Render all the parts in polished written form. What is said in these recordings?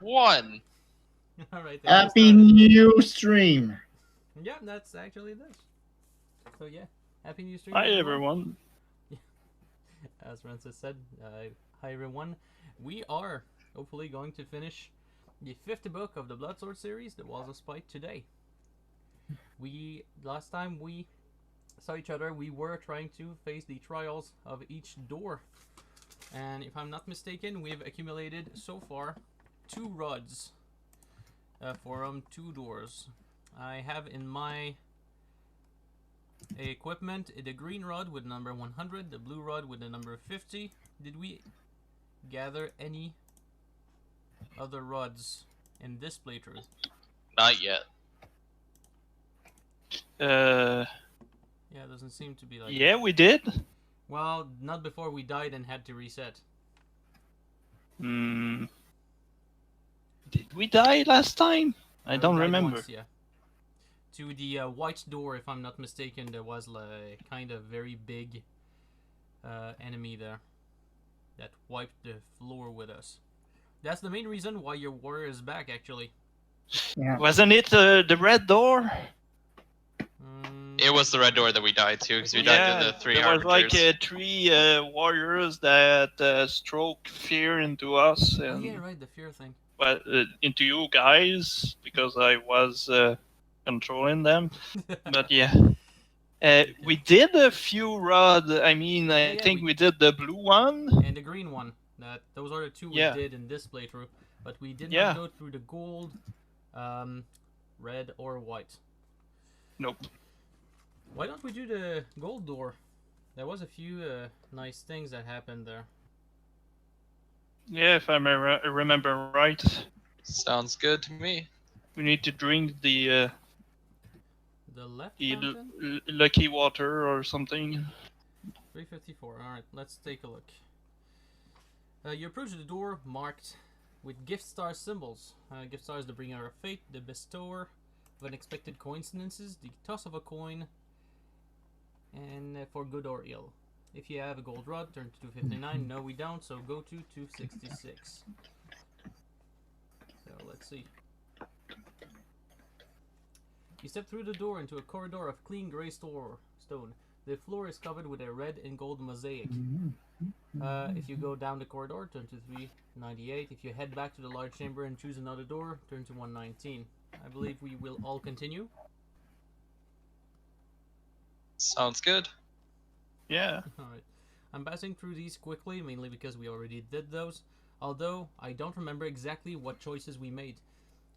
One. Alright, then we Happy started. new stream. Yeah, that's actually this. So yeah, happy new stream, Hi everyone. everyone. As Francis said, hi everyone. We are hopefully going to finish the fifth book of the Bloodsword series, The Walls of Spite, today. Last time we saw each other, we were trying to face the trials of each door. And if I'm not mistaken, we've accumulated so far 2 rods for 2 doors. I have in my equipment the green rod with number 100, the blue rod with the number 50. Did we gather any other rods in this playthrough? Not yet. Yeah, it doesn't seem to be like Yeah, that. we did. Well, not before we died and had to reset. Hmm. Did we die last time? I don't We died remember. once, yeah. To the white door, if I'm not mistaken, there was like kind of very big enemy there that wiped the floor with us. That's the main reason why your warrior is back, actually. Yeah. Wasn't it the red door? It was the red door that we died to because we died to the 3 there was like harbingers. 3 warriors that stroke fear into us Oh and yeah, right, the fear thing. into you guys because I was controlling them. But yeah. We did a few rods. I mean, I think we did the blue one and the green one. Those are the 2 we did in this playthrough, but we did not go through the gold, red, or white. Nope. Why don't we do the gold door? There was a few nice things that happened there. Yeah, if I remember right. Sounds good to me. We need to drink the left fountain? lucky water or something. 354. Alright, let's take a look. You approach the door marked with gift star symbols. Gift stars, the bringer of fate, the bestower of unexpected coincidences, the toss of a coin, and for good or ill. If you have a gold rod, turn to 259. No, we don't, so go to 266. So let's see. You step through the door into a corridor of clean gray stone. The floor is covered with a red and gold mosaic. If you go down the corridor, turn to 398. If you head back to the large chamber and choose another door, turn to 119. I believe we will all continue. Sounds good. Yeah. Alright. I'm passing through these quickly, mainly because we already did those. Although, I don't remember exactly what choices we made.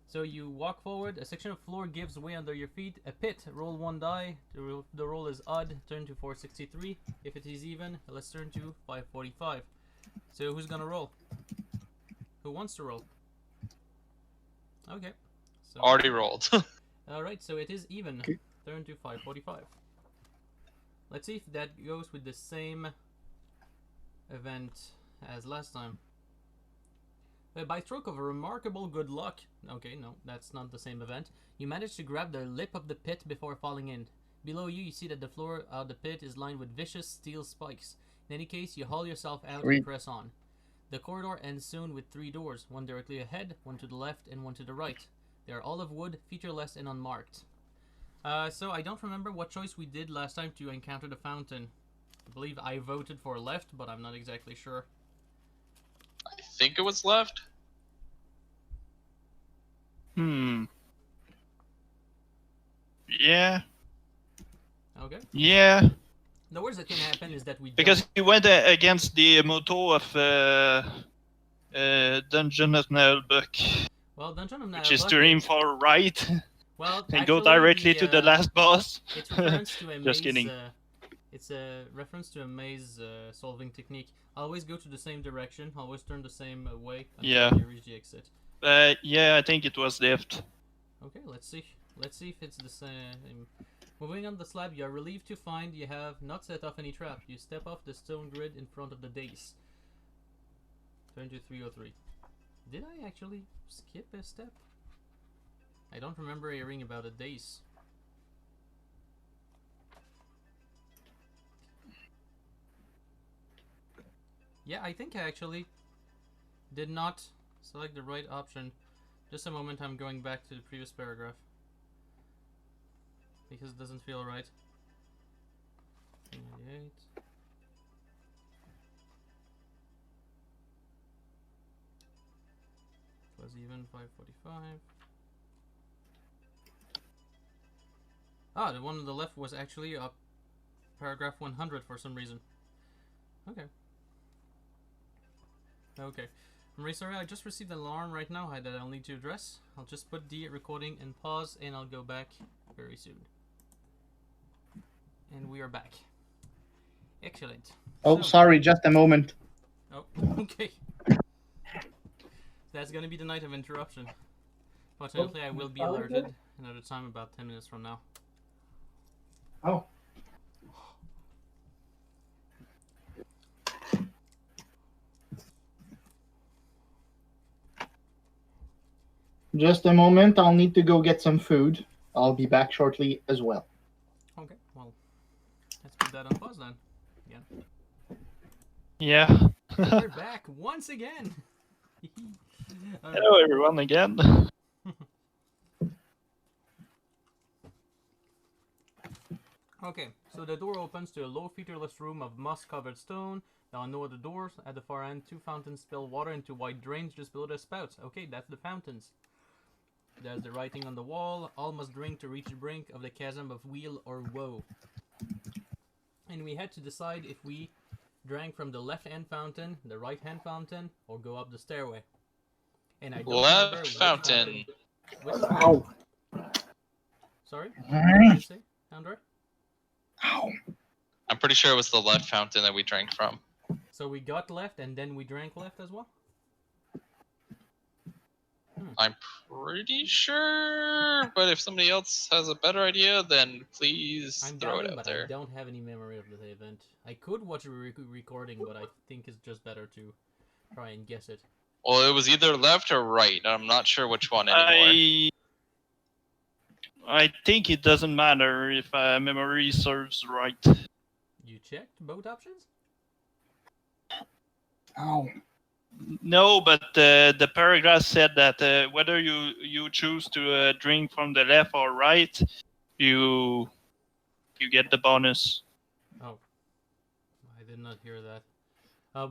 So you walk forward, a section of floor gives way under your feet, a pit, roll 1 die, the roll is odd, turn to 463, if it is even, let's turn to 545. So who's gonna roll? Who wants to roll? Okay. So already rolled. Alright, so it is even, turn to 545. Let's see if that goes with the same event as last time. By stroke of remarkable good luck, okay, no, that's not the same event, you manage to grab the lip of the pit before falling in. Below you, you see that the floor of the pit is lined with vicious steel spikes. In any case, you haul yourself out and press on. The corridor ends soon with 3 doors, one directly ahead, one to the left, and one to the right. They are all of wood, featureless, and unmarked. So I don't remember what choice we did last time to encounter the fountain. I believe I voted for left, but I'm not exactly sure. I think it was left. Yeah. Okay. Yeah. The worst that can happen is that we because you went against the motto of Dungeon of Nullbuck. Well, Dungeon of Nullbuck, which is to aim for right. Well, and go directly to the last boss. It's reference to a Just maze, kidding. It's a reference to a maze solving technique. Always go to the same direction. Always turn the same way until you reach the exit. Yeah, I think it was left. Okay, let's see. Let's see if it's the same. Moving on the slab, you are relieved to find you have not set off any trap. You step off the stone grid in front of the dais. Turn to 303. Did I actually skip a step? I don't remember hearing about a dais. Yeah, I think I actually did not select the right option. Just a moment, I'm going back to the previous paragraph. Because it doesn't feel right. 98. It was even 545. Ah, the one on the left was actually paragraph 100 for some reason. Okay. Okay. I'm really sorry, I just received an alarm right now that I'll need to address. I'll just put the recording in pause and I'll go back very soon. And we are back. Excellent. Oh, So, sorry, just a moment. oh, okay. That's gonna be the night of interruption. Fortunately, I will be alerted another time about 10 minutes from now. Oh. Just a moment, I'll need to go get some food. I'll be back shortly as well. Okay, well, let's put that on pause then. Again. Yeah. We're back once again! Hello everyone again. Okay, so the door opens to a low featureless room of moss-covered stone. There are no other doors. At the far end, 2 fountains spill water into wide drains just below the spouts. Okay, that's the fountains. There's the writing on the wall. All must drink to reach the brink of the chasm of weal or woe. And we had to decide if we drank from the left-hand fountain, the right-hand fountain, or go up the stairway. And I don't remember Left which fountain. Which Ow. Sorry? What did you say, Andre? Ow. I'm pretty sure it was the left fountain that we drank from. So we got left and then we drank left as well? I'm pretty sure, but if somebody else has a better idea, then please I'm throw it doubting, out but there. I don't have any memory of the event. I could watch a recording, but I think it's just better to try and guess it. Well, it was either left or right. I'm not sure which one anymore. I think it doesn't matter if memory serves right. You checked both options? Ow. No, but the paragraph said that whether you choose to drink from the left or right, you get the bonus. Oh. I did not hear that.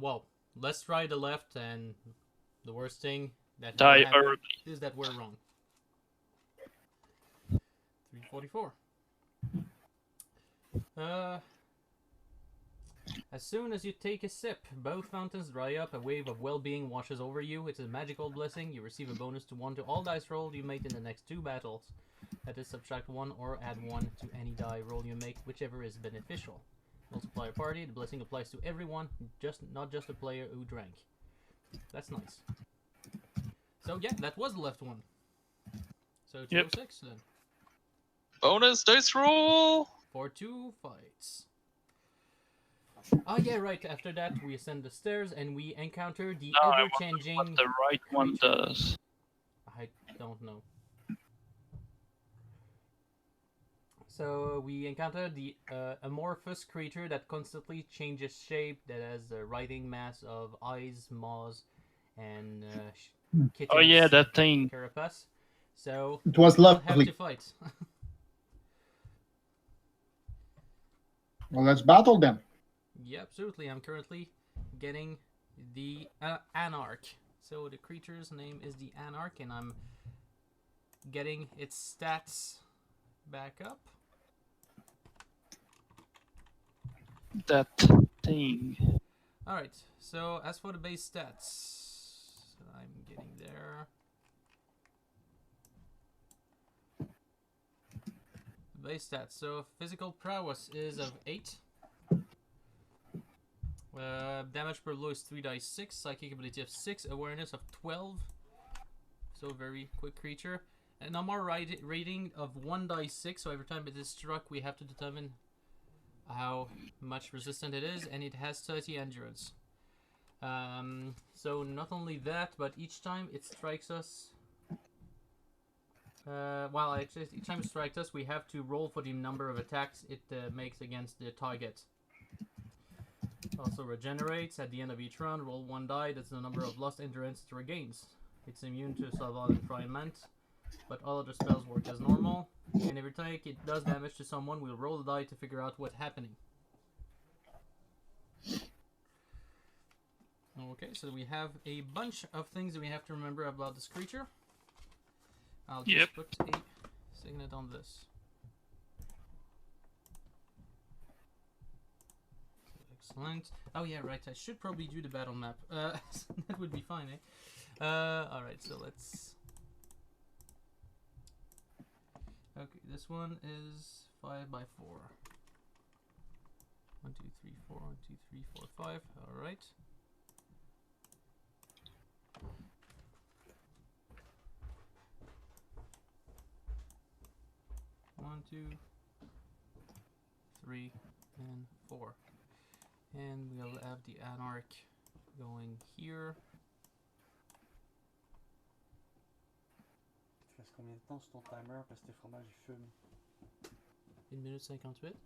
Well, let's try the left, and the worst thing that Die happened early. is that we're wrong. 344. As soon as you take a sip, both fountains dry up, a wave of well-being washes over you. It's a magical blessing. You receive a bonus to 1 to all dice roll you make in the next 2 battles. That is, subtract 1 or add 1 to any die roll you make, whichever is beneficial. Multiplier party, the blessing applies to everyone, not just the player who drank. That's nice. So yeah, that was the left one. So 206 then. Bonus dice roll! For 2 fights. Oh yeah, right. After that, we ascend the stairs and we encounter the ever-changing. What the right one does. I don't know. So we encounter the amorphous creature that constantly changes shape, that has a writhing mass of eyes, maws, and kittens. Oh yeah, that thing. Carapace. So It was we'll have lovely. to fight. Well, let's battle them. Yeah, absolutely. I'm currently getting the Anarch. So the creature's name is the Anarch, and I'm getting its stats back up. That thing. Alright, so as for the base stats, I'm getting there. Base stats. So physical prowess is of 8. Damage per blow is 3 dice 6. Psychic ability of 6. Awareness of 12. So very quick creature. And armor rating of 1 dice 6. So every time it is struck, we have to determine how much resistant it is, and it has 30 endurance. So not only that, but each time it strikes us, each time it strikes us, we have to roll for the number of attacks it makes against the target. Also regenerates at the end of each round. Roll 1 die. That's the number of lost endurance it regains. It's immune to Salvat and Fragment, but all other spells work as normal. And every time it does damage to someone, we'll roll a die to figure out what's happening. Okay, so we have a bunch of things that we have to remember about this creature. I'll just put a signet on this. Excellent. Oh yeah, right, I should probably do the battle map. That would be fine, eh? Alright, so let's... Okay, this one is 5 by 4. 1, 2, 3, 4, 1, 2, 3, 4, 5. Alright. One, 2, 3, and 4. And we'll have the Anarch going here. Tu restes combien de temps sur ton timer parce que tes fromages ils fument? 1 minute 58.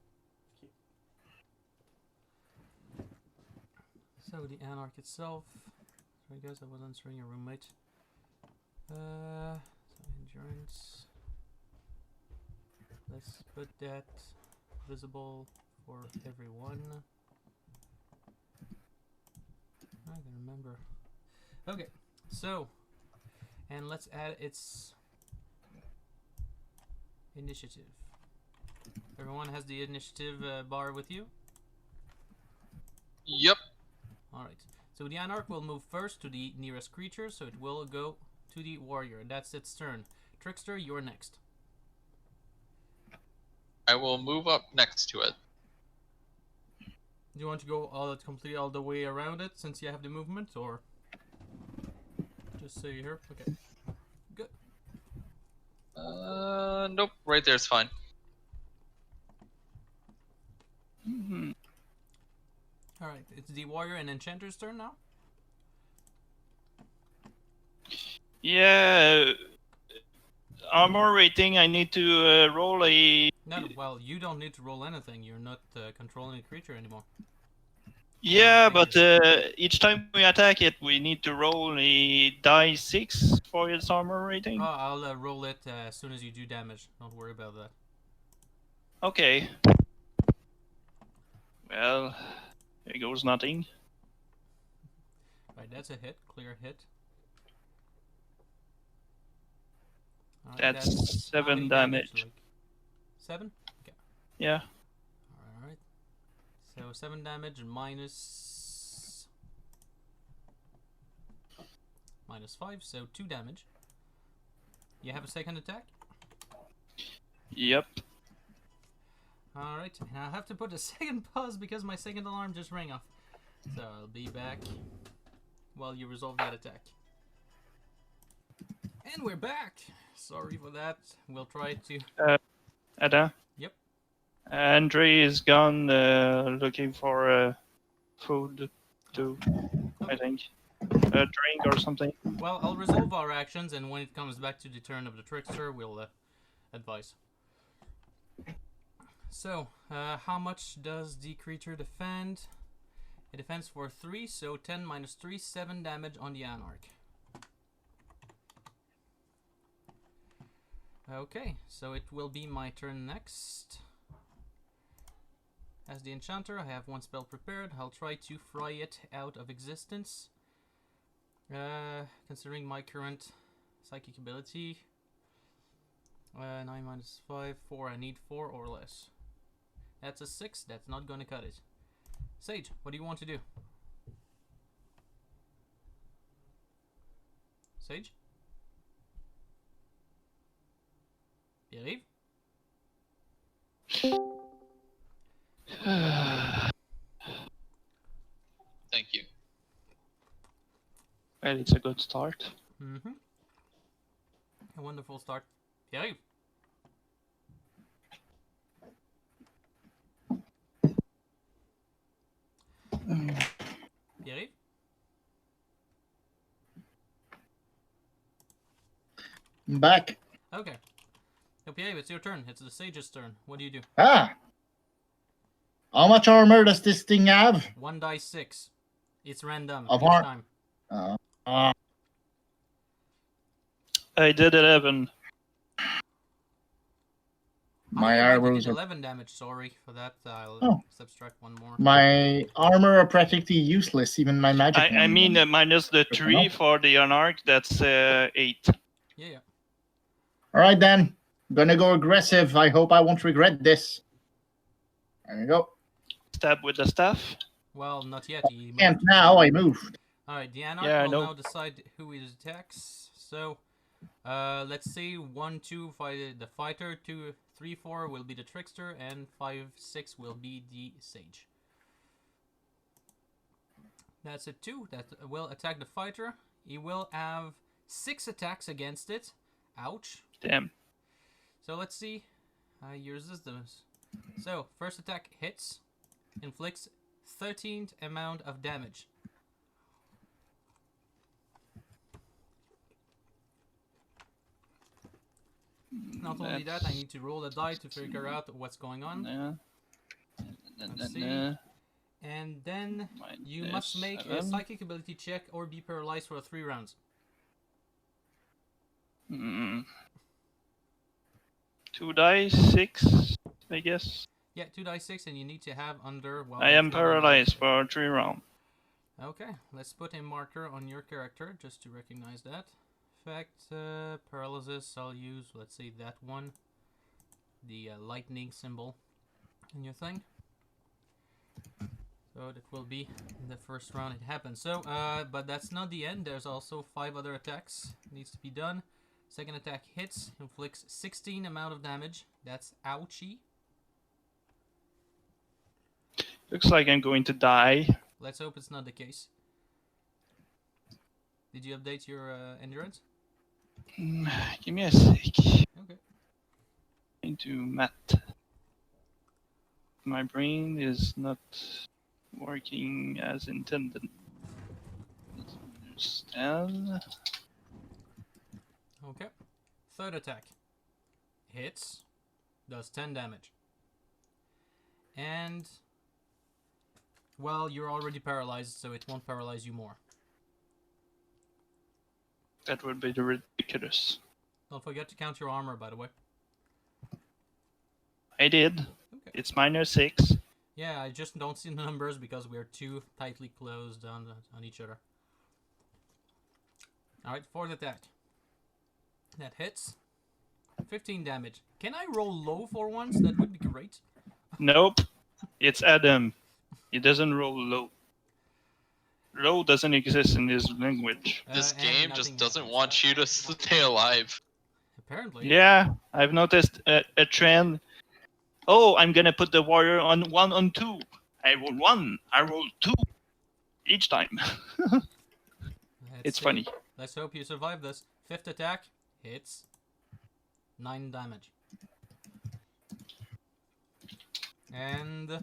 Ok. So the Anarch itself. Sorry guys, I was answering your roommate. So endurance. Let's put that visible for everyone. I can remember. Okay, so, and let's add its initiative. Everyone has the initiative bar with you? Yep. Alright, so the Anarch will move first to the nearest creature, so it will go to the warrior. That's its turn. Trickster, you're next. I will move up next to it. Do you want to go completely all the way around it since you have the movement, or just stay here? Okay. Good. Nope. Right there's fine. Mhm. Alright, it's the warrior and enchanter's turn now. Yeah. Armor rating, I need to roll a... No, well, you don't need to roll anything. You're not controlling the creature anymore. Yeah, but each time we attack it, we need to roll a die 6 for its armor rating. Oh, I'll roll it as soon as you do damage. Don't worry about that. Okay. Well, here goes nothing. Right, that's a hit. Clear hit. Alright, That's how 7 many damage. like 7? Okay. Yeah. Alright. So 7 damage and minus 5, so 2 damage. You have a second attack? Yep. Alright, and I'll have to put a second pause because my second alarm just rang off. So I'll be back while you resolve that attack. And we're back! Sorry for that. We'll try to... Ada? Yep. Andre is gone looking for food too, I think. A drink or something. Well, I'll resolve our actions, and when it comes back to the turn of the trickster, we'll advise. So, how much does the creature defend? It defends for 3, so 10 minus 3, 7 damage on the Anarch. Okay, so it will be my turn next. As the enchanter, I have 1 spell prepared. I'll try to fry it out of existence. Considering my current psychic ability. 9 minus 5, 4. I need 4 or less. That's a 6. That's not gonna cut it. Sage, what do you want to do? Sage? Pierre-Yves? Thank you. Well, it's a good start. Mm-hmm. A wonderful start. Pierre-Yves? Pierre-Yves? I'm back. Okay. So Pierre-Yves, it's your turn. It's the sage's turn. What do you do? Ah. How much armor does this thing have? 1 die 6. It's random Of each har- time. I did 11. My I only arrows did are 11 damage. Sorry for that. I'll Oh. subtract one more. my armor are practically useless. Even my magic. I mean, minus the Good to 3 know. for the Anarch, that's 8. Yeah. All right then, I'm gonna go aggressive. I hope I won't regret this. There you go. Stab with the staff. Well, not yet. He moved. Can't now. I moved. Alright, the Anarch Yeah, I will know. now decide who he attacks. So, let's say 1, 2, the fighter, 2, 3, 4 will be the trickster, and 5, 6 will be the sage. That's a 2 that will attack the fighter. He will have 6 attacks against it. Ouch. Damn. So let's see. He resistance. So, first attack hits, inflicts 13th amount of damage. Not only that, I need to roll a die to figure out what's going on. Let's see. And then you must make a psychic ability check or be paralyzed for 3 rounds. 2 dice, 6, I guess. Yeah, 2 die 6, and you need to have under. Well, I am paralyzed for 3 rounds. Okay, let's put a marker on your character just to recognize that. Effect, paralysis, I'll use, let's say that one. The lightning symbol in your thing. So that will be the first round it happens. So, but that's not the end. There's also 5 other attacks needs to be done. Second attack hits, inflicts 16 amount of damage. That's ouchie. Looks like I'm going to die. Let's hope it's not the case. Did you update your endurance? Give me a sec. Okay. Into math. My brain is not working as intended. Let's understand. Okay. Third attack. Hits. Does 10 damage. And... well, you're already paralyzed, so it won't paralyze you more. That would be the ridiculous. Don't forget to count your armor, by the way. I did. Okay. It's -6. Yeah, I just don't see the numbers because we're too tightly closed on each other. Alright, fourth attack. That hits. 15 damage. Can I roll low for once? That would be great. Nope. It's Adam. He doesn't roll low. Low doesn't exist in his language. This And game nothing just doesn't happens. want you to stay alive. Apparently. Yeah, I've noticed a trend. Oh, I'm gonna put the warrior on 1 on 2. I roll 1. I roll 2. Each time. It's see. funny. Let's hope you survive this. Fifth attack hits. 9 damage. And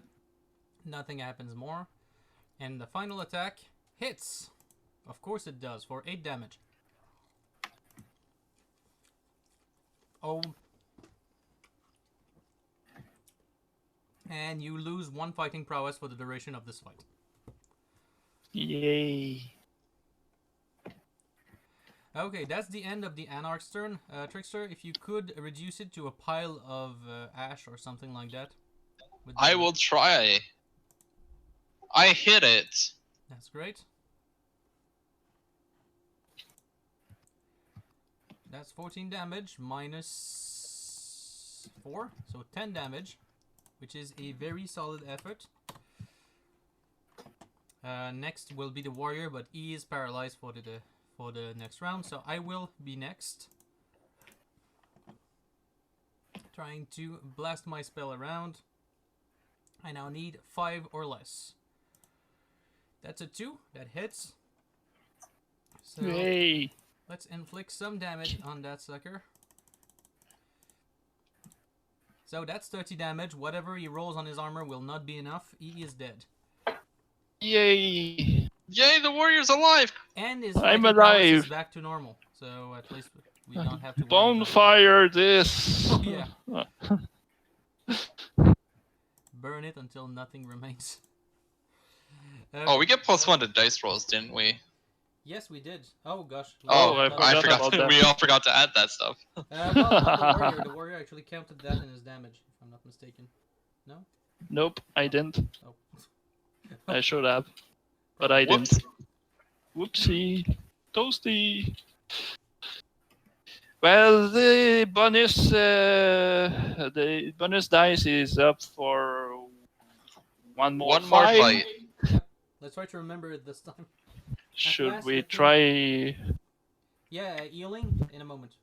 nothing happens more. And the final attack hits. Of course it does, for 8 damage. Oh. And you lose 1 fighting prowess for the duration of this fight. Yay. Okay, that's the end of the Anarch's turn. Trickster, if you could reduce it to a pile of ash or something like that. I will try. I hit it. That's great. That's 14 damage minus 4, so 10 damage, which is a very solid effort. Next will be the warrior, but he is paralyzed for the next round, so I will be next. Trying to blast my spell around. I now need 5 or less. That's a 2. That hits. So Yay. let's inflict some damage on that sucker. So that's 30 damage. Whatever he rolls on his armor will not be enough. He is dead. Yay. Yay, the warrior's alive! And his I'm fighting prowess is alive. back to normal. So at least we don't have to worry about it. Bonfire this. Oh, yeah. Burn it until nothing remains. Oh, we get +1 to dice rolls, didn't we? Yes, we did. Oh gosh. Oh, I I forgot forgot. about that. We all forgot to add that stuff. Well, not the warrior. The warrior actually counted that in his damage, if I'm not mistaken. No? Nope, I didn't. Oh. I should have, but I Whoops. didn't. Whoopsie, toasty. Well, the bonus dice is up for one more One more fight. Yep. Let's try to remember it this time. Should last, we I think- try Yeah, healing in a moment.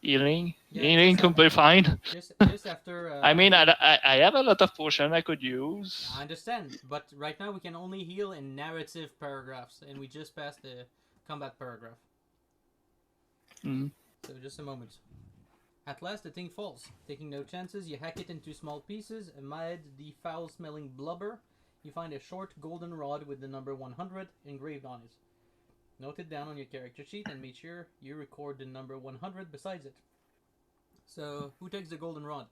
healing? Yeah, Healing just could be fine. Just after. I mean, I have a lot of potion I could use. I understand, but right now we can only heal in narrative paragraphs, and we just passed the combat paragraph. Mhm. So just a moment. At last the thing falls. Taking no chances, you hack it into small pieces. Amid the foul-smelling blubber, you find a short golden rod with the number 100 engraved on it. Note it down on your character sheet and make sure you record the number 100 besides it. So, who takes the golden rod?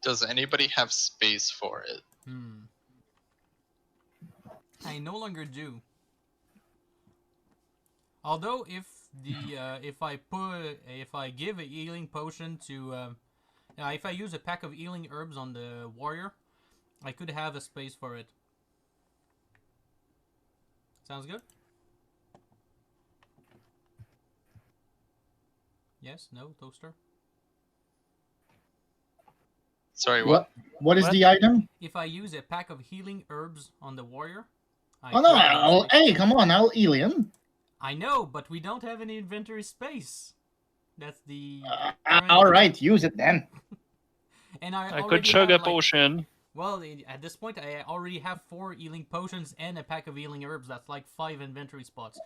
Does anybody have space for it? I no longer do. Although if I give a healing potion to if I use a pack of healing herbs on the warrior, I could have a space for it. Sounds good? Yes? No? Toaster? Sorry, what? What is What? the item? If I use a pack of healing herbs on the warrior, I Oh no! could have a space. Hey, come on, I'll heal him. I know, but we don't have any inventory space. That's the. All right, use it then. And I already could chug a have, like, potion. Well, at this point, I already have 4 healing potions and a pack of healing herbs. That's like 5 inventory spots.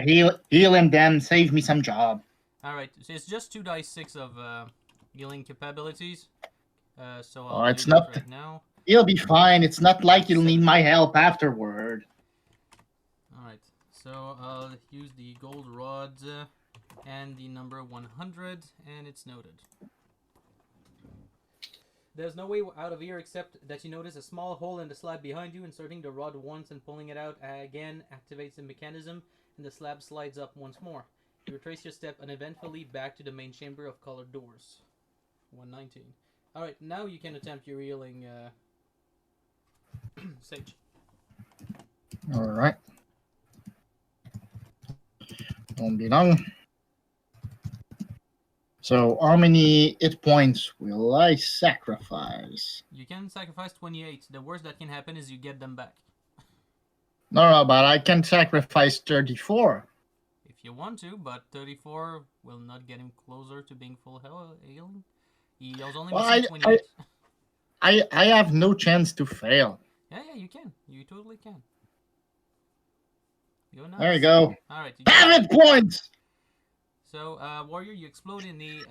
Heal him then. Save me some job. All right, so it's just 2 dice 6 of healing capabilities. So Oh, I'll it's do that not- right now. He'll be fine. It's not like you'll need my help afterward. All right, so I'll use the gold rod and the number 100, and it's noted. There's no way out of here except that you notice a small hole in the slab behind you. Inserting the rod once and pulling it out again activates the mechanism, and the slab slides up once more. You retrace your step and eventually back to the main chamber of colored doors. 119. Alright, now you can attempt your healing, Sage. All right. Won't be long. So, how many hit points will I sacrifice? You can sacrifice 28. The worst that can happen is you get them back. No, but I can sacrifice 34. If you want to, but 34 will not get him closer to being full healing. He was only Well, missing 28. I have no chance to fail. Yeah, you can. You totally can. Go nuts. There you go. Alright. Damn it, points! So, Warrior, you explode in the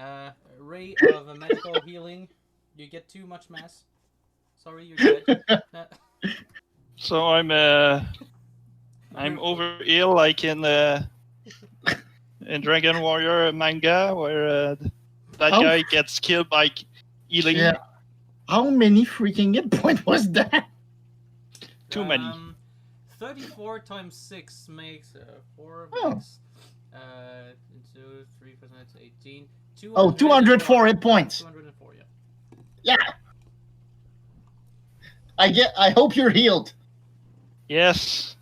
ray of a magical healing. You get too much mass. Sorry, you're dead. So I'm over ill like in Dragon Warrior manga where that Oh. guy gets killed by healing. Yeah. How many freaking hit points was that? Too many. 34 times 6 makes 4 Oh. makes 2, 3, 4, 9, 18. 204 hit points. 204, yeah. Yeah. I hope you're healed. Yes.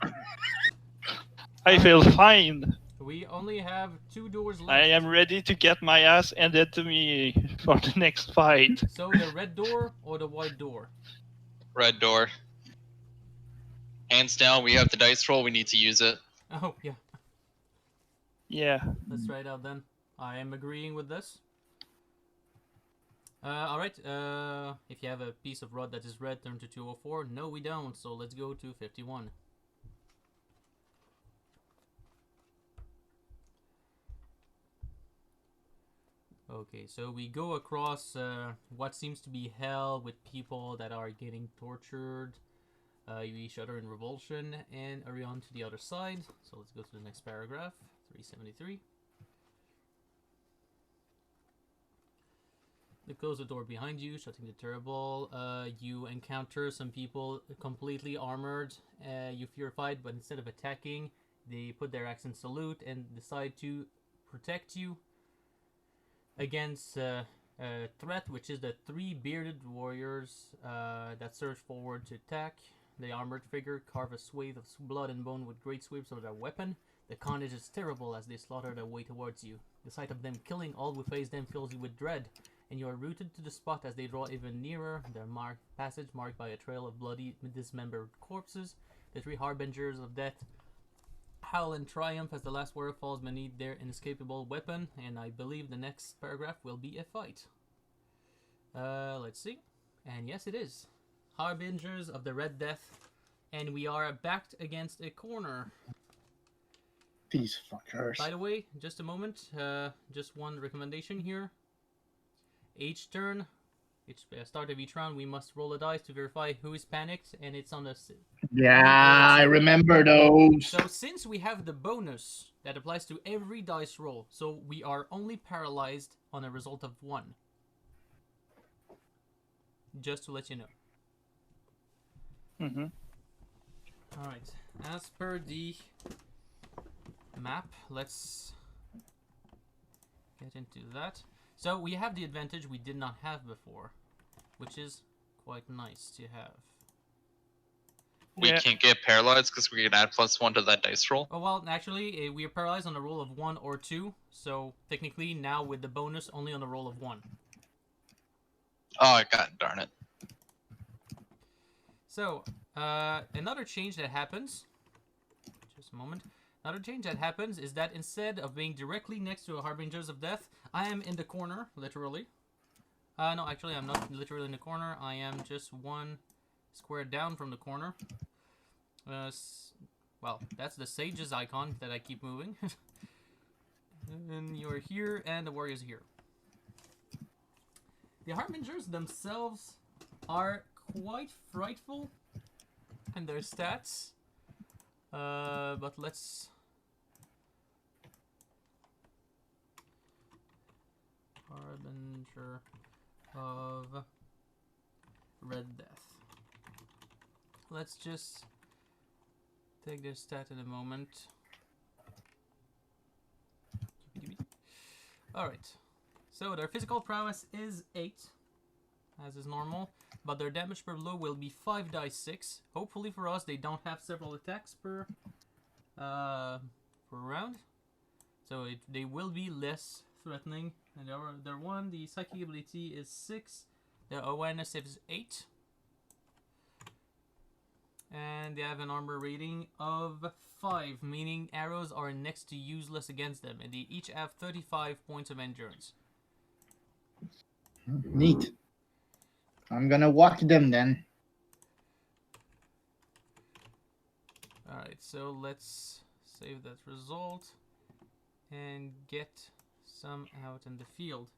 I feel fine. We only have 2 doors left. I am ready to get my ass handed to me for the next fight. So the red door or the white door? Red door. Hands down, we have the dice roll. We need to use it. Oh, yeah. Yeah. Let's try it out then. I am agreeing with this. Alright, if you have a piece of rod that is red, turn to 204. No, we don't, so let's go to 51. Okay, so we go across what seems to be hell with people that are getting tortured. We shudder in revulsion and hurry on to the other side. So let's go to the next paragraph, 373. They close the door behind you, shutting the terrible. You encounter some people completely armored. You fear fight, but instead of attacking, they put their axe in salute and decide to protect you against a threat, which is the 3 bearded warriors that surge forward to attack. The armored figure carve a swathe of blood and bone with great sweeps of their weapon. The carnage is terrible as they slaughter their way towards you. The sight of them killing all who face them fills you with dread, and you are rooted to the spot as they draw even nearer. Their passage marked by a trail of bloody, dismembered corpses. The 3 harbingers of death howl in triumph as the last warrior falls beneath their inescapable weapon, and I believe the next paragraph will be a fight. Let's see. And yes, it is. Harbingers of the Red Death, and we are backed against a corner. These fuckers. By the way, just a moment, just one recommendation here. Each turn, each start of each round, we must roll a dice to verify who is panicked, and it's on the... Yeah, I remember those. So since we have the bonus that applies to every dice roll, so we are only paralyzed on a result of 1. Just to let you know. Mm-hmm. Alright, as per the map, let's get into that. So we have the advantage we did not have before, which is quite nice to have. We can't get paralyzed because we can add +1 to that dice roll. Oh, well, actually, we are paralyzed on a roll of 1 or 2, so technically now with the bonus, only on a roll of 1. Oh, darn it. So, another change that happens, just a moment, another change that happens is that instead of being directly next to a Harbingers of Death, I am in the corner, literally. No, actually, I'm not literally in the corner, I am just 1 square down from the corner. Well, that's the Sage's icon that I keep moving. And you're here, and the warrior's here. The Harbingers themselves are quite frightful in their stats. But let's... Harbinger of Red Death. Let's just take their stat in a moment. Alright. So their physical prowess is 8, as is normal, but their damage per blow will be 5 dice 6. Hopefully for us, they don't have several attacks per round, so they will be less threatening. And their one, the psychic ability is 6, their awareness is 8, and they have an armor rating of 5, meaning arrows are next to useless against them, and they each have 35 points of endurance. Neat. I'm gonna walk them then. Alright, so let's save that result and get some out in the field.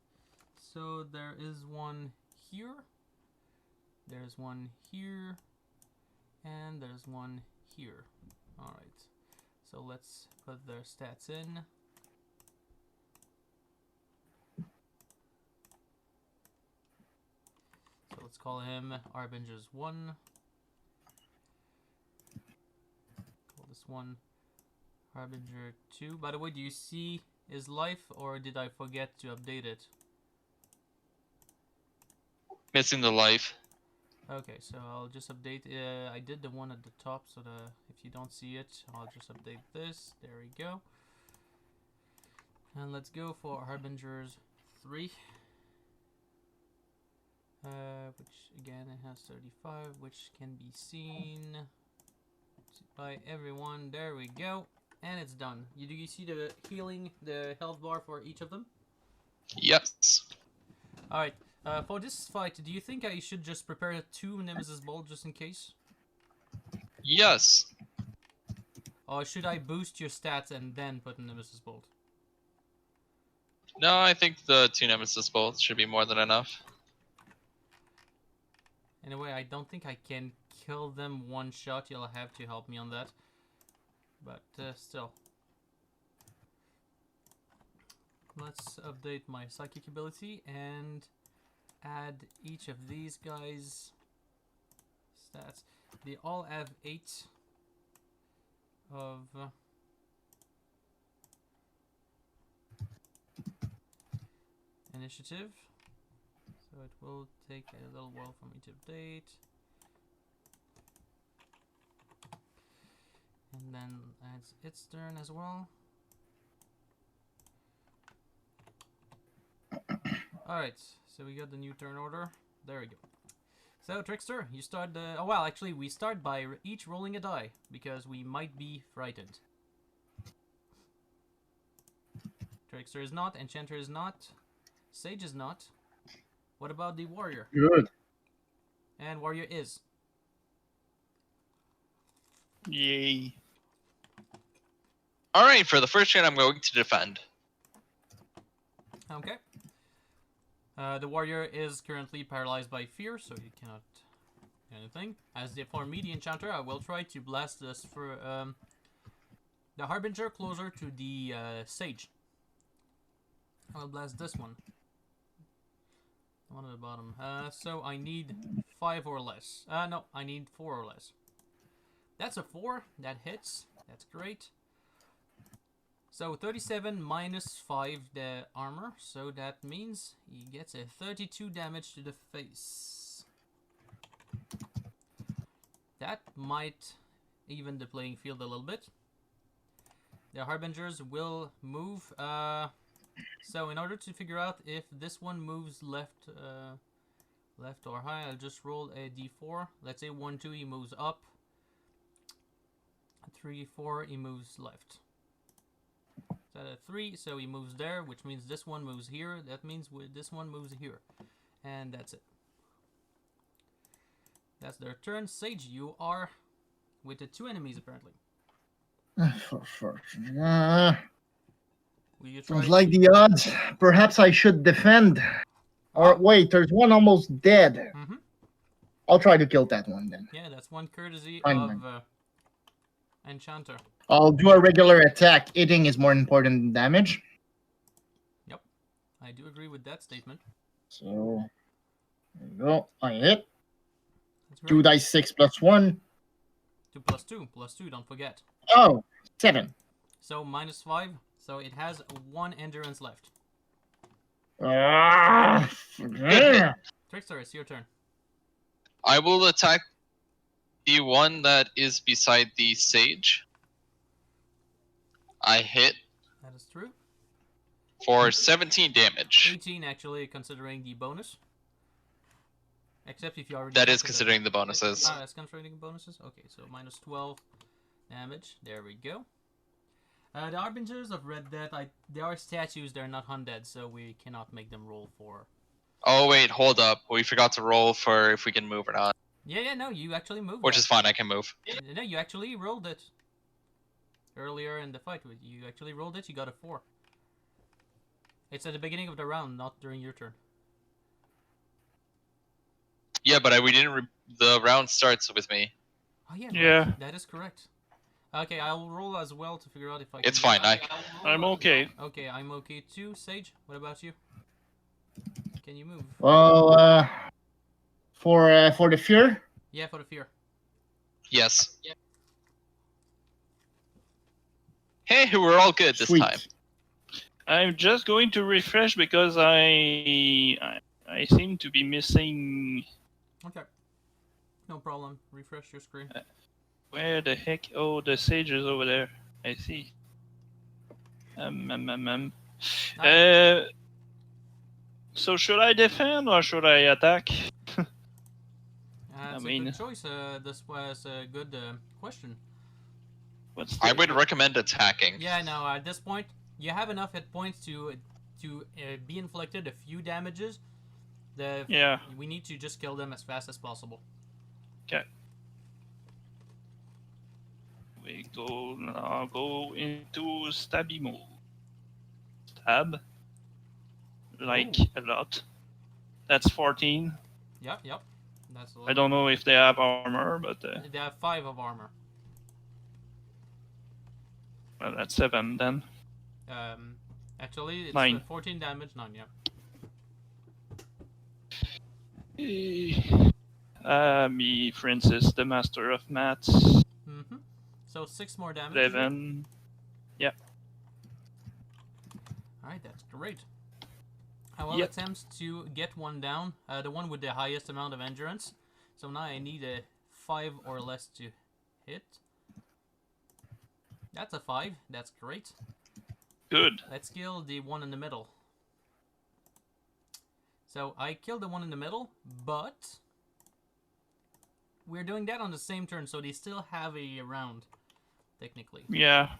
So there is one here, there's one here, and there's one here. Alright, so let's put their stats in. So let's call him Harbingers 1. Call this one Harbinger 2. By the way, do you see his life, or did I forget to update it? Missing the life. Okay, so I'll just update. I did the one at the top, so if you don't see it, I'll just update this. There we go. And let's go for Harbingers 3. Which again it has 35, which can be seen by everyone. There we go, and it's done. Do you see the healing, the health bar for each of them? Yes. All right. For this fight, do you think I should just prepare 2 Nemesis Bolts just in case? Yes. Or should I boost your stats and then put a Nemesis Bolt? No, I think the 2 Nemesis bolts should be more than enough. Anyway, I don't think I can kill them one shot. You'll have to help me on that. But still. Let's update my psychic ability and add each of these guys' stats. They all have 8 of initiative. So it will take a little while for me to update. And then adds its turn as well. Alright, so we got the new turn order. There we go. So, Trickster, you start the... Oh, well, actually, we start by each rolling a die, because we might be frightened. Trickster is not, Enchanter is not, Sage is not. What about the Warrior? Good. And Warrior is. Yay. All right, for the first turn, I'm going to defend. Okay. The Warrior is currently paralyzed by fear, so he cannot do anything. As for me, the Enchanter, I will try to blast this for the Harbinger closer to the Sage. I'll blast this one. The one at the bottom. So I need 5 or less. No, I need 4 or less. That's a 4. That hits. That's great. So 37 minus 5 the armor, so that means he gets a 32 damage to the face. That might even the playing field a little bit. The Harbingers will move. So in order to figure out if this one moves left or high, I'll just roll a d4. Let's say 1, 2, he moves up. 3, 4, he moves left. At a 3, so he moves there, which means this one moves here. That means this one moves here. And that's it. That's their turn. Sage, you are with the 2 enemies, apparently. Will you try Sounds like the odds. Perhaps I should defend. Or wait, there's one almost dead. Mm-hmm. I'll try to kill that one then. Yeah, that's one courtesy Fine, of Enchanter. I'll do a regular attack. Hitting is more important than damage. Yep. I do agree with that statement. So, there you go. I hit. That's great. 2 dice 6 plus 1. 2 plus 2. Plus 2, don't forget. Oh, 7. So minus 5. So it has 1 endurance left. Trickster, it's your turn. I will attack the one that is beside the Sage. I hit That is true. for 17 damage. 18 actually, considering the bonus. Except if you already... That is calculated. considering the bonuses. Ah, that's considering bonuses? Okay, so minus 12 damage. There we go. The Harbingers of Red Death, they are statues, they're not undead, so we cannot make them roll for... Oh wait, hold up. We forgot to roll for if we can move or not. Yeah, no, you actually moved Which that. is fine, I can move. No, you actually rolled it. Earlier in the fight, you actually rolled it, you got a 4. It's at the beginning of the round, not during your turn. Yeah, but we didn't. The round starts with me. Oh yeah, Yeah. that is correct. Okay, I will roll as well to figure out if I can... It's fine, I'm okay. Okay, I'm okay too. Sage, what about you? Can you move? Well, for the fear, Yeah, for the fear. Yes. Hey, we're all good this sweet. time. I'm just going to refresh because I seem to be missing. Okay. No problem. Refresh your screen. Where the heck? Oh, the Sage is over there. I see. So should I defend or should I attack? That's a good choice. This was a good question. What's I the- would recommend attacking. Yeah, no, at this point, you have enough hit points to be inflicted a few damages. Yeah. We need to just kill them as fast as possible. Okay. We go now. Go into stabby mode. Stab. Like a lot. That's 14. Yep. That's a lot. I don't know if they have armor, but They have 5 of armor. well, that's 7 then. Actually, it's 9. 14 damage, 9, yeah. Me, Francis, the master of maths. Mm-hmm. So 6 more damage. 11. Alright, that's great. I will Yep. attempt to get one down, the one with the highest amount of endurance. So now I need a 5 or less to hit. That's a 5, that's great. Good. Let's kill the one in the middle. So I killed the one in the middle, but we're doing that on the same turn, so they still have a round, technically. Yeah,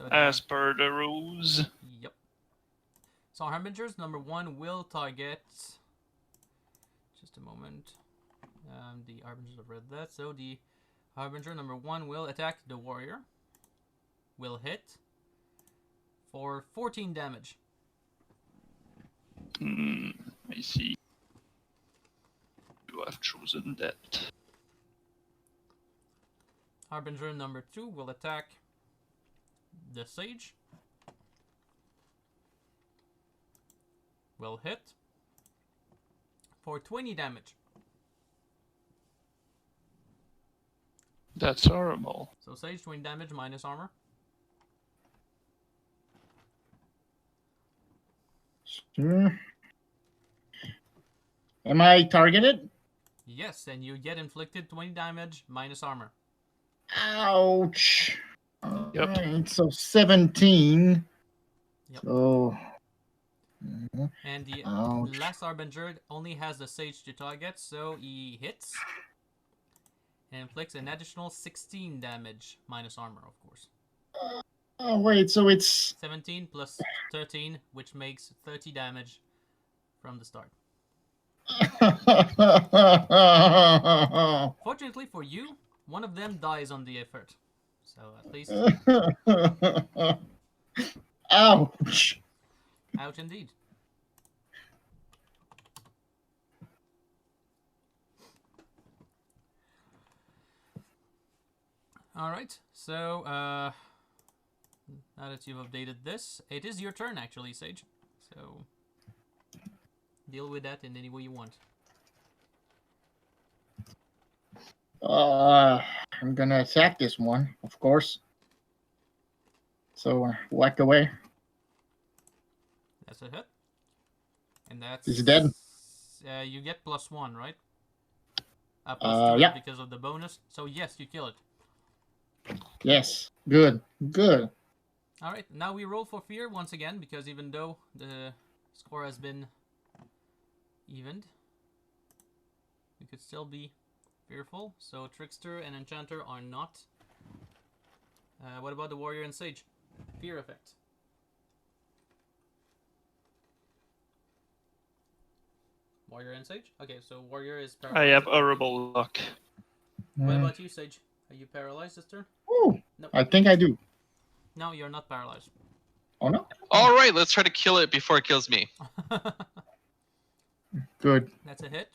So as per the rules. Yep. So Harbingers, number 1 will target... Just a moment. The Harbingers have read that. So the Harbinger number 1 will attack the warrior. Will hit for 14 damage. I see. You have chosen that. Harbinger number 2 will attack the Sage. Will hit for 20 damage. That's horrible. So Sage 20 damage minus armor. Sure. Am I targeted? Yes, and you get inflicted 20 damage minus armor. Ouch. Yep. Alright, so 17. Yep. So. And the Ouch. last Harbinger only has the Sage to target, so he hits. And inflicts an additional 16 damage minus armor, of course. Oh, wait, so it's. 17 plus 13, which makes 30 damage from the start. Fortunately for you, one of them dies on the effort. So at least... Ouch. Ouch indeed. Alright, so now that you've updated this, it is your turn actually, Sage. So deal with that in any way you want. I'm gonna attack this one, of course. So whack away. That's a hit. And that's... He's dead. You get +1, right? Plus 2 yeah. because of the bonus. So yes, you kill it. Yes. Good. Good. Alright, now we roll for fear once again, because even though the score has been evened, we could still be fearful. So Trickster and Enchanter are not. What about the Warrior and Sage? Fear effect. Warrior and Sage? Okay, so Warrior is paralyzed. I have horrible luck. What about you, Sage? Are you paralyzed this turn? Ooh, No. I think I do. No, you're not paralyzed. Oh no. All right, let's try to kill it before it kills me. Good. That's a hit.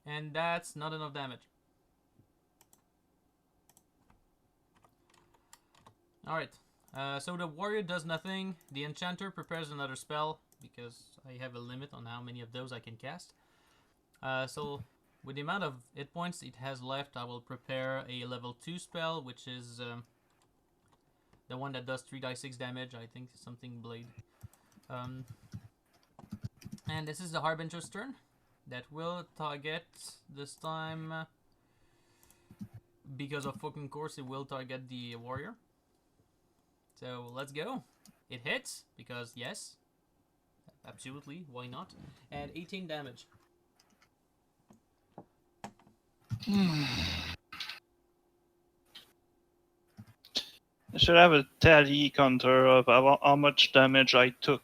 And that's not enough damage. Alright. So the warrior does nothing. The enchanter prepares another spell, because I have a limit on how many of those I can cast. So with the amount of hit points it has left, I will prepare a level 2 spell, which is the one that does 3d6 damage. I think something blade. And this is the Harbinger's turn. That will target this time. Because of fucking course, it will target the warrior. So let's go. It hits because yes, absolutely. Why not? And 18 damage. I should have a tally counter of how much damage I took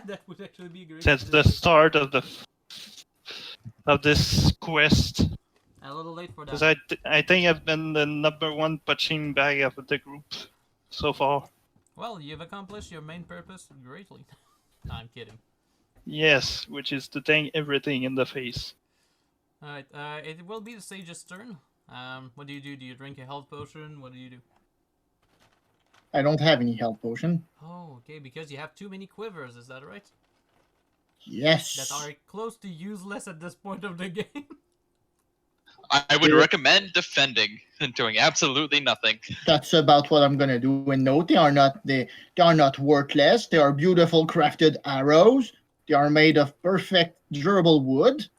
That would actually be great. since the start of this quest. A little late for that. Because I think I've been the #1 punching bag of the group so far. Well, you've accomplished your main purpose greatly. No, I'm kidding. Yes, which is to tank everything in the face. Alright, it will be the sage's turn. What do you do? Do you drink a health potion? What do you do? I don't have any health potion. Oh, okay, because you have too many quivers, is that right? Yes. that are close to useless at this point of the game. I would Yeah. recommend defending and doing absolutely nothing. That's about what I'm gonna do. And no, they are not worthless. They are beautiful crafted arrows. They are made of perfect durable wood.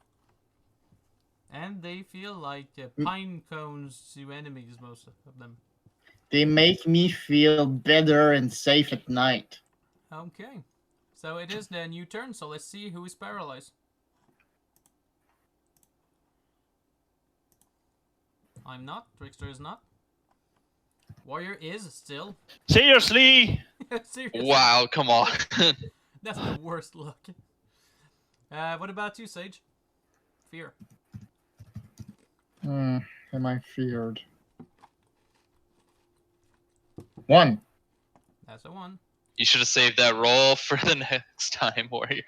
And they feel like pine cones to enemies, most of them. They make me feel better and safe at night. Okay. So it is the new turn, so let's see who is paralyzed. I'm not. Trickster is not. Warrior is still. Seriously? Seriously. Wow, come on. That's the worst luck. What about you, Sage? Fear. Am I feared? 1. That's a 1. You should have saved that roll for the next time, Warrior.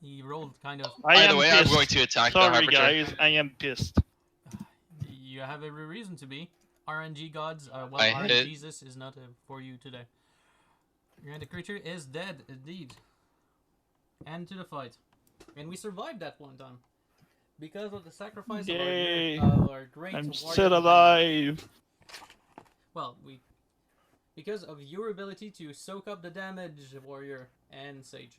He rolled kind of. By the way, I'm going to attack the Sorry, Harbinger. guys, I am pissed. You have every reason to be. RNG gods. Well, I RNG hit. Jesus is not for you today. And the creature is dead, indeed. End to the fight. And we survived that one time. Because of the sacrifice Yay. of our great I'm warrior. still alive. Well, because of your ability to soak up the damage, Warrior and Sage.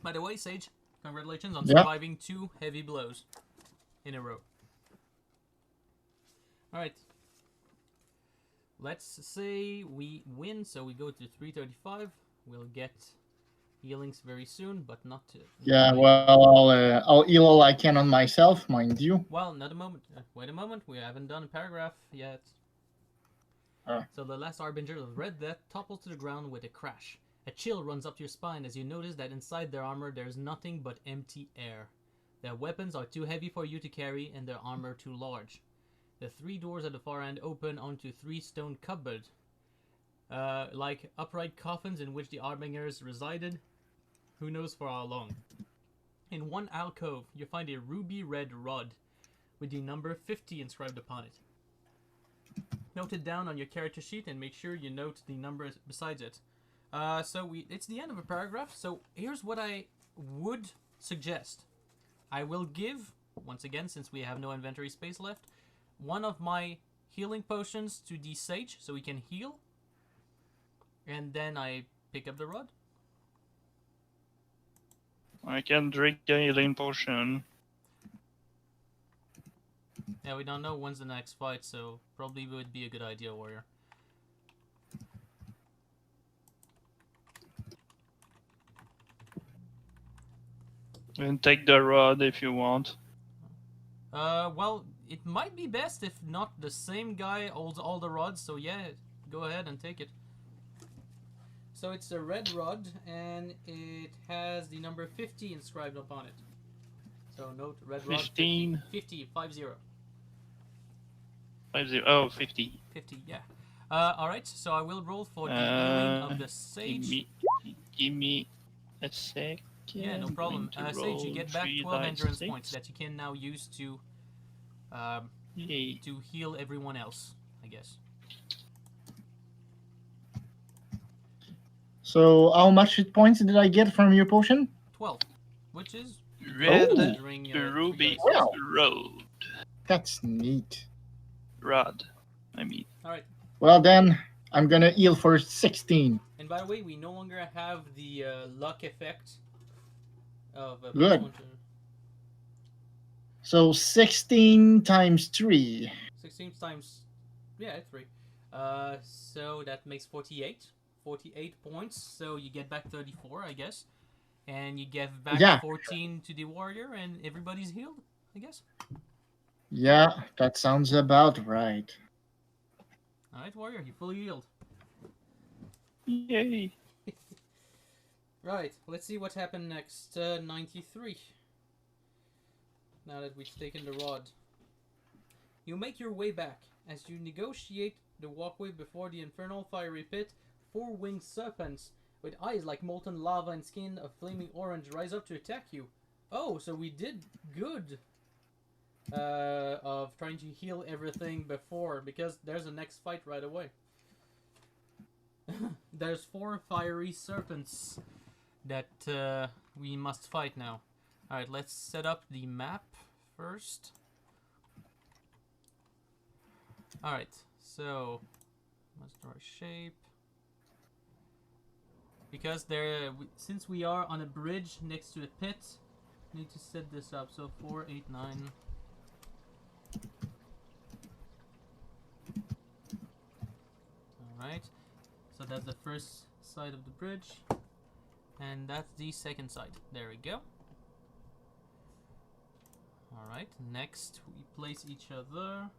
By the way, Sage, congratulations on Yeah. surviving 2 heavy blows in a row. Alright. Let's say we win, so we go to 335. We'll get healings very soon, but not to... Yeah, well, I'll heal all I can on myself, mind you. Well, not a moment. Wait a moment. We haven't done a paragraph yet. So the last Harbinger of Red Death topples to the ground with a crash. A chill runs up your spine as you notice that inside their armor there's nothing but empty air. Their weapons are too heavy for you to carry and their armor too large. The 3 doors at the far end open onto 3 stone cupboards, like upright coffins in which the Harbingers resided, who knows for how long. In one alcove, you find a ruby-red rod with the number 50 inscribed upon it. Note it down on your character sheet and make sure you note the numbers besides it. It's the end of a paragraph, so here's what I would suggest. I will give, once again, since we have no inventory space left, one of my healing potions to the Sage so he can heal. And then I pick up the rod. I can drink a healing potion. Yeah, we don't know when's the next fight, so probably would be a good idea, Warrior. And take the rod if you want. Well, it might be best if not the same guy holds all the rods, so yeah, go ahead and take it. So it's a red rod, and it has the number 50 inscribed upon it. So note, red rod 15. 50, 50. 50. Oh, 50. 50, yeah. Alright, so I will roll for the healing of the Sage. Give me a sec. Yeah, no problem. Sage, you get back 12 endurance points that you can now use to heal everyone else, I guess. So, how much hit points did I get from your potion? 12, which is Red considering, ruby Wow. road. That's neat. Rod, I mean. Alright, Well, then, I'm gonna heal for 16. and by the way, we no longer have the luck effect of Good. +1 to So, 16 times 3. 16 times, yeah, 3. So that makes 48. 48 points, so you get back 34, I guess. And you give back 14 to the warrior, and everybody's healed, I guess. Yeah, that sounds about right. Alright, warrior, you fully healed. Yay. Right, let's see what happened next. 93. Now that we've taken the rod. You make your way back. As you negotiate the walkway before the infernal fiery pit, 4 winged serpents with eyes like molten lava and skin of flaming orange rise up to attack you. Oh, so we did good of trying to heal everything before, because there's a next fight right away. there's 4 fiery serpents that we must fight now. Alright, let's set up the map first. Alright, so let's draw a shape. Because since we are on a bridge next to a pit, we need to set this up. So 4, 8, 9. Alright, so that's the first side of the bridge. And that's the second side. There we go. Alright, next we place each other.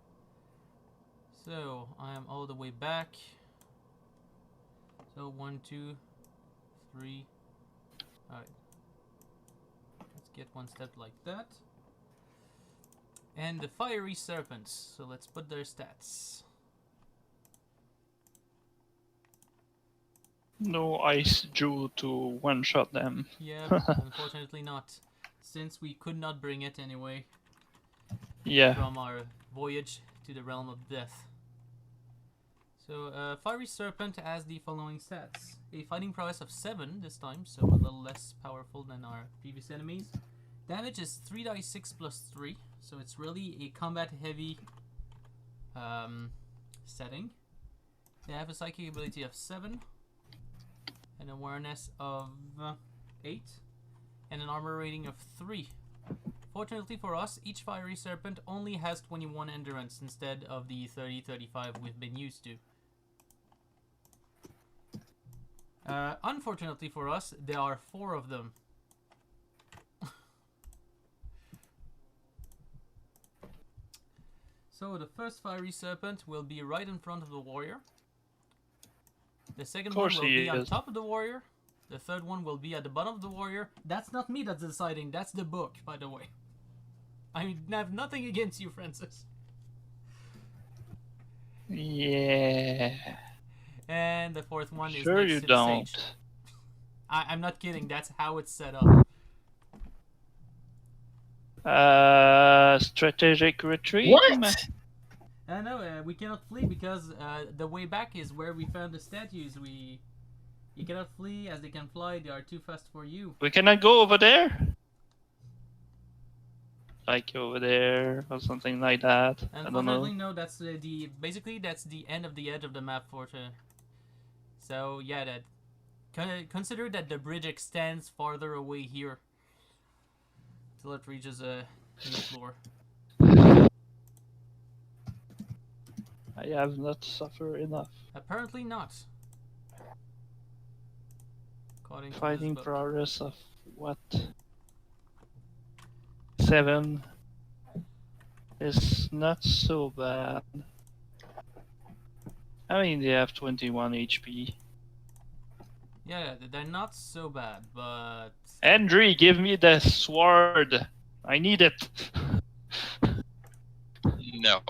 So I am all the way back. So 1, 2, 3. Alright. Let's get one step like that. And the fiery serpents. So let's put their stats. No ice Jew to one-shot them. Yeah, unfortunately not. Since we could not bring it anyway Yeah. from our voyage to the realm of death. So, Fiery Serpent has the following stats. A fighting prowess of 7 this time, so a little less powerful than our previous enemies. Damage is 3d6 plus 3, so it's really a combat-heavy setting. They have a psychic ability of 7, an awareness of 8, and an armor rating of 3. Fortunately for us, each Fiery Serpent only has 21 endurance instead of the 30-35 we've been used to. Unfortunately for us, there are 4 of them. So the first Fiery Serpent will be right in front of the warrior. The second one will be on top of the warrior. The third one will be at the bottom of the warrior. That's not me that's deciding, that's the book, by the way. I have nothing against you, Francis. Yeah. And the fourth one is Sure next you to the don't. sage. I'm not kidding, that's how it's set up. Strategic retreat? What? No, we cannot flee because the way back is where we found the statues. You cannot flee as they can fly. They are too fast for you. We cannot go over there? Like over there or something like that. I don't know. Unfortunately, no. That's basically that's the end of the edge of the map for. So yeah, that consider that the bridge extends farther away here till it reaches a new floor. I have not suffered enough. Apparently not. According to Fighting this book. progress of what? 7 is not so bad. I mean, they have 21 HP. Yeah, they're not so bad, but Andrew, give me the sword. I need it. No.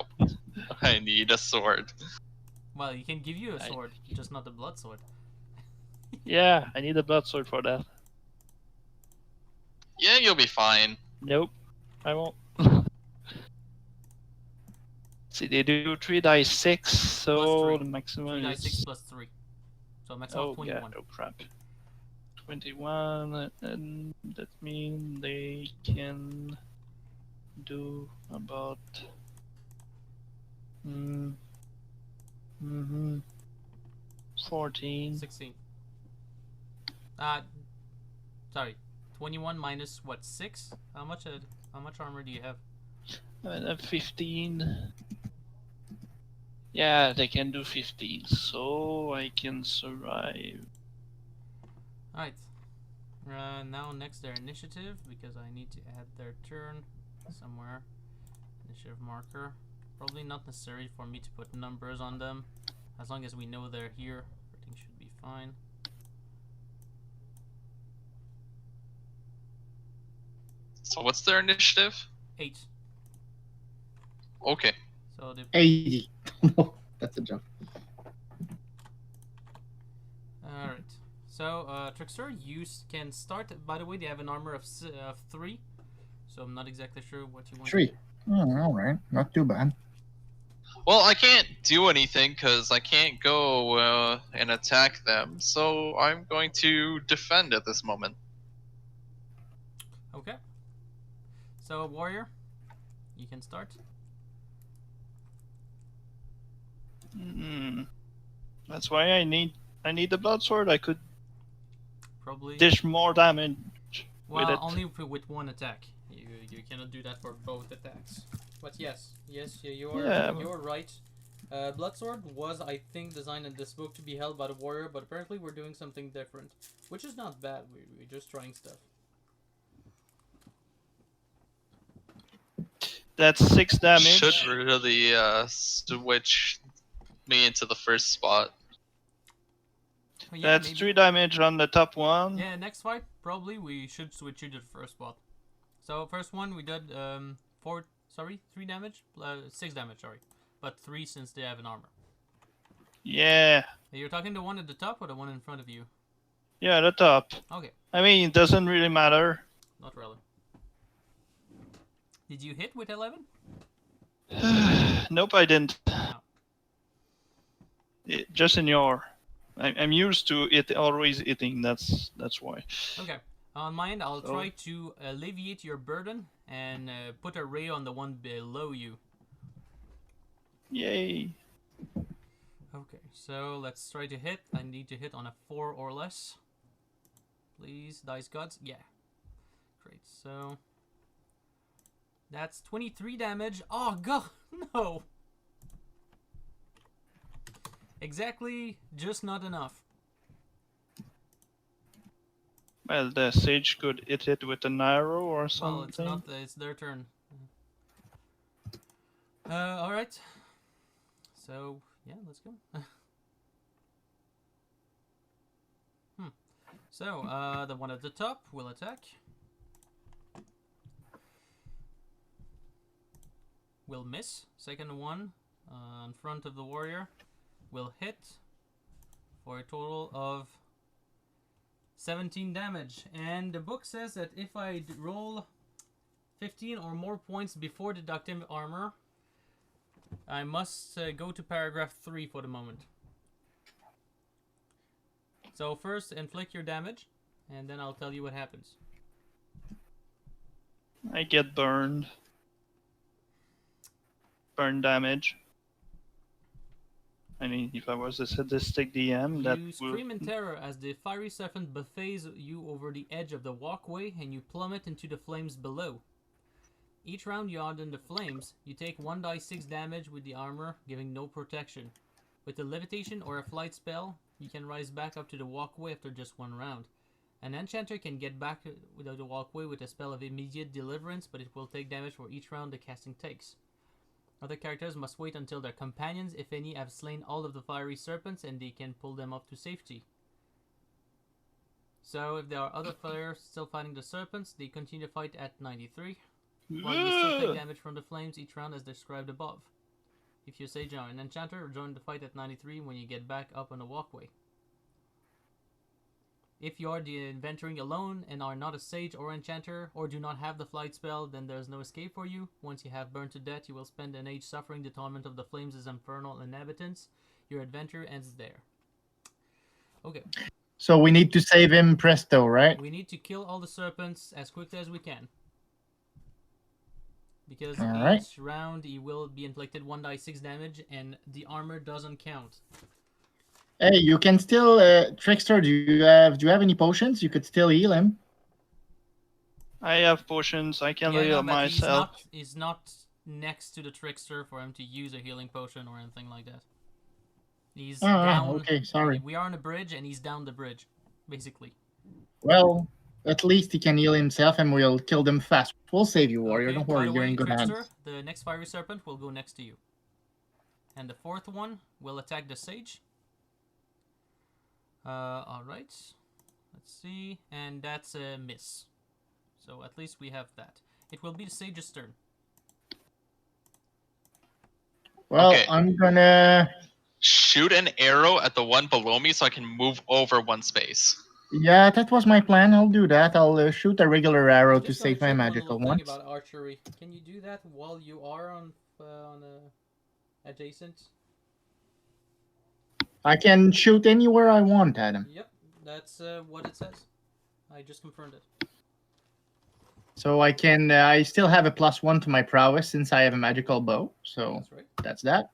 I need a sword. well, he can give you a sword, just not the blood sword. Yeah, I need a blood sword for that. Yeah, you'll be fine. Nope, I won't. See, they do 3d6, so Plus 3. the maximum 3d6 is... plus 3. So maximum Oh, 21. yeah, oh crap. 21, and that means they can do about... 14. 16. Sorry. 21 minus what? 6? How much armor do you have? 15. Yeah, they can do 15, so I can survive. Alright. Now next their initiative, because I need to add their turn somewhere. Initiative marker. Probably not necessary for me to put numbers on them. As long as we know they're here, everything should be fine. So what's their initiative? 8. Okay. So the 80. No, that's a joke. Alright. So, Trickster, you can start. By the way, they have an armor of 3. So I'm not exactly sure what you want. 3. Alright, not too bad. Well, I can't do anything because I can't go and attack them, so I'm going to defend at this moment. Okay. So, warrior, you can start. That's why I need the blood sword. I could Probably. dish more damage with Well, it. only with one attack. You cannot do that for both attacks. But yes, you're right. Bloodsword was, I think, designed in this book to be held by the warrior, but apparently we're doing something different, which is not bad. We're just trying stuff. That's 6 damage. Should really switch me into the first spot. But yeah, That's maybe. 3 damage on the top one. Yeah, next fight probably we should switch you to the first spot. So first one we did 3 damage, 6 damage, sorry, but 3 since they have an armor. Yeah. You're talking the one at the top or the one in front of you? Yeah, the top. Okay. I mean, it doesn't really matter. Not really. Did you hit with 11? Nope, I didn't. No. Just in your. I'm used to it always hitting. That's why. Okay. On my end, I'll try to alleviate your burden and put a ray on the one below you. Yay. Okay, so let's try to hit. I need to hit on a 4 or less. Please, dice gods. Yeah. Great, so... That's 23 damage. Oh, God, no! Exactly, just not enough. Well, the sage could hit it with an arrow or something. Well, it's not. It's their turn. All right. So yeah, let's go. So the one at the top will attack. Will miss. Second one in front of the warrior will hit for a total of 17 damage. And the book says that if I roll 15 or more points before deducting armor, I must go to paragraph 3 for the moment. So first, inflict your damage, and then I'll tell you what happens. I get burned. Burn damage. I mean, if I was a sadistic DM, that You scream in terror as the fiery serpent buffets you over the edge of the walkway, and you plummet into the flames below. Each round you are in the flames, you take 1d6 damage with the armor, giving no protection. With a levitation or a flight spell, you can rise back up to the walkway after just one round. An enchanter can get back without the walkway with a spell of immediate deliverance, but it will take damage for each round the casting takes. Other characters must wait until their companions, if any, have slain all of the fiery serpents, and they can pull them up to safety. So if there are other players still fighting the serpents, they continue to fight at 93. While you still take damage from the flames each round as described above. If you're Sage or an Enchanter, join the fight at 93 when you get back up on the walkway. If you are adventuring alone and are not a Sage or Enchanter, or do not have the flight spell, then there is no escape for you. Once you have burned to death, you will spend an age suffering the torment of the flames as infernal inhabitants. Your adventure ends there. Okay. So we need to save him presto, right? We need to kill all the serpents as quickly as we can. Because each round he will be inflicted 1d6 damage, and the armor doesn't count. Hey, you can still Trickster. Do you have any potions? You could still heal him. I have potions. I can heal myself. He's not next to the Trickster for him to use a healing potion or anything like that. He's down. Okay, sorry. We are on a bridge, and he's down the bridge, basically. Well, at least he can heal himself, and we'll kill them fast. We'll save you, warrior. Okay, Don't worry, you're in good Trickster, hands. the next fiery serpent will go next to you. And the fourth one will attack the sage. Alright. Let's see. And that's a miss. So at least we have that. It will be the sage's turn. Well, Okay. I'm gonna... Shoot an arrow at the one below me so I can move over one space. Yeah, that was my plan. I'll do that. I'll shoot a regular arrow to Just save my check magical one little ones. thing about archery. Can you do that while you are on a... adjacent. I can shoot anywhere I want at him. Yep, that's what it says. I just confirmed it. So I can. I still have a +1 to my prowess since I have a magical bow. So That's right. that's that.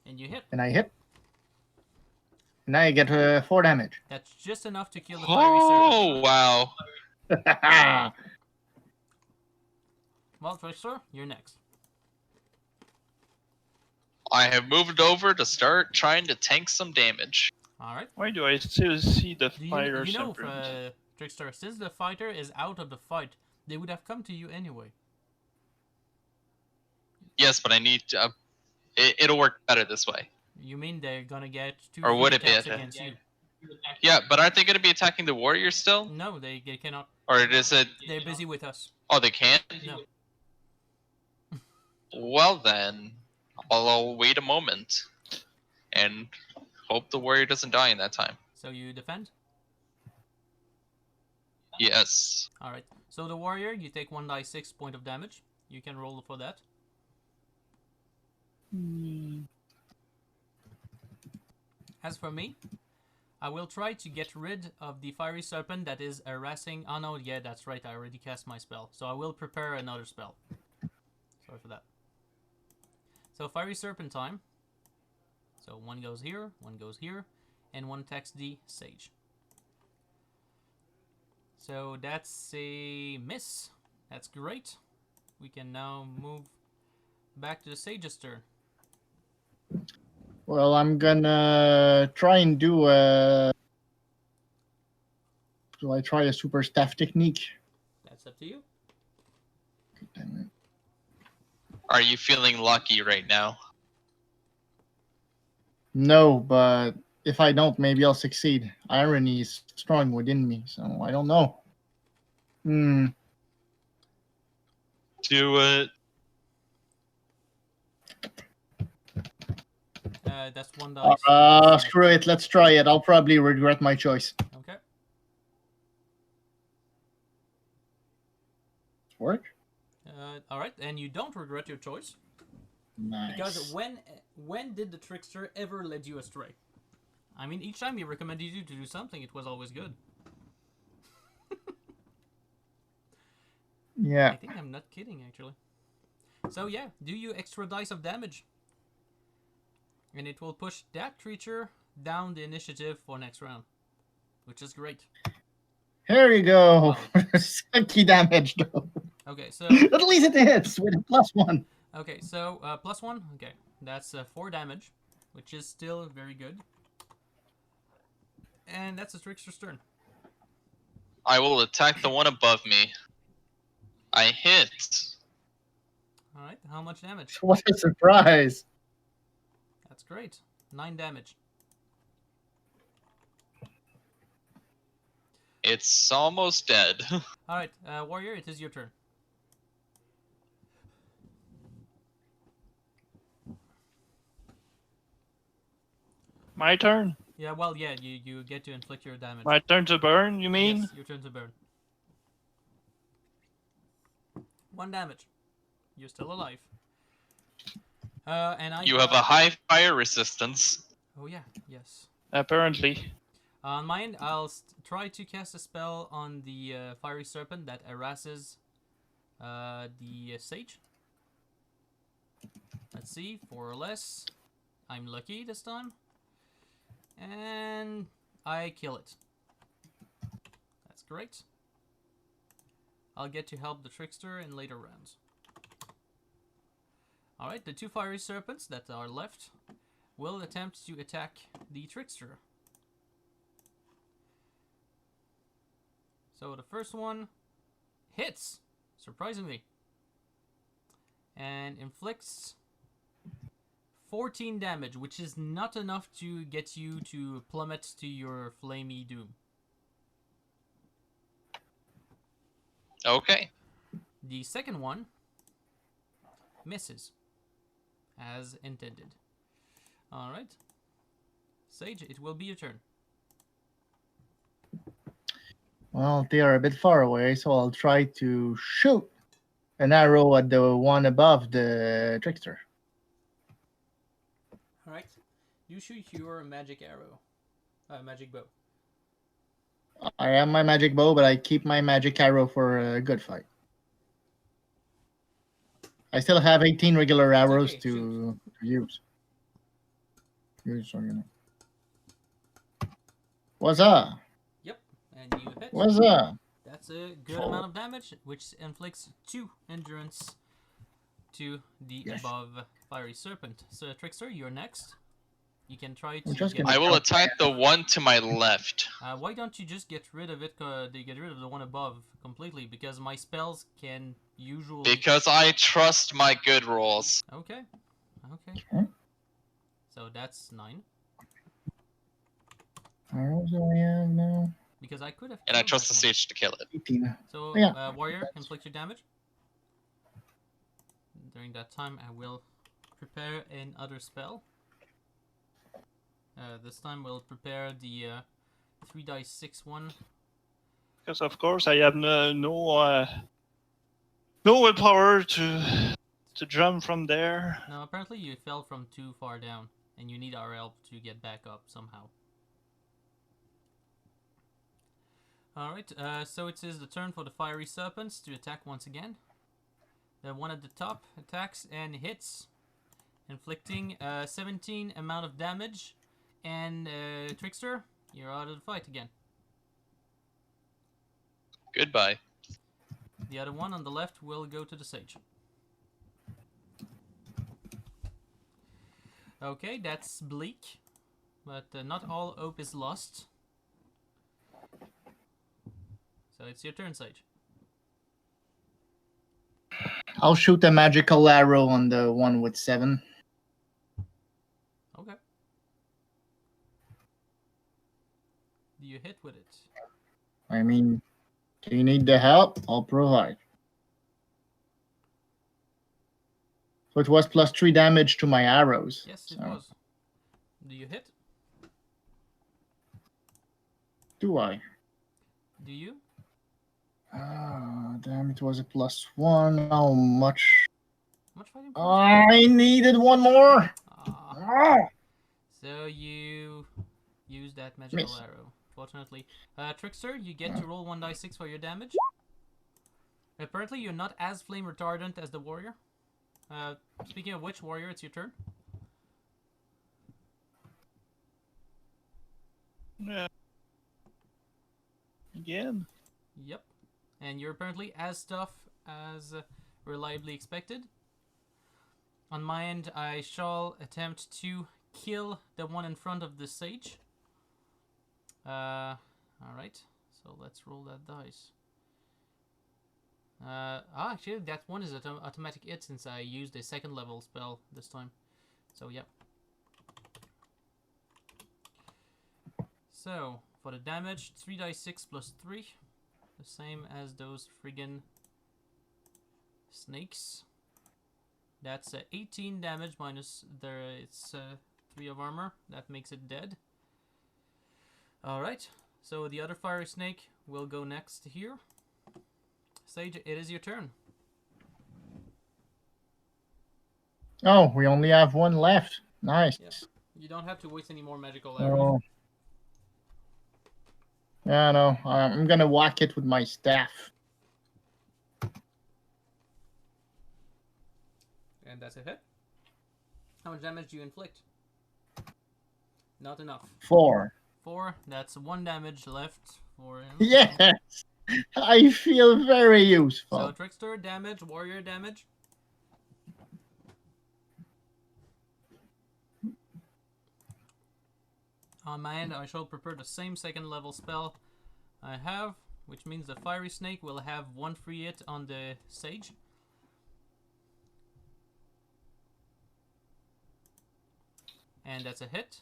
And you hit. And I hit. And I get 4 damage. That's just enough to kill the fiery serpent. Oh wow! Well, Trickster, you're next. I have moved over to start trying to tank some damage. All right. Why do I still see the Do fire you know, serpent? Trickster, since the fighter is out of the fight, they would have come to you anyway. Yes, but I need to. It'll work better this way. You mean they're gonna get 2 Or would feet it be attacks a- against you? Yeah, but aren't they going to be attacking the warrior still? No, they cannot. Or is it? They're busy with us. Oh, they can't. No. Well then, I'll wait a moment, and hope the warrior doesn't die in that time. So you defend? Yes. Alright. So the warrior, you take 1d6 point of damage. You can roll for that. As for me, I will try to get rid of the fiery serpent that is harassing. Oh no, yeah, that's right. I already cast my spell. So I will prepare another spell. Sorry for that. So fiery serpent time. So one goes here, and one attacks the sage. So that's a miss. That's great. We can now move back to the sage's turn. Well, I'm gonna try and do a. Do I try a super staff technique? That's up to you. Damn Are you feeling lucky right now? No, but if I don't, maybe I'll succeed. Irony is strong within me, so I don't know. Do it. That's one dice. Screw it. Let's try it. I'll probably regret my choice. Okay. Work? All right, and you don't regret your choice Nice. because when did the trickster ever lead you astray? I mean, each time he recommended you to do something, it was always good. Yeah. I think I'm not kidding, actually. So yeah, do you extra dice of damage, and it will push that creature down the initiative for next round, which is great. Here you go. Sucky damage, though. Okay, so At least it hits with a +1. okay, so +1. Okay, that's 4 damage, which is still very good. And that's the trickster's turn. I will attack the one above me. I hit. All right, how much damage? What a surprise. That's great. 9 damage. It's almost dead. All right, warrior, it is your turn. My turn? Yeah, well, yeah, you get to inflict your damage. My turn to burn, you mean? Yes, your turn to burn. 1 damage. You're still alive. And I. You have a high fire resistance. Oh yeah, yes. Apparently. On my end, I'll try to cast a spell on the fiery serpent that harasses the sage. Let's see, 4 or less. I'm lucky this time. And I kill it. That's great. I'll get to help the trickster in later rounds. Alright, the 2 fiery serpents that are left will attempt to attack the trickster. So the first one hits, surprisingly, and inflicts 14 damage, which is not enough to get you to plummet to your flamey doom. Okay. The second one misses, as intended. Alright. Sage, it will be your turn. Well, they are a bit far away, so I'll try to shoot an arrow at the one above the trickster. Alright. You shoot your magic arrow. Magic bow. I have my magic bow, but I keep my magic arrow for a good fight. I still have 18 regular arrows okay, to use. So, you know. What's up? Yep. And you hit. What's up? That's a good amount of damage, which inflicts 2 endurance to the above fiery serpent. So, Trickster, you're next. You can try to get... I will attack the one to my left. why don't you just get rid of it, get rid of the one above completely, because my spells can usually... Because I trust my good rolls. Okay. Okay. So that's 9. Arrows do I have now? Because I could have... And I killed trust that the one. sage to kill it. 18. So, Yeah. Warrior, inflict your damage. During that time, I will prepare another spell. This time we'll prepare the 3 dice 6 one. Because of course I have no willpower to jump from there. Now, apparently you fell from too far down, and you need our help to get back up somehow. Alright, so it is the turn for the fiery serpents to attack once again. The one at the top attacks and hits, inflicting 17 amount of damage. And Trickster, you're out of the fight again. Goodbye. The other one on the left will go to the sage. Okay, that's bleak, but not all hope is lost. So it's your turn, Sage. I'll shoot a magical arrow on the one with 7. Okay. Do you hit with it? I mean, do you need the help? I'll provide. So it was plus 3 damage to my arrows. Yes, it so. was. Do you hit? Do I? Do you? Damn, it was a plus 1. How much? Much fighting? I needed one more. Ah. So you use that magical arrow. Fortunately, Trickster, you get to roll 1 die 6 for your damage. Apparently, you're not as flame retardant as the warrior. Speaking of which, warrior, it's your turn. Yeah. Again. Yep. And you're apparently as tough as reliably expected. On my end, I shall attempt to kill the one in front of the sage. Alright. So let's roll that dice. Actually, that one is an automatic hit since I used a 2nd level spell this time. So, yep. So, for the damage, 3 dice 6 plus 3. The same as those friggin' snakes. That's 18 damage minus its 3 of armor. That makes it dead. Alright, so the other fiery snake will go next here. Sage, it is your turn. Oh, we only have one left. Nice. Yeah. You don't have to waste any more magical arrows. Oh. Yeah, no. I'm gonna whack it with my staff. And that's a hit. How much damage do you inflict? Not enough. 4. 4. That's 1 damage left for him. Yes! I feel very useful. So, Trickster damage, Warrior damage. On my end, I shall prepare the same 2nd level spell I have, which means the Fiery Snake will have 1 free hit on the Sage. And that's a hit.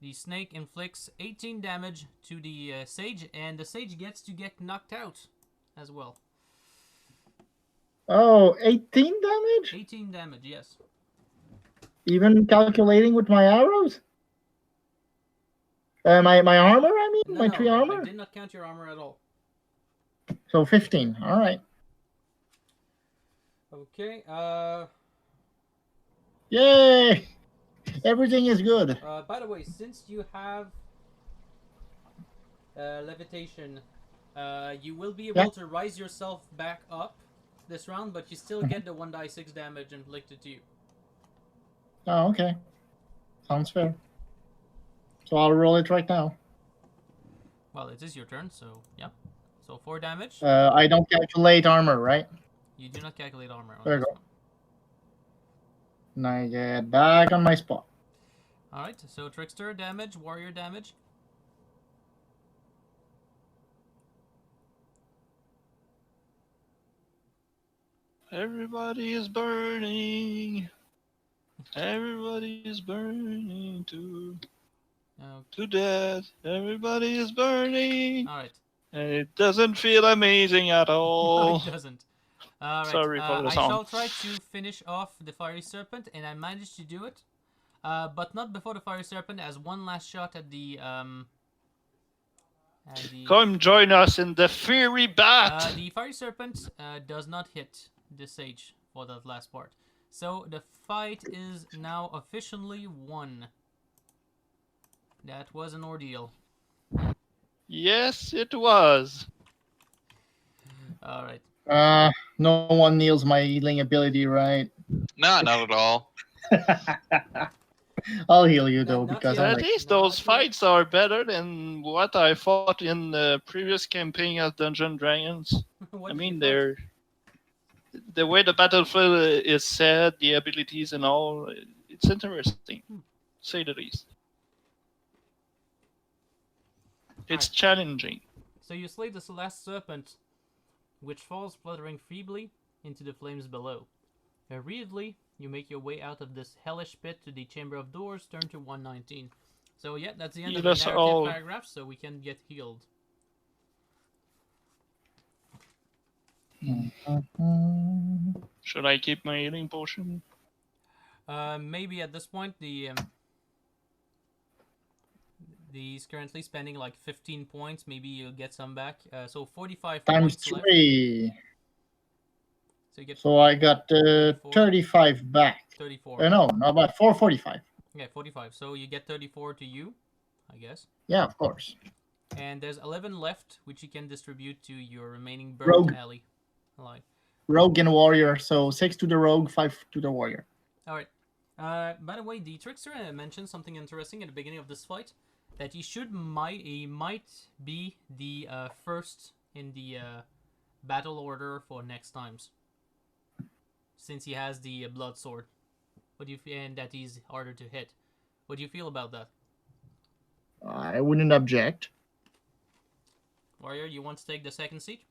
The snake inflicts 18 damage to the sage, and the sage gets to get knocked out as well. Oh, 18 damage? 18 damage, yes. Even calculating with my arrows? My armor, I mean? No, my 3 armor? I did not count your armor at all. So 15, alright. Okay, Yay! Everything is good. By the way, since you have levitation, you will be able Yeah. to rise yourself back up this round, but you still get the 1d6 damage inflicted to you. Oh, okay. Sounds fair. So I'll roll it right now. Well, it is your turn, so yeah. So 4 damage. I don't calculate armor, right? You do not calculate armor on There you this go. one. And I get back on my spot. Alright, so Trickster damage, Warrior damage. Everybody is burning. Everybody is burning to death. Everybody is burning. Alright. And it doesn't feel amazing at No, all. it doesn't. Alright, Sorry for the I sound. shall try to finish off the Fiery Serpent, and I managed to do it. But not before the Fiery Serpent has one last shot at the Come join us in the fiery bat. the Fiery Serpent does not hit the Sage for that last part. So the fight is now officially won. That was an ordeal. Yes, it was. Alright. No one kneels my healing ability, right? Nah, not at all. I'll heal you though Not because yet. I'm At like, least No, those not yet. fights are better than what I fought in the previous campaign as Dungeon Dragons. What I did mean, you fight? they're the way the battlefield is set, the abilities and all. It's interesting, say the least. It's Alright. challenging. So you slay this last serpent, which falls fluttering feebly into the flames below. Hurriedly, you make your way out of this hellish pit to the Chamber of Doors, turn to 119. So yeah, that's the end of Heal the us narrative all. paragraph, so we can get healed. Should I keep my healing potion? Maybe at this point, he's currently spending like 15 points. Maybe you'll get some back. So 45 times points left. 3. So you get So I got 34. 35 back. 34. No, not about 445. Yeah, 45. So you get 34 to you, I guess. Yeah, of course. And there's 11 left, which you can distribute to your remaining Rogue. burnt ally. Rogue and warrior, so 6 to the rogue, 5 to the warrior. Alright. By the way, the Trickster mentioned something interesting at the beginning of this fight. That he might be the first in the battle order for next times. Since he has the blood sword. What do you feel, and that he's harder to hit. What do you feel about that? I wouldn't object. Warrior, you want to take the second seat?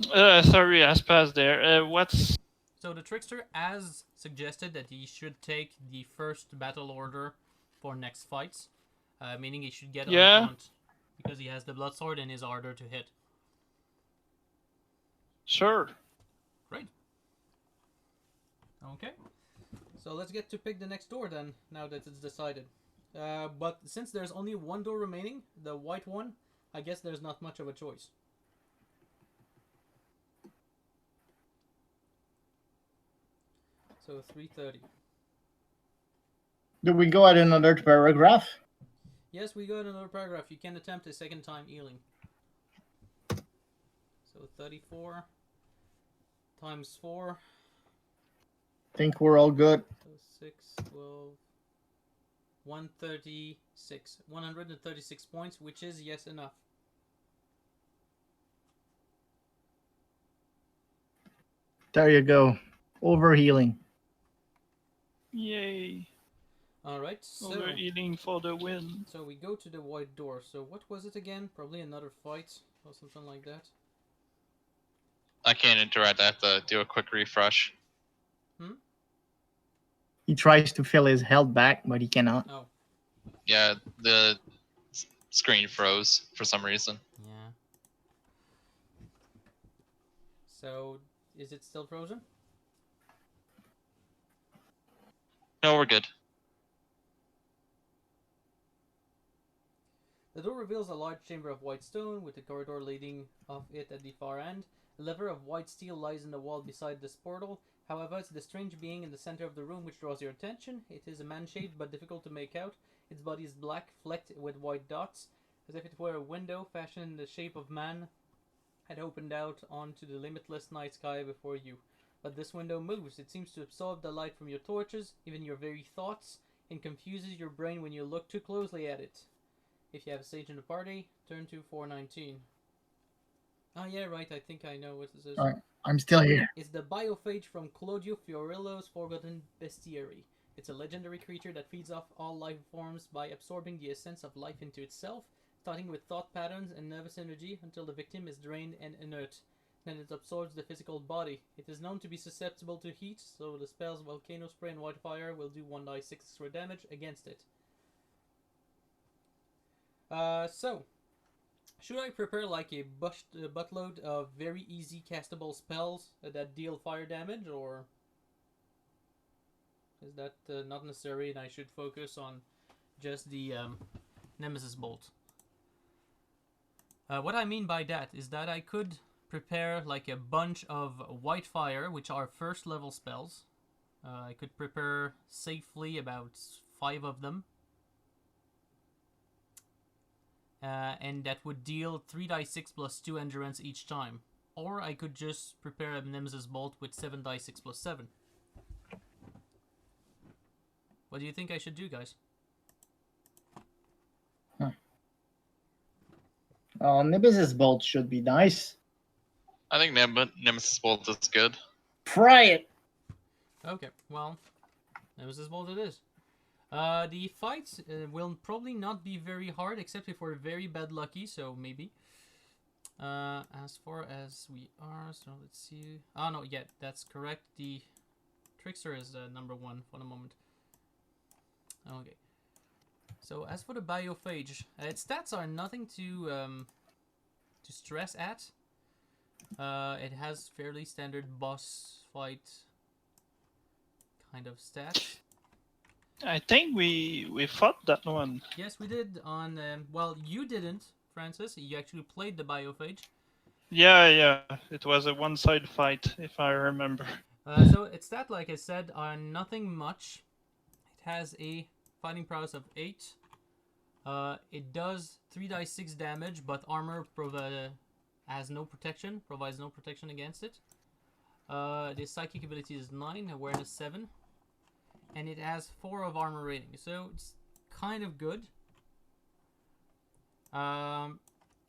Sorry, Aspas there. What's... So the Trickster has suggested that he should take the first battle order for next fights. Meaning he should get on front. Because he has the blood sword and is harder to hit. Sure. Great. Okay. So let's get to pick the next door then, now that it's decided. But since there's only one door remaining, the white one, I guess there's not much of a choice. So 3:30. Do we go at another paragraph? Yes, we go to another paragraph. You can attempt a second time healing. So 34 times 4. Think we're all good. So 6, 12, 136. 136 points, which is, yes, enough. There you go. Overhealing. Yay. Alright, so... Overeating for the win. So we go to the white door. So what was it again? Probably another fight or something like that. I can't interact. I have to do a quick refresh. He tries to fill his health back, but he cannot. Oh, Yeah, the screen froze for some reason. yeah. So, is it still frozen? No, we're good. The door reveals a large chamber of white stone with a corridor leading off it at the far end. A lever of white steel lies in the wall beside this portal, However, it's the strange being in the center of the room which draws your attention. It is a man-shaped but difficult to make out. Its body is black, flecked with white dots, as if it were a window fashioned in the shape of man had opened out onto the limitless night sky before you. But this window moves. It seems to absorb the light from your torches, even your very thoughts, and confuses your brain when you look too closely at it. If you have a sage in the party, turn to 419. Oh yeah, right, I think I know what this is. Alright, I'm still here. It's the biophage from Claudio Fiorillo's Forgotten Bestiary. It's a legendary creature that feeds off all life forms by absorbing the essence of life into itself, starting with thought patterns and nervous energy until the victim is drained and inert. Then it absorbs the physical body. It is known to be susceptible to heat, so the spells Volcano Spray and Wildfire will do 1d6 extra damage against it. So, should I prepare like a buttload of very easy castable spells that deal fire damage, or is that not necessary and I should focus on just the Nemesis Bolt? What I mean by that is that I could prepare like a bunch of white fire, which are first level spells. I could prepare safely about 5 of them. And that would deal 3d6 plus 2 endurance each time. Or I could just prepare a Nemesis Bolt with 7d6 plus 7. What do you think I should do, guys? Nemesis Bolt should be nice. I think Nemesis Bolt is good. Try it! Okay, well, Nemesis Bolt it is. The fights will probably not be very hard, except if we're very bad lucky, so maybe. As far as we are, so let's see. Oh, no, yeah, that's correct. The Trickster is number 1 for the moment. Okay. So, as for the Biophage, its stats are nothing to stress at. It has fairly standard boss fight kind of stats. I think we fought that one. Yes, we did on... well, you didn't, Francis. You actually played the Biophage. Yeah. It was a one-side fight, if I remember. So its stats, like I said, are nothing much. It has a fighting prowess of 8. It does 3d6 damage, but armor has no protection, provides no protection against it. The psychic ability is 9, awareness 7. And it has 4 of armor rating, so it's kind of good. And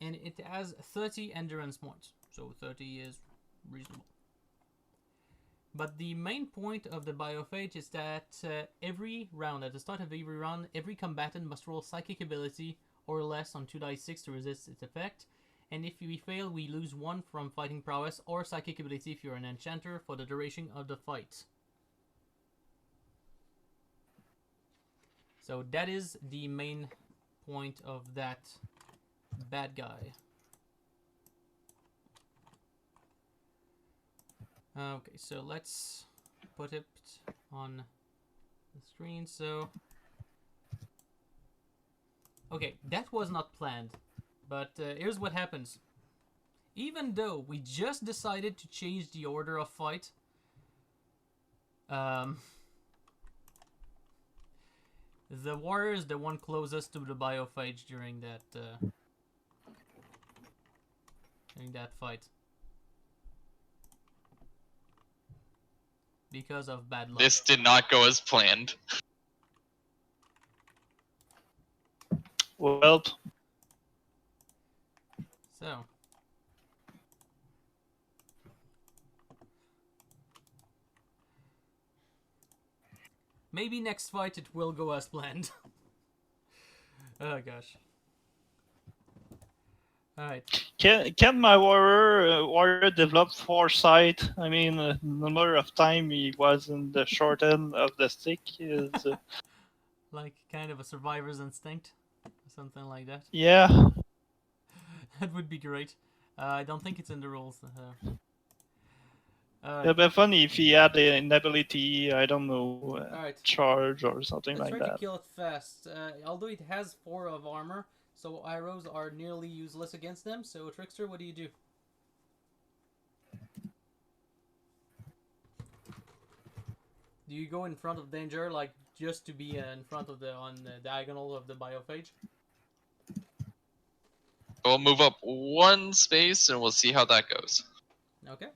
it has 30 endurance points, so 30 is reasonable. But the main point of the Biophage is that every round, at the start of every round, every combatant must roll psychic ability or less on 2d6 to resist its effect. And if we fail, we lose 1 from fighting prowess or psychic ability if you're an enchanter for the duration of the fight. So that is the main point of that bad guy. Okay, so let's put it on the screen. So, okay, that was not planned, but here's what happens. Even though we just decided to change the order of fight, the warrior is the one closest to the Biophage during that fight. Because of bad luck. This did not go as planned. Well, So. Maybe next fight it will go as planned. Oh gosh. Alright. can my warrior develop foresight? I mean, the number of time he was in the short end of the stick is... Like kind of a survivor's instinct? Something like that. Yeah. That would be great. I don't think it's in the rules. It'd be funny if he had an ability, I don't know, Alright. charge or something Let's like try to that. kill it fast. Although it has 4 of armor, so arrows are nearly useless against them. So Trickster, what do you do? Do you go in front of danger, like just to be in front of on the diagonal of the biophage? We'll move up one space and we'll see how that goes. Okay.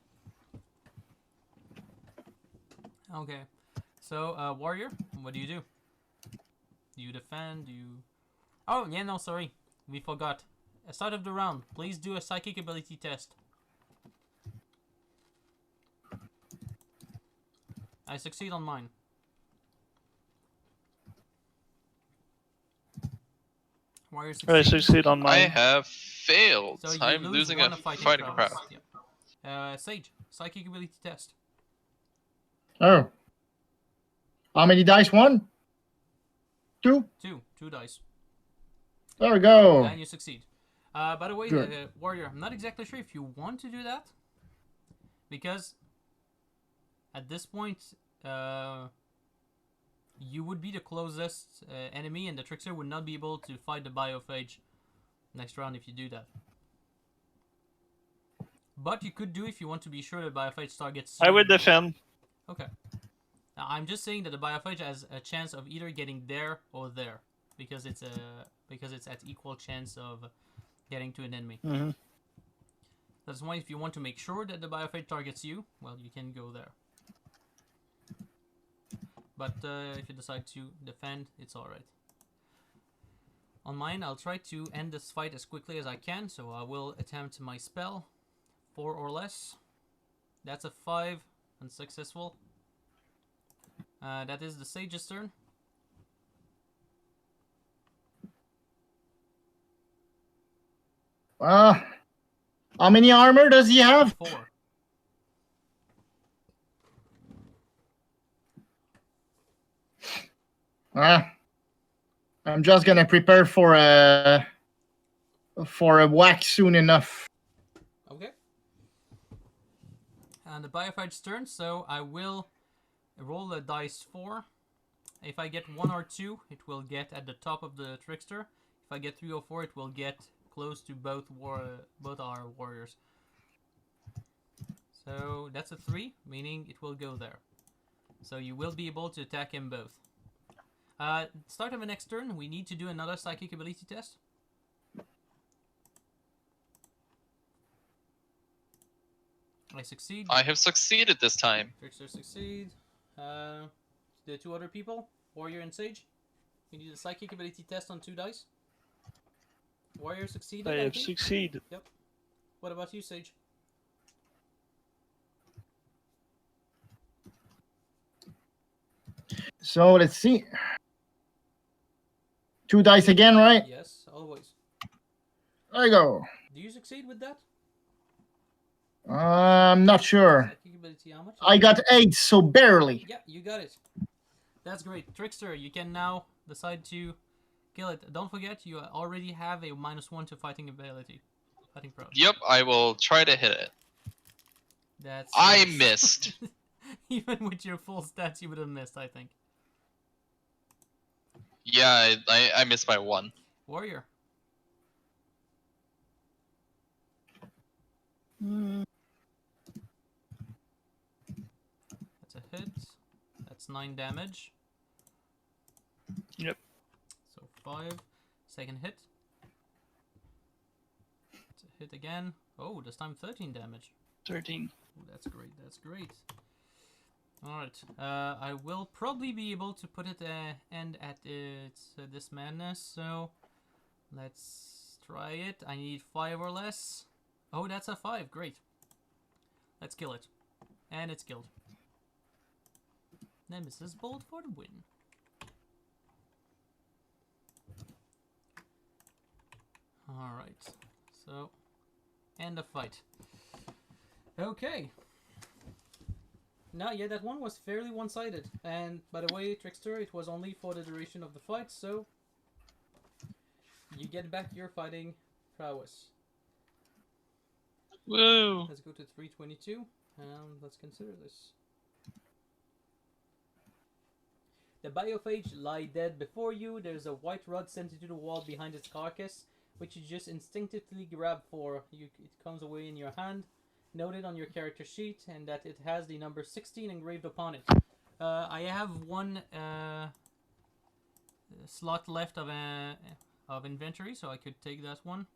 Okay. So, warrior, what do you do? Do you defend? Do you... Oh, yeah, no, sorry. We forgot. At the start of the round, please do a psychic ability test. I succeed on mine. Warrior I succeeds. succeed on I mine. have failed. So you I'm lose losing one a of fighting fighting prowess. crowd. Yep. Sage, psychic ability test. Oh. How many dice? 1? 2? Two dice. There we go. And you succeed. By the way, Good. warrior, I'm not exactly sure if you want to do that, because at this point, you would be the closest enemy, and the trickster would not be able to fight the biophage next round if you do that. But you could do if you want to be sure the biophage targets you. I would defend. Okay. Now, I'm just saying that the biophage has a chance of either getting there or there, because it's at equal chance of getting to an enemy. Mm-hmm. That's why if you want to make sure that the biophage targets you, well, you can go there. But if you decide to defend, it's alright. On mine, I'll try to end this fight as quickly as I can, so I will attempt my spell. 4 or less. That's a 5, unsuccessful. That is the sage's turn. How many armor does he have? 4. I'm just gonna prepare for a whack soon enough. Okay. And the biophage's turn, so I will roll a dice 4. If I get 1 or 2, it will get at the top of the trickster. If I get 3 or 4, it will get close to both our warriors. So that's a 3, meaning it will go there. So you will be able to attack him both. Start of the next turn, we need to do another psychic ability test. I succeed. I have succeeded this time. Trickster succeed. The 2 other people, Warrior and Sage. We need a psychic ability test on 2 dice. Warrior succeeded. I have think? succeeded. Yep. What about you, Sage? So let's see. 2 dice again, right? Yes, always. There you go. Do you succeed with that? I'm not sure. Psychic ability, how much? I got 8, so barely. Yeah, you got it. That's great. Trickster, you can now decide to kill it. Don't forget, you already have a -1 to fighting ability. Fighting pro. Yep, I will try to hit it. That's I missed. Even with your full stats, you would have missed, I think. Yeah, I missed by 1. Warrior. That's a hit. That's 9 damage. Yep. So 5. Second hit. It's a hit again. Oh, this time 13 damage. 13. Ooh, that's great. That's great. Alright. I will probably be able to put it end at its this madness. So let's try it. I need 5 or less. Oh, that's a 5. Great. Let's kill it. And it's killed. Nemesis Bolt for the win. Alright. So, end of fight. Okay. Now, yeah, that one was fairly one-sided. And, by the way, Trickster, it was only for the duration of the fight, so you get back your fighting prowess. Woo! Let's go to 322, and let's consider this. The biophage lie dead before you. There's a white rod sent into the wall behind its carcass, which you just instinctively grab for. It comes away in your hand. Noted on your character sheet, and that it has the number 16 engraved upon it. I have one slot left of inventory, so I could take that one.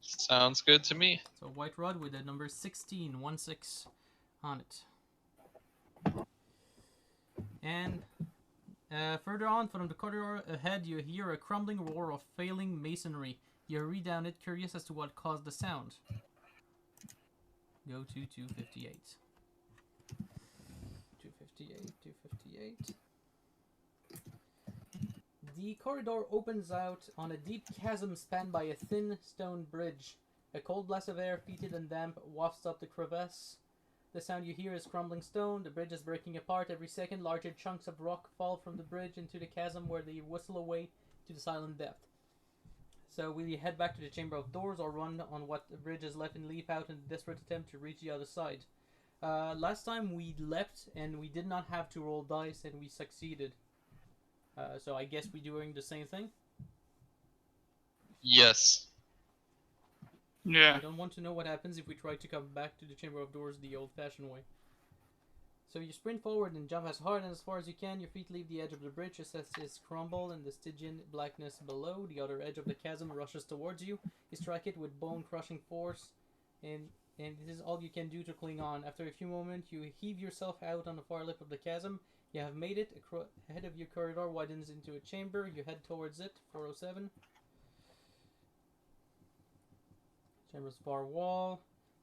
Sounds good to me. So white rod with the number 16, 16 on it. And further on from the corridor ahead, you hear a crumbling roar of failing masonry. You hurry down it, curious as to what caused the sound. Go to 258. 258, 258. The corridor opens out on a deep chasm spanned by a thin stone bridge. A cold blast of air, fetid and damp, wafts up the crevasse. The sound you hear is crumbling stone. The bridge is breaking apart. Every second, larger chunks of rock fall from the bridge into the chasm where they whistle away to the silent depth. So will you head back to the Chamber of Doors or run on what the bridge is left and leap out in a desperate attempt to reach the other side? Last time we leapt and we did not have to roll dice and we succeeded. So I guess we're doing the same thing? Yes. Yeah. I don't want to know what happens if we try to come back to the Chamber of Doors the old-fashioned way. So you sprint forward and jump as hard and as far as you can. Your feet leave the edge of the bridge as it crumble in the Stygian blackness below. The other edge of the chasm rushes towards you. You strike it with bone-crushing force, and this is all you can do to cling on. After a few moments, you heave yourself out on the far lip of the chasm. You have made it. Ahead of your corridor widens into a chamber. You head towards it. 407. Chamber's far wall.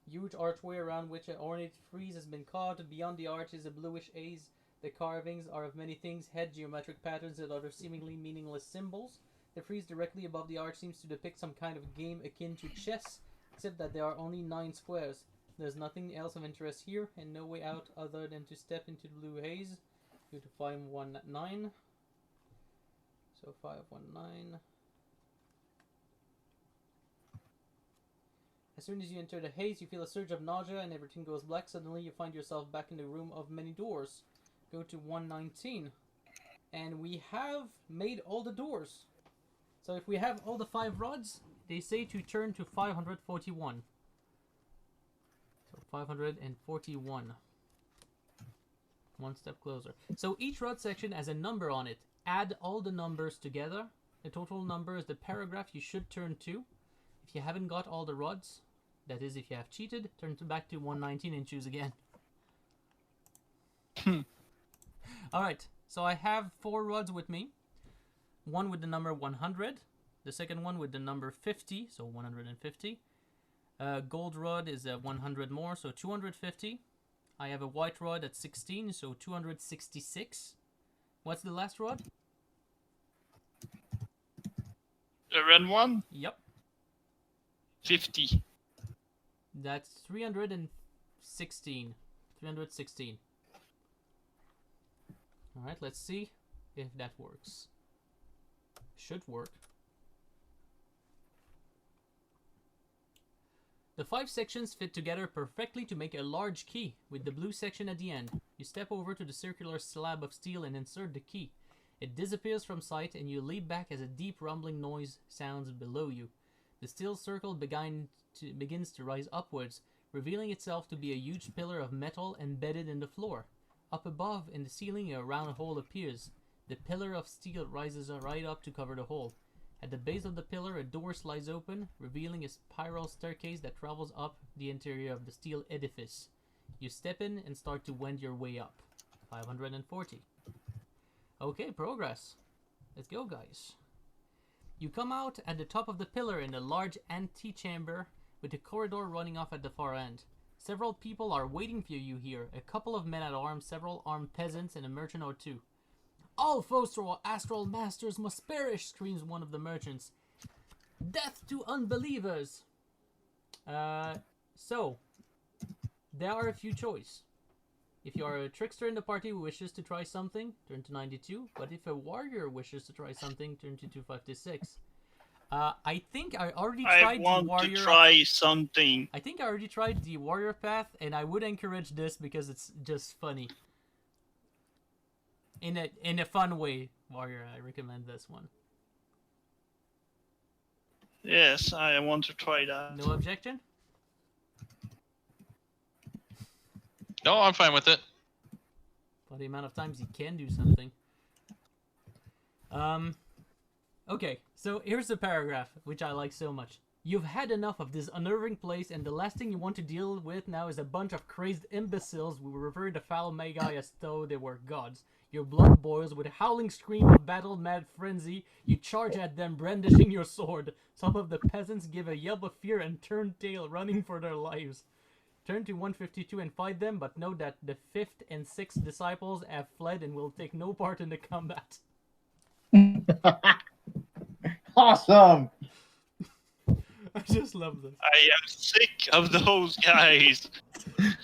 Huge archway around which an ornate frieze has been carved. Beyond the arch is a bluish haze. The carvings are of many things: head, geometric patterns, and other seemingly meaningless symbols. The frieze directly above the arch seems to depict some kind of game akin to chess, except that there are only 9 squares. There's nothing else of interest here, and no way out other than to step into the blue haze. Go to 519. So 519. As soon as you enter the haze, you feel a surge of nausea and everything goes black. Suddenly you find yourself back in the room of many doors. Go to 119. And we have made all the doors. So if we have all the 5 rods, they say to turn to 541. So 541. One step closer. So each rod section has a number on it. Add all the numbers together. The total number is the paragraph you should turn to. If you haven't got all the rods, that is if you have cheated, turn back to 119 and choose again. Alright, so I have 4 rods with me. One with the number 100. The second one with the number 50, so 150. Gold rod is 100 more, so 250. I have a white rod at 16, so 266. What's the last rod? The red one? Yep. 50. That's 316. 316. Alright, let's see if that works. Should work. The 5 sections fit together perfectly to make a large key, with the blue section at the end. You step over to the circular slab of steel and insert the key. It disappears from sight and you leap back as a deep rumbling noise sounds below you. The steel circle begins to rise upwards, revealing itself to be a huge pillar of metal embedded in the floor. Up above, in the ceiling, a round hole appears. The pillar of steel rises right up to cover the hole. At the base of the pillar, a door slides open, revealing a spiral staircase that travels up the interior of the steel edifice. You step in and start to wend your way up. 540. Okay, progress. Let's go, guys. You come out at the top of the pillar in a large antechamber with a corridor running off at the far end. Several people are waiting for you here. A couple of men-at-arms, several armed peasants, and a merchant or two. All foes to our astral masters must perish, screams one of the merchants. Death to unbelievers! So, there are a few choices. If you are a trickster in the party who wishes to try something, turn to 92. But if a warrior wishes to try something, turn to 256. I think I already tried the warrior. I want to try something. I think I already tried the warrior path, and I would encourage this because it's just funny. In a fun way, warrior. I recommend this one. Yes, I want to try that. No objection? No, I'm fine with it. But the amount of times he can do something. Okay, so here's the paragraph, which I like so much. You've had enough of this unnerving place, and the last thing you want to deal with now is a bunch of crazed imbeciles who revere the foul magi as though they were gods. Your blood boils with a howling scream of battle-mad frenzy. You charge at them, brandishing your sword. Some of the peasants give a yelp of fear and turn tail, running for their lives. Turn to 152 and fight them, but know that the 5th and 6th disciples have fled and will take no part in the combat. Awesome. I just love this. I am sick of those guys.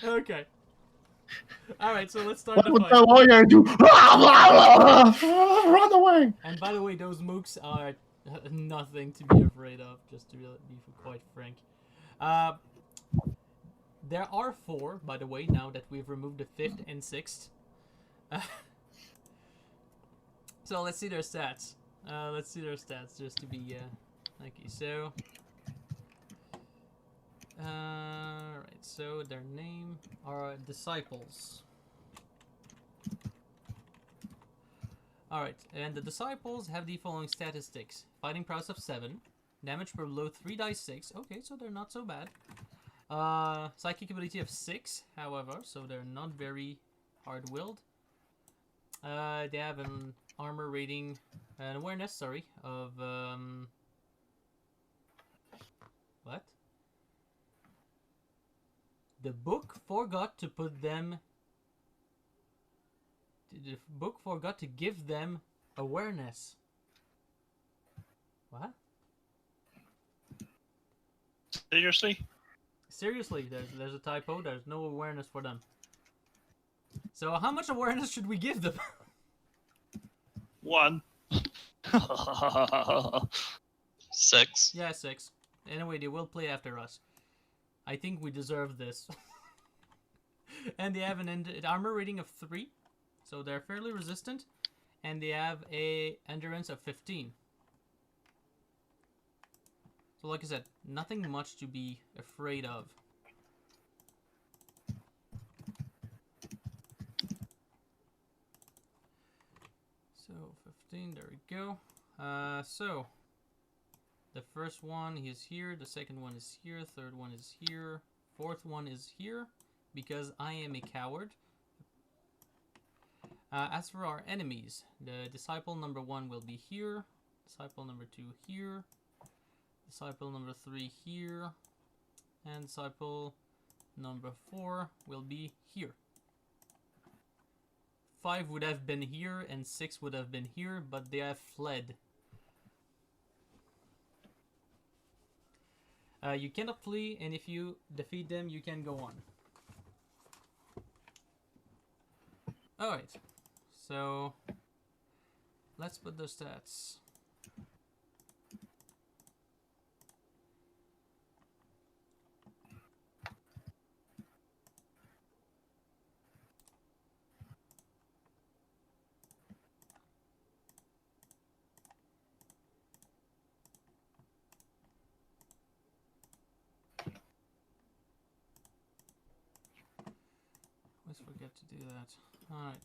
Okay. Alright, so let's start What the would fight. the lawyer do? Run away. And by the way, those mooks are nothing to be afraid of, just to be quite frank. There are 4, by the way, now that we've removed the 5th and 6th. So let's see their stats. Just to be, okay, so... Alright, so their name are disciples. Alright, and the disciples have the following statistics. Fighting prowess of 7, damage per blow 3 dice 6, okay, so they're not so bad. Psychic ability of 6, however, so they're not very hard-willed. They have an armor rating, an awareness, sorry, of, what? The book forgot to put them... The book forgot to give them awareness. What? Seriously? Seriously, there's a typo. There's no awareness for them. So how much awareness should we give them? 1. 6. Yeah, 6. Anyway, they will play after us. I think we deserve this. And they have an armor rating of 3. So they're fairly resistant. And they have a endurance of 15. So like I said, nothing much to be afraid of. So 15, there we go. So the first one is here, the second one is here, third one is here, fourth one is here, because I am a coward. As for our enemies, the disciple number 1 will be here, disciple number 2 here, disciple number 3 here, and disciple number 4 will be here. 5 would have been here, and 6 would have been here, but they have fled. You cannot flee, and if you defeat them, you can go on. Alright, so let's put the stats. Always forget to do that. Alright.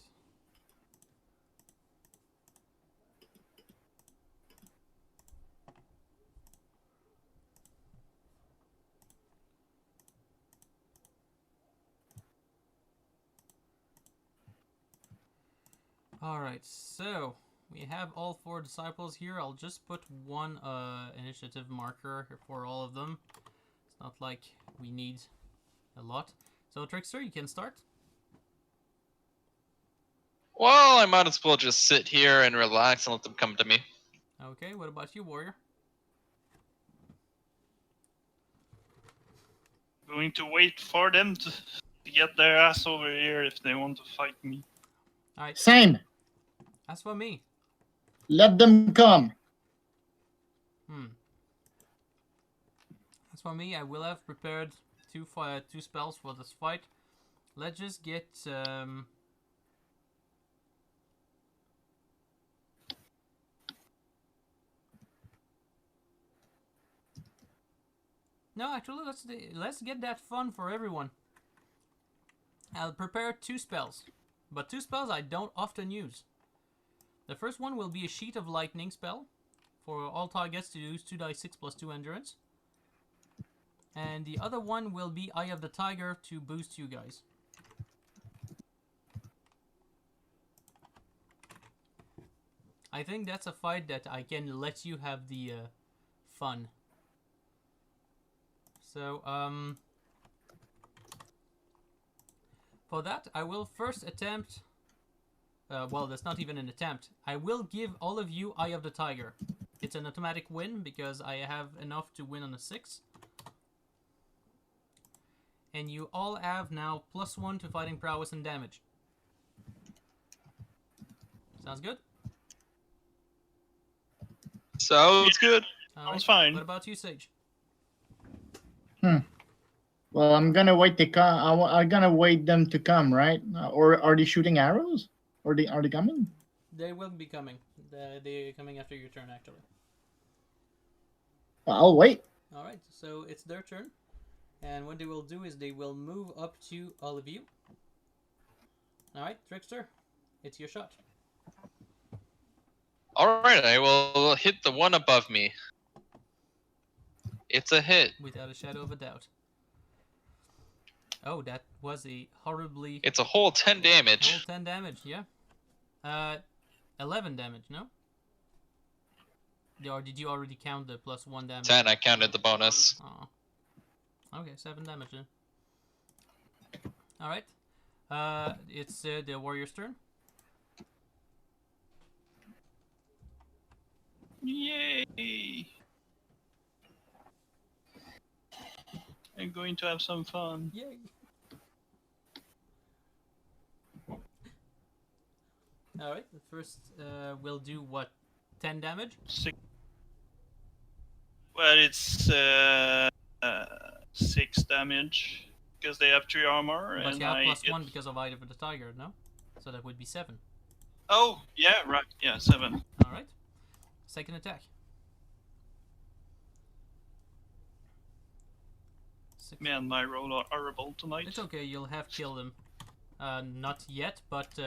Alright, so we have all 4 disciples here. I'll just put one initiative marker for all of them. It's not like we need a lot. So Trickster, you can start. Well, I might as well just sit here and relax and let them come to me. Okay, what about you, Warrior? Going to wait for them to get their ass over here if they want to fight me. Alright, Same. as for me. Let them come. As for me, I will have prepared two spells for this fight. Let's just get No, actually, let's get that fun for everyone. I'll prepare 2 spells, but 2 spells I don't often use. The first one will be a Sheet of Lightning spell for all targets to use 2d6 plus 2 endurance. And the other one will be Eye of the Tiger to boost you guys. I think that's a fight that I can let you have the fun. So, for that, I will first attempt... well, that's not even an attempt. I will give all of you Eye of the Tiger. It's an automatic win because I have enough to win on a 6. And you all have now +1 to fighting prowess and damage. Sounds good? Sounds good. Sounds fine. What about you, Sage? Well, I'm gonna wait to come. I'm gonna wait them to come, right? Or are they shooting arrows? Or are they coming? They will be coming. They're coming after your turn, actually. I'll wait. Alright, so it's their turn. And what they will do is they will move up to all of you. Alright, Trickster, it's your shot. Alright, I will hit the one above me. It's a hit. Without a shadow of a doubt. Oh, that was a horribly... It's a whole 10 damage. Whole 10 damage, yeah. 11 damage, no? Or did you already count the +1 damage? 10, I counted the bonus. Oh. Okay, 7 damage then. Alright. It's the warrior's turn. Yay! I'm going to have some fun. Yay! Alright, the first will do what? 10 damage? 6. Well, it's 6 damage because they have 3 armor. But and you have I +1 because of Eye of the Tiger, no? So that would be 7. Oh, yeah, right. Yeah, 7. Alright. Second attack. 6. Man, my roll are horrible tonight. It's okay, you'll have killed him. Not yet, but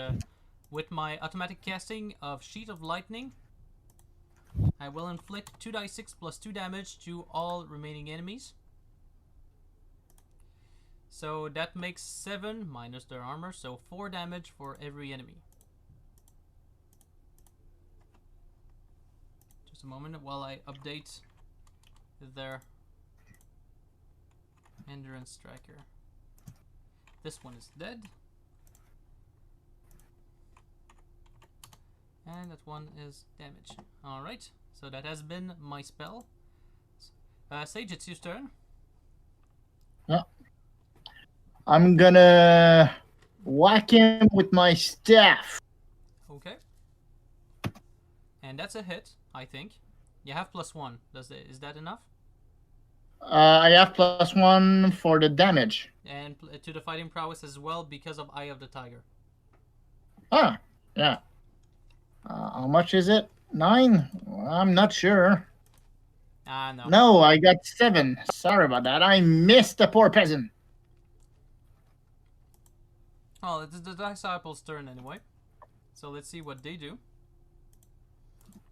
with my automatic casting of Sheet of Lightning, I will inflict 2d6 plus 2 damage to all remaining enemies. So that makes 7 minus their armor, so 4 damage for every enemy. Just a moment while I update their endurance tracker. This one is dead. And that one is damage. Alright, so that has been my spell. Sage, it's your turn. Yeah. I'm gonna whack him with my staff. Okay. And that's a hit, I think. You have +1. Is that enough? I have +1 for the damage. And to the fighting prowess as well because of Eye of the Tiger. Ah, yeah. How much is it? 9? Well, I'm not sure. No. No, I got 7. Sorry about that. I missed the poor peasant. Oh, it's the disciples' turn anyway. So let's see what they do.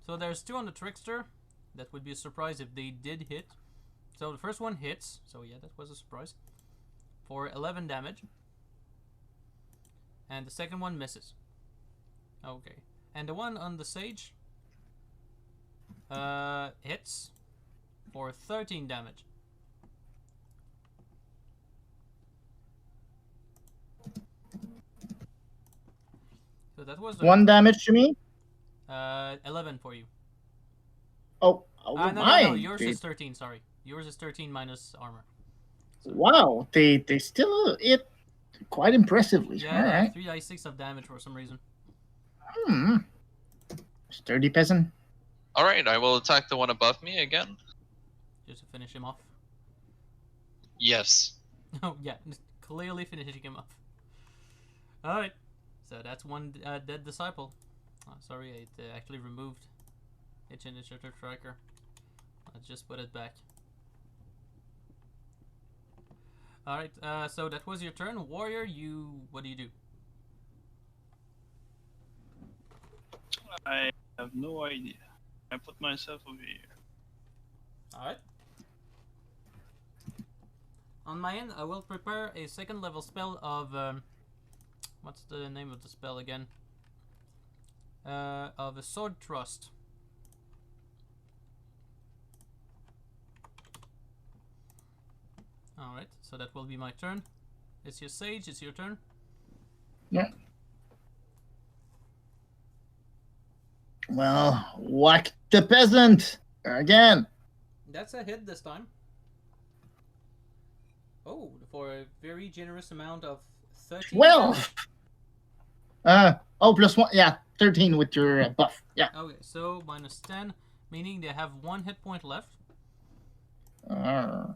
So there's 2 on the Trickster. That would be a surprise if they did hit. So the first one hits. So yeah, that was a surprise. For 11 damage. And the second one misses. Okay. And the one on the Sage hits for 13 damage. So that was 1 damage to me. 11 for you. Oh, no, yours is 13. Sorry, yours is 13 minus armor. So, wow, they still hit quite impressively. yeah, All right. 3d6 of damage for some reason. Sturdy peasant. Alright, I will attack the one above me again. Just to finish him off. Yes. Oh yeah, clearly finishing him off. All right, so that's one dead disciple. Oh, sorry, it actually removed its initiative tracker. Let's just put it back. All right. So that was your turn, warrior. What do you do? I have no idea. I put myself over here. All right. On my end, I will prepare a second level spell of what's the name of the spell again? Of a sword thrust. All right. So that will be my turn. It's your sage. It's your turn. Yeah. Well, whack the peasant again. That's a hit this time. Oh, for a very generous amount of 13. 12. Plus 1. Yeah, 13 with your buff. Yeah. Okay, so minus 10, meaning they have 1 hit point left. Uh,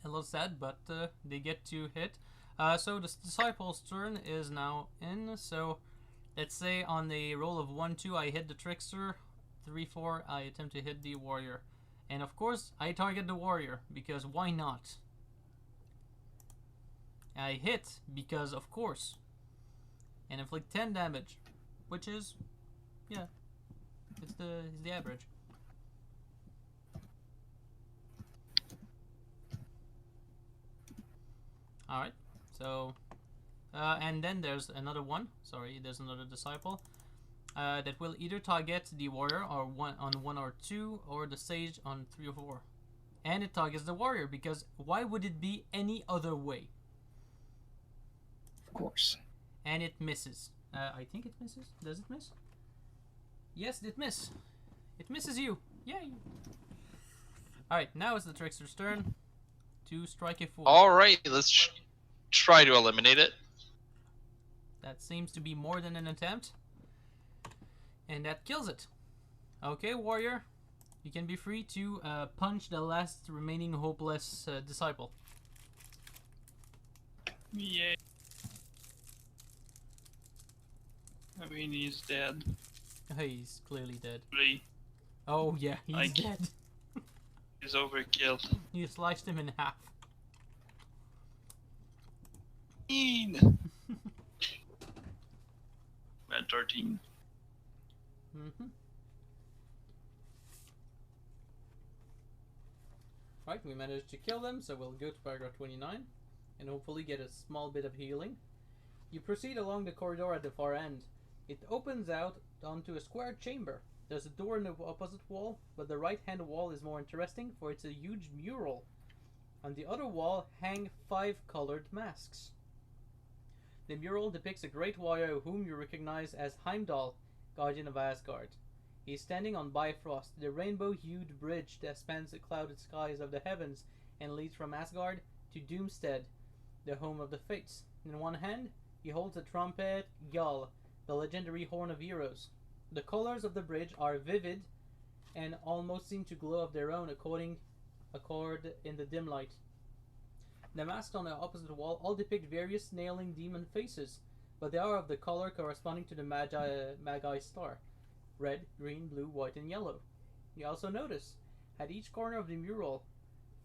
A little sad, but they get to hit. So the disciple's turn is now in. So let's say on the roll of 1, 2, I hit the trickster. 3, 4, I attempt to hit the warrior. And of course, I target the warrior, because why not? I hit, because of course. And inflict 10 damage, which is, yeah, it's the average. Alright, so, and then there's another one, there's another disciple, that will either target the warrior or on 1 or 2, or the sage on 3 or 4. And it targets the warrior, because why would it be any other way? of course. And it misses. I think it misses. Does it miss? Yes, it misses. It misses you. Yay! Alright, now it's the trickster's turn to strike a 4. Alright, let's try to eliminate it. That seems to be more than an attempt. And that kills it. Okay, warrior. You can be free to punch the last remaining hopeless disciple. Yeah. I mean, he's dead. He's clearly dead. Really, Oh yeah, he's dead. he's overkilled. You sliced him in half. At 13. Right, we managed to kill them, so we'll go to paragraph 29 and hopefully get a small bit of healing. You proceed along the corridor at the far end. It opens out onto a square chamber. There's a door in the opposite wall, but the right-hand wall is more interesting, for it's a huge mural. On the other wall hang 5 colored masks. The mural depicts a great warrior whom you recognize as Heimdall, guardian of Asgard. He is standing on Bifrost, the rainbow-hued bridge that spans the clouded skies of the heavens and leads from Asgard to Doomstead, the home of the Fates. In one hand, he holds a trumpet Gjall, the legendary horn of heroes. The colors of the bridge are vivid and almost seem to glow of their own accord in the dim light. The masks on the opposite wall all depict various nailing demon faces, but they are of the color corresponding to the Magi star: red, green, blue, white, and yellow. You also notice, at each corner of the mural,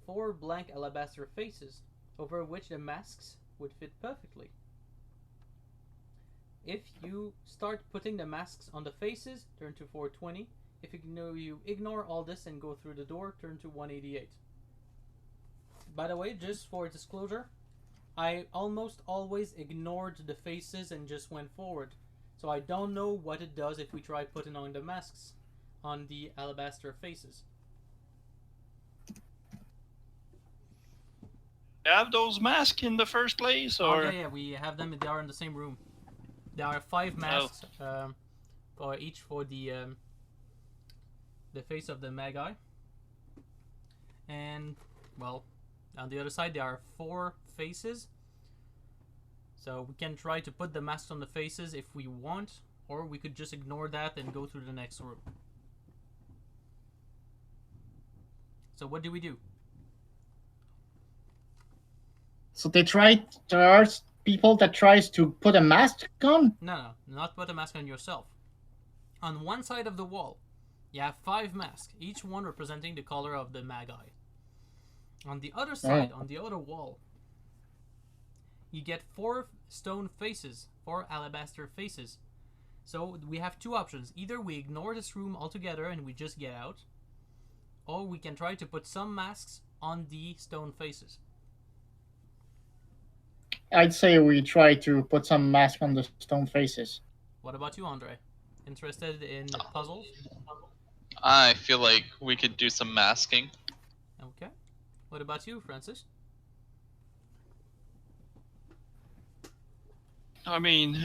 4 blank alabaster faces, over which the masks would fit perfectly. If you start putting the masks on the faces, turn to 420. If you ignore all this and go through the door, turn to 188. By the way, just for disclosure, I almost always ignored the faces and just went forward. So I don't know what it does if we try putting on the masks on the alabaster faces. Have those masks in the first place, or? Oh, yeah, we have them. They are in the same room. There are 5 masks for each for the face of the Magi. And, well, on the other side there are 4 faces. So we can try to put the masks on the faces if we want, or we could just ignore that and go through the next room. So what do we do? So there are people that tries to put a mask on? No, not put a mask on yourself. On one side of the wall, you have 5 masks, each one representing the color of the Magi. On the other side, on the other wall, you get 4 stone faces, 4 alabaster faces. So we have 2 options. Either we ignore this room altogether and we just get out, or we can try to put some masks on the stone faces. I'd say we try to put some mask on the stone faces. What about you, Andre? Interested in puzzles? I feel like we could do some masking. Okay. What about you, Francis? I mean,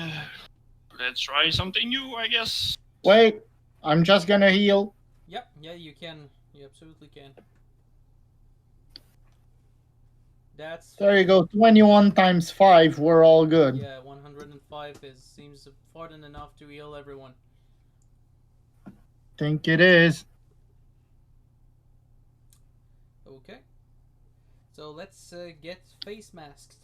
let's try something new, I guess. Wait, I'm just gonna heal. Yep, yeah, you can. You absolutely can. That's There you go. 21 times 5. We're all good. yeah, 105 seems more than enough to heal everyone. Think it is. Okay. So let's get face masked.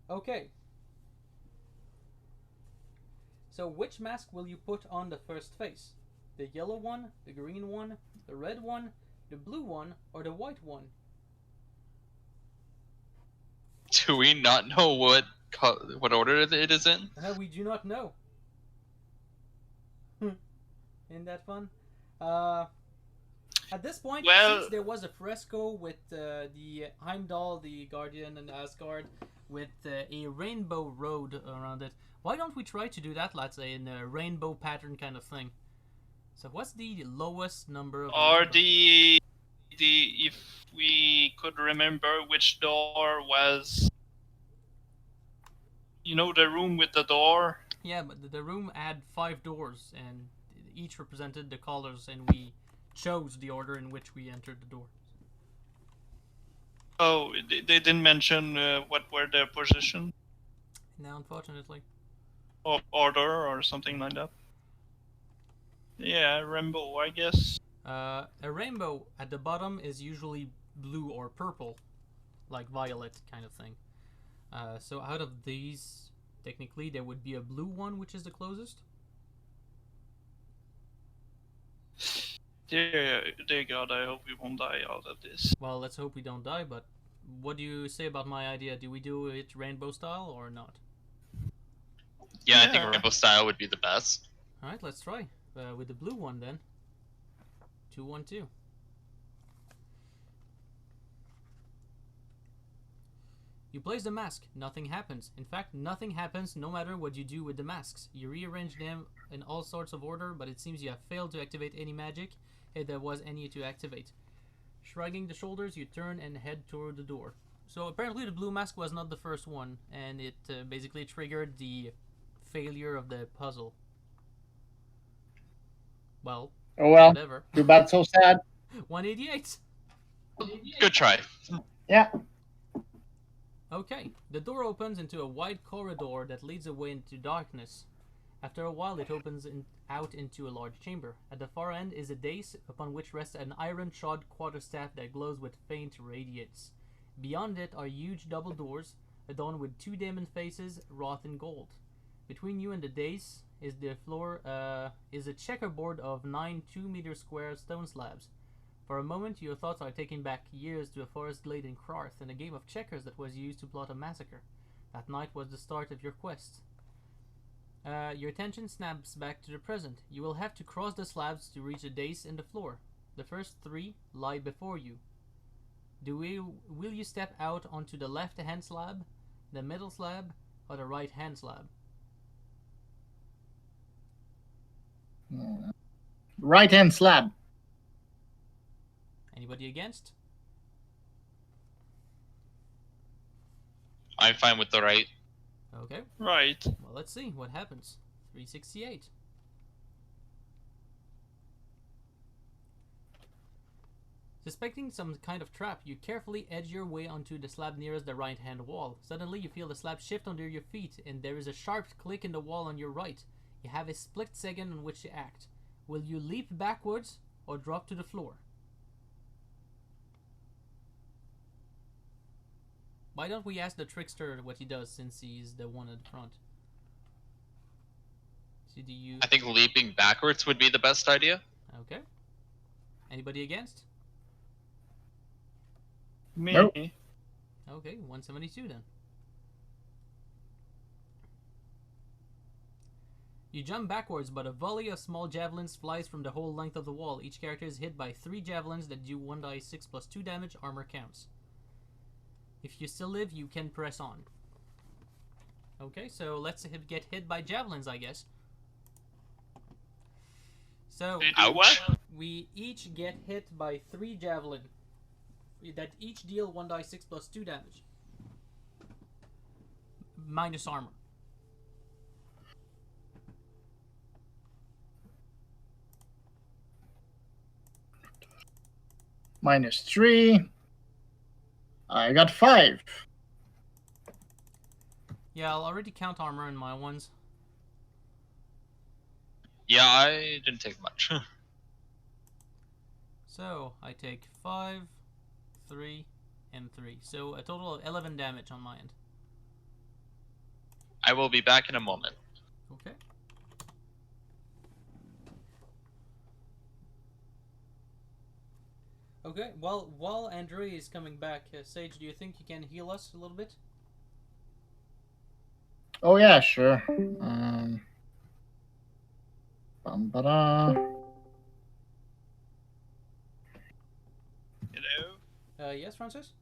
Okay. So which mask will you put on the first face? The yellow one, the green one, the red one, the blue one, or the white one? Do we not know what order it is in? We do not know. Isn't that fun? At this point, Well- since there was a fresco with the Heimdall, the Guardian, and Asgard, with a rainbow road around it, why don't we try to do that, let's say, in a rainbow pattern kind of thing? So what's the lowest number of... Or the if we could remember which door was, you know, the room with the door. Yeah, but the room had 5 doors, and each represented the colors, and we chose the order in which we entered the door. Oh, they didn't mention what were their position Now, unfortunately. or order or something like that. Yeah, rainbow, I guess. A rainbow at the bottom is usually blue or purple, like violet kind of thing. So out of these, technically, there would be a blue one, which is the closest. Dear God, I hope we won't die out of this. Well, let's hope we don't die, but what do you say about my idea? Do we do it rainbow style or not? Yeah, I Yeah. think rainbow style would be the best. Alright, let's try. With the blue one then. 2, 1, 2. You place the mask, nothing happens. In fact, nothing happens no matter what you do with the masks. You rearrange them in all sorts of order, but it seems you have failed to activate any magic, if there was any to activate. Shrugging the shoulders, you turn and head toward the door. So apparently the blue mask was not the first one, and it basically triggered the failure of the puzzle. Well, Oh well. whatever. Too bad, so sad. 188! Good try. Yeah. Okay, the door opens into a wide corridor that leads away into darkness. After a while, it opens out into a large chamber. At the far end is a dais upon which rests an iron-shod quarterstaff that glows with faint radiance. Beyond it are huge double doors, adorned with 2 demon faces wrought in gold. Between you and the dais is the floor is a checkerboard of 9 2-meter square stone slabs. For a moment, your thoughts are taken back years to a forest glade in Karth and a game of checkers that was used to plot a massacre. That night was the start of your quest. Your attention snaps back to the present. You will have to cross the slabs to reach the dais in the floor. The first 3 lie before you. Will you step out onto the left-hand slab, the middle slab, or the right-hand slab? Right hand slab. Anybody against? I'm fine with the right. Okay, Right. well let's see what happens. 368. Suspecting some kind of trap, you carefully edge your way onto the slab nearest the right-hand wall. Suddenly you feel the slab shift under your feet, and there is a sharp click in the wall on your right. You have a split second on which to act. Will you leap backwards or drop to the floor? Why don't we ask the trickster what he does, since he's the one at the front? So do you... I think leaping backwards would be the best idea. Okay. Anybody against? Me. Nope. Okay, 172 then. You jump backwards, but a volley of small javelins flies from the whole length of the wall. Each character is hit by 3 javelins that do 1d6 plus 2 damage. Armor counts. If you still live, you can press on. Okay, so let's get hit by javelins, I guess. So, They do what? we each get hit by 3 javelin. That each deal 1d6 plus 2 damage. Minus armor. -3. I got 5. Yeah, I'll already count armor in my ones. Yeah, I didn't take much. So, I take 5, 3, and 3. So, a total of 11 damage on my end. I will be back in a moment. Okay. Okay, well, while Andre is coming back, Sage, do you think you can heal us a little bit? Oh yeah, sure. Bum-ba-da. Hello. Yes, Francis?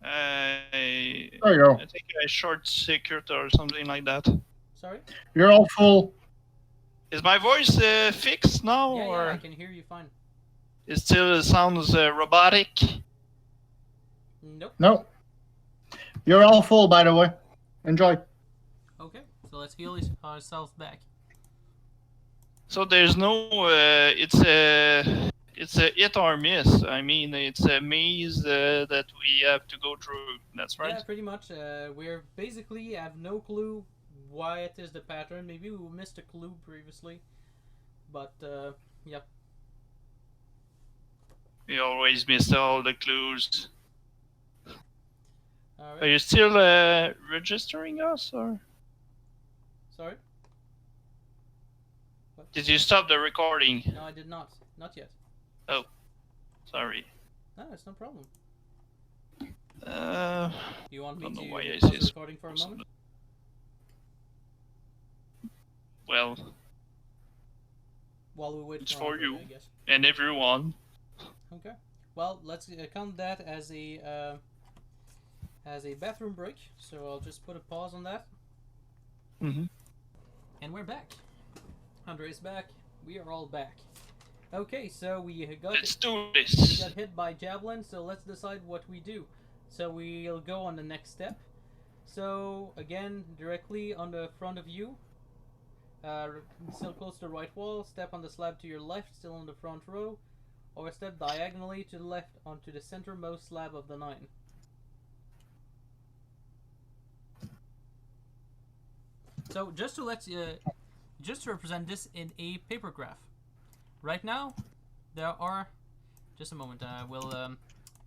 I There you go. I think I short circuit or something like that. Sorry? You're all full. Is my voice fixed now, Yeah, or I can hear you fine. it still sounds robotic? Nope. No. You're all full, by the way. Enjoy. Okay, so let's heal ourselves back. So there's no it's a hit or miss. I mean, it's a maze that we have to go through. That's right. Yeah, pretty much. We're basically have no clue why it is the pattern. Maybe we missed a clue previously. But, yeah. We always miss all the clues. Alright. Are you still registering us, or Sorry? What? did you stop the recording? No, I did not. Not yet. Sorry. No, it's no problem. Uh, You want me Don't know to why I pause say the recording for a moment? well, While we wait It's for for Andre, you. I guess. and everyone. Okay. Well, let's count that as a bathroom break. So I'll just put a pause on that. Mm-hmm. And we're back. Andre's back. We are all back. Okay, so we Let's do got this. hit by javelin, so let's decide what we do. So we'll go on the next step. So again, directly on the front of you, still close to the right wall, step on the slab to your left, still on the front row, or step diagonally to the left onto the centermost slab of the 9. So just to represent this in a paper graph. Right now, there are. Just a moment. I will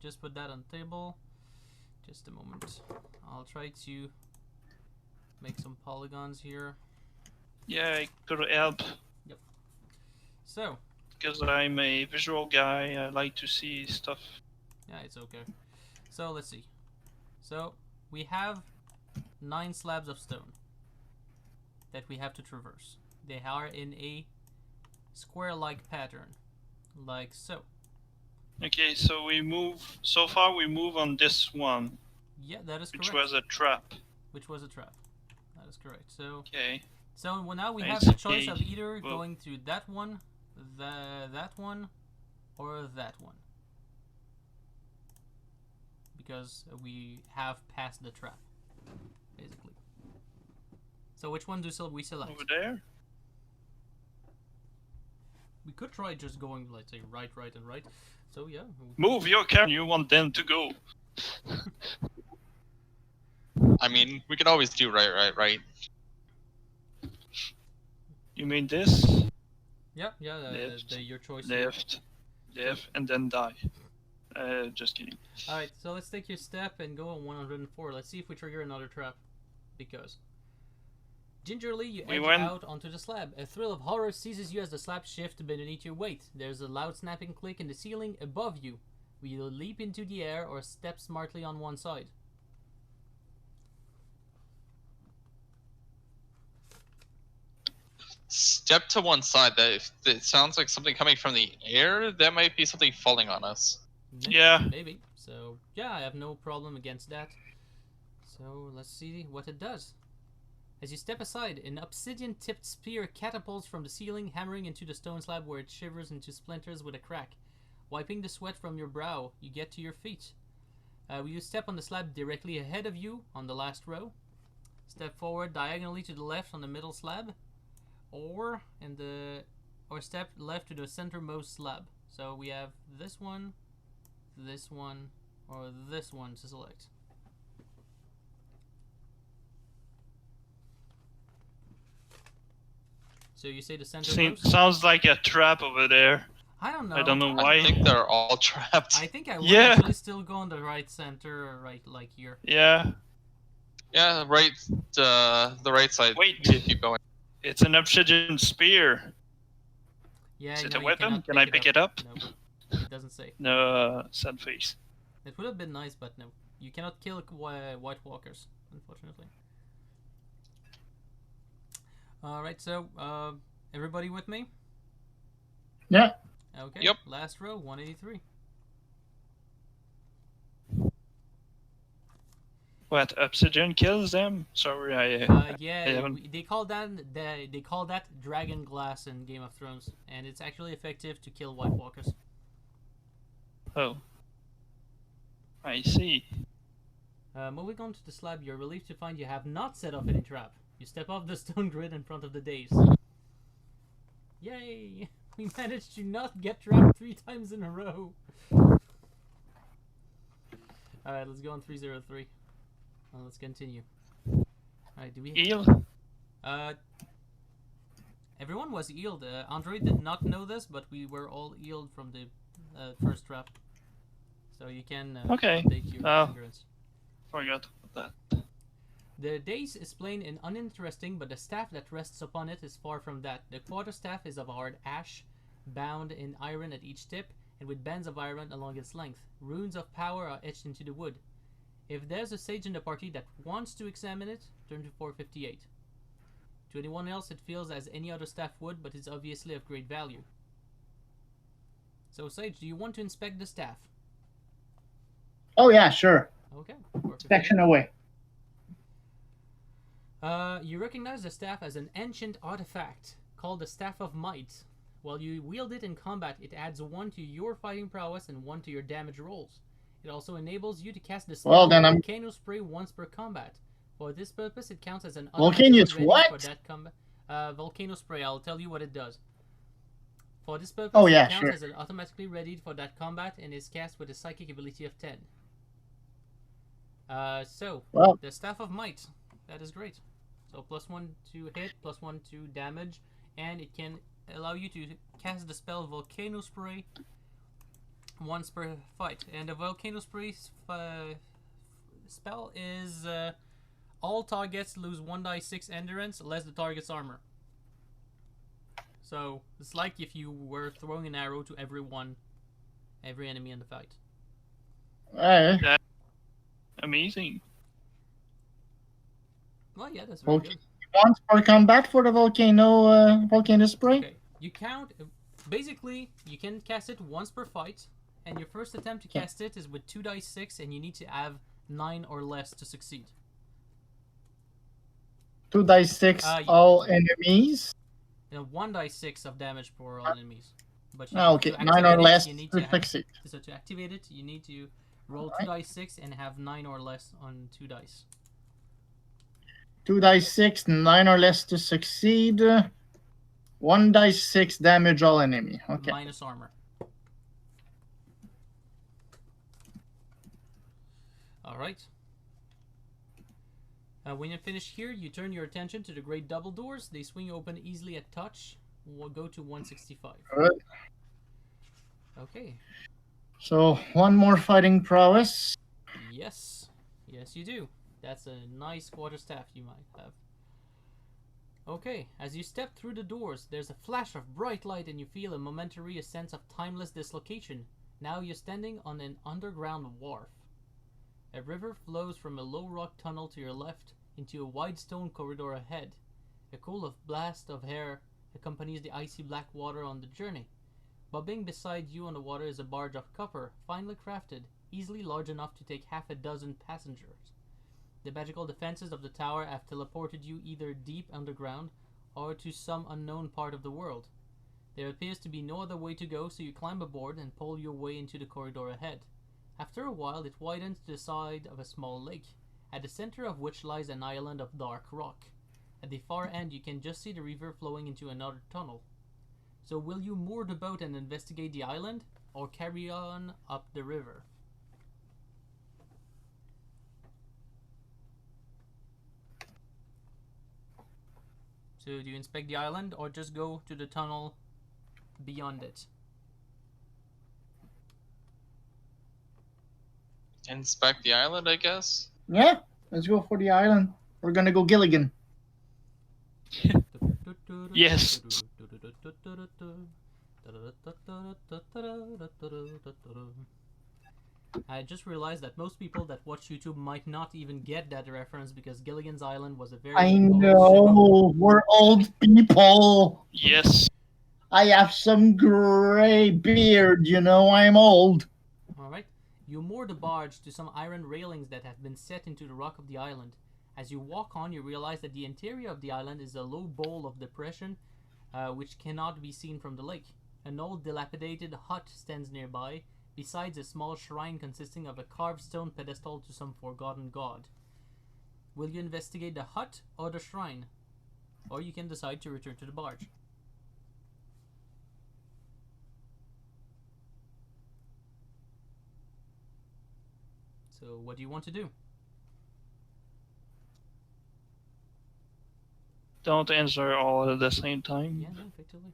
just put that on the table. Just a moment. I'll try to make some polygons here. Yeah, I could help So, because I'm a visual guy. I like to see stuff. yeah, it's okay. So let's see. So we have 9 slabs of stone that we have to traverse. They are in a square-like pattern, like so. Okay, so we move. So far, we move on this one, Yeah, that is which correct. was a trap. Which was a trap. That is correct. So, Okay. well, now we I have the choice see. of either Well- going to that one, that one, or that one. Because we have passed the trap, basically. So which one do we select? Over there. We could try just going, let's say, right, and right. So yeah. Move your camera. You want them to go. I mean, we can always do right. You mean this? Yeah, Left, your choice. Left, and then die. Just kidding. Alright, so let's take your step and go on 104. Let's see if we trigger another trap. Because Gingerly, you We edge went- out onto the slab. A thrill of horror seizes you as the slab shifts beneath your weight. There's a loud snapping click in the ceiling above you. Will you leap into the air or step smartly on one side? Step to one side. That it sounds like something coming from the air. That might be something falling on us. Yeah. Maybe. So, yeah, I have no problem against that. So, let's see what it does. As you step aside, an obsidian-tipped spear catapults from the ceiling, hammering into the stone slab where it shivers into splinters with a crack. Wiping the sweat from your brow, you get to your feet. Will you step on the slab directly ahead of you on the last row? Step forward diagonally to the left on the middle slab, or step left to the centermost slab. So we have this one, or this one to select. So you say the centermost? Sounds like a trap over there. I don't know. I don't know why. I think they're all trapped. I think I would Yeah. actually still go on the right center, or right like here. Yeah. Yeah, right. The right side. Wait. Keep going. It's an obsidian spear. Yeah, Is it no, a you weapon? cannot Can I pick it up? No, it doesn't say. No, sad face. It would have been nice, but no. You cannot kill White Walkers, unfortunately. Alright, so, everybody with me? Yeah. Okay, Yep. last row, 183. What, obsidian kills them? Sorry, Yeah, I haven't- they call that dragon glass in Game of Thrones, and it's actually effective to kill White Walkers. Oh. I see. Moving on to the slab, you're relieved to find you have not set off any trap. You step off the stone grid in front of the dais. Yay! We managed to not get trapped 3 times in a row. Alright, let's go on 303. Let's continue. Alright, do we... Eel? Everyone was healed. Andre did not know this, but we were all healed from the first trap. So you can Okay. update your Oh. endurance. Forgot about that. The dais is plain and uninteresting, but the staff that rests upon it is far from that. The quarterstaff is of hard ash, bound in iron at each tip, and with bands of iron along its length. Runes of power are etched into the wood. If there's a sage in the party that wants to examine it, turn to 458. To anyone else, it feels as any other staff would, but is obviously of great value. So, Sage, do you want to inspect the staff? Oh yeah, sure. Okay. 458. Inspection away. You recognize the staff as an ancient artifact called the Staff of Might. While you wield it in combat, it adds 1 to your fighting prowess and 1 to your damage rolls. It also enables you to cast the spell Well, then I'm- Volcano Spray once per combat. For this purpose, it counts as an Volcano's automatically ready what? for that combat. Volcano Spray. I'll tell you what it does. For this purpose, Oh, yeah, it counts sure. as an automatically ready for that combat and is cast with a psychic ability of 10. So Well, the Staff of Might. That is great. So +1 to hit, +1 to damage, and it can allow you to cast the spell Volcano Spray once per fight. And the Volcano Spray spell is all targets lose 1d6 endurance less the target's armor. So it's like if you were throwing an arrow to every enemy in the fight. Amazing. Well, yeah, that's very Okay. good. once per combat for the volcano spray. Okay, you count. Basically, you can cast it once per fight, and your first attempt to cast it is with 2d6, and you need to have 9 or less to succeed. 2d6 Yeah. all enemies. 1d6 of damage for all enemies. But Okay, to 9 or activate it, less you need to to have, succeed. so to activate it, you need to roll Alright. 2d6 and have 9 or less on 2 dice. 2d6, 9 or less to succeed. 1d6 damage all enemy. Okay. Minus armor. Alright. When you finish here, you turn your attention to the great double doors. They swing open easily at touch. We'll go to 165. Good. Okay. So one more fighting prowess. Yes. Yes, you do. That's a nice quarterstaff you might have. Okay, as you step through the doors, there's a flash of bright light and you feel a momentary sense of timeless dislocation. Now you're standing on an underground wharf. A river flows from a low rock tunnel to your left into a wide stone corridor ahead. A cool blast of air accompanies the icy black water on the journey. Bobbing beside you on the water is a barge of copper, finely crafted, easily large enough to take half a dozen passengers. The magical defenses of the tower have teleported you either deep underground or to some unknown part of the world. There appears to be no other way to go, so you climb aboard and pull your way into the corridor ahead. After a while, it widens to the side of a small lake, at the center of which lies an island of dark rock. At the far end, you can just see the river flowing into another tunnel. So will you moor the boat and investigate the island, or carry on up the river? So do you inspect the island, or just go to the tunnel beyond it? Inspect the island, I guess. Yeah, let's go for the island. We're gonna go Gilligan. Yes. I just realized that most people that watch YouTube might not even get that reference because Gilligan's Island was a very I old show. know, we're old people. Yes. I have some gray beard, you know, I'm old. Alright. You moor the barge to some iron railings that have been set into the rock of the island. As you walk on, you realize that the interior of the island is a low bowl of depression, which cannot be seen from the lake. An old dilapidated hut stands nearby, besides a small shrine consisting of a carved stone pedestal to some forgotten god. Will you investigate the hut or the shrine? Or you can decide to return to the barge. So what do you want to do? Don't answer all at the same time. Yeah, no, effectively.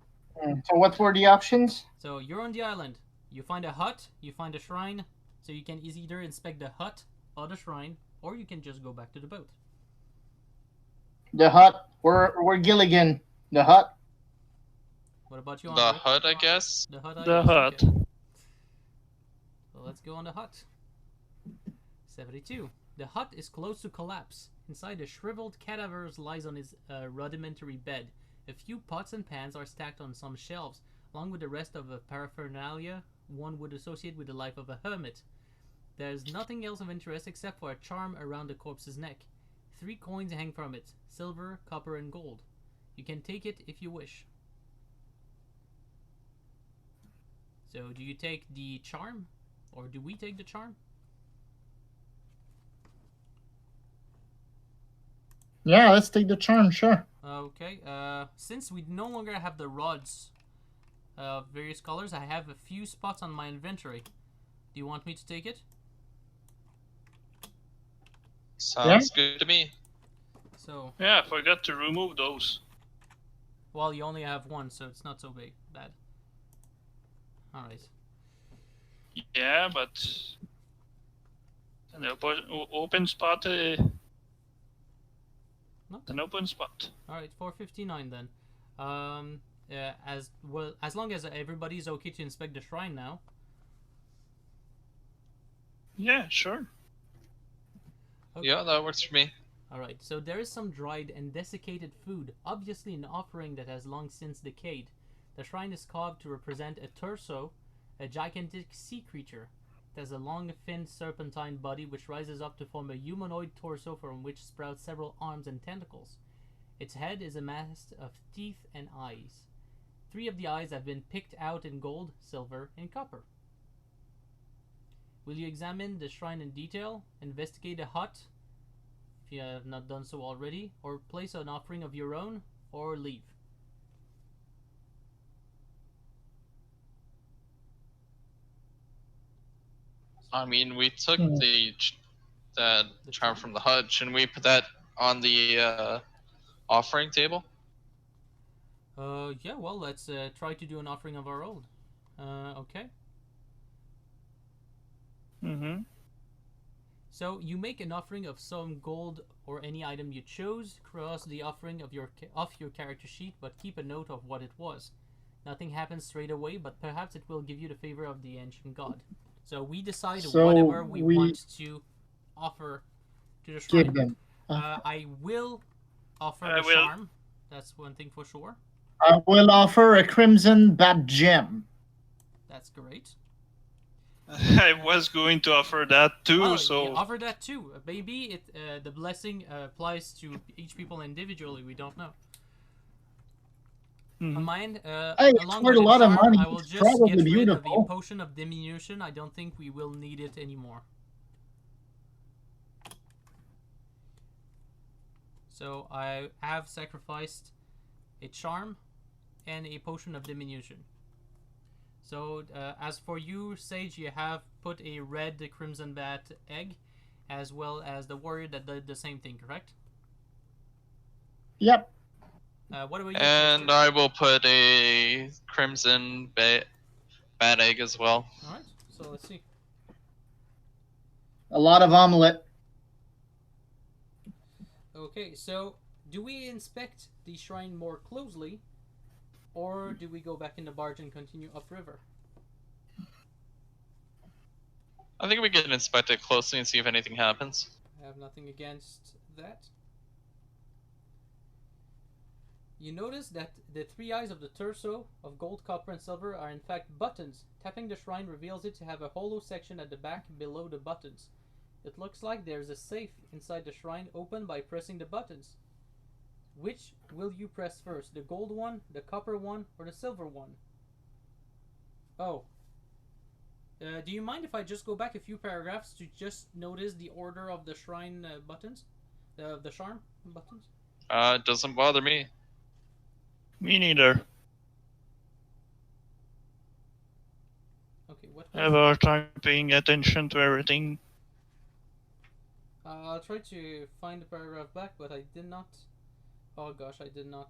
So what were the options? So you're on the island. You find a hut, you find a shrine, so you can either inspect the hut or the shrine, or you can just go back to the boat. The hut. We're Gilligan. The hut. What about you, The Andre? hut, I guess. The hut. I The guess, hut. okay. So let's go on the hut. 72. The hut is close to collapse. Inside, a shriveled cadaver lies on his rudimentary bed. A few pots and pans are stacked on some shelves, along with the rest of the paraphernalia one would associate with the life of a hermit. There's nothing else of interest except for a charm around the corpse's neck. 3 coins hang from it, silver, copper, and gold. You can take it if you wish. So, do you take the charm? Or do we take the charm? Yeah, let's take the charm, sure. Okay, since we no longer have the rods of various colors, I have a few spots on my inventory. Do you want me to take it? Sounds good to me. So, Yeah, I forgot to remove those. well, you only have one, so it's not so bad. Alright. Yeah, but an open spot. No? An open spot. Alright, 459 then. As well, as long as everybody's okay to inspect the shrine now. Yeah, sure. Okay. Yeah, that works for me. Alright, so there is some dried and desiccated food, obviously an offering that has long since decayed. The shrine is carved to represent a torso, a gigantic sea creature. It has a long, thin, serpentine body which rises up to form a humanoid torso from which sprouts several arms and tentacles. Its head is a mass of teeth and eyes. 3 of the eyes have been picked out in gold, silver, and copper. Will you examine the shrine in detail, investigate the hut, if you have not done so already, or place an offering of your own, or leave? I mean, we took Hmm. that charm from the hut. Shouldn't we put that on the offering table? Yeah, well, let's try to do an offering of our own. Okay. Mm-hmm. So you make an offering of some gold or any item you chose. Cross the offering of off your character sheet, but keep a note of what it was. Nothing happens straight away, but perhaps it will give you the favor of the ancient god. So we decide So whatever we we want to offer to the shrine. give them. I will offer I the will. charm. That's one thing for sure. I will offer a crimson bat gem. That's great. I was going to offer that too, Oh, so yeah, offer that too. Maybe the blessing applies to each people individually. We don't know. Mhm. On mine, Hey, it's along worth with a the lot of charm, money. I will It's just probably get rid of the beautiful. potion of diminution. I don't think we will need it anymore. So I have sacrificed a charm and a potion of diminution. So as for you, Sage, you have put a red crimson bat egg, as well as the warrior that did the same thing, correct? Yep. What about you, And Chester? I will put a crimson bat egg as well. Alright, so let's see. A lot of omelet. Okay, so do we inspect the shrine more closely, or do we go back in the barge and continue upriver? I think we can inspect it closely and see if anything happens. I have nothing against that. You notice that the three eyes of the torso of gold, copper, and silver are in fact buttons. Tapping the shrine reveals it to have a hollow section at the back below the buttons. It looks like there's a safe inside the shrine opened by pressing the buttons. Which will you press first? The gold one, the copper one, or the silver one? Oh. Do you mind if I just go back a few paragraphs to just notice the order of the shrine buttons? The charm buttons? It doesn't bother me. me neither. Okay, what I have a hard time paying attention to everything. I'll try to find the paragraph back, but I did not. Oh gosh, I did not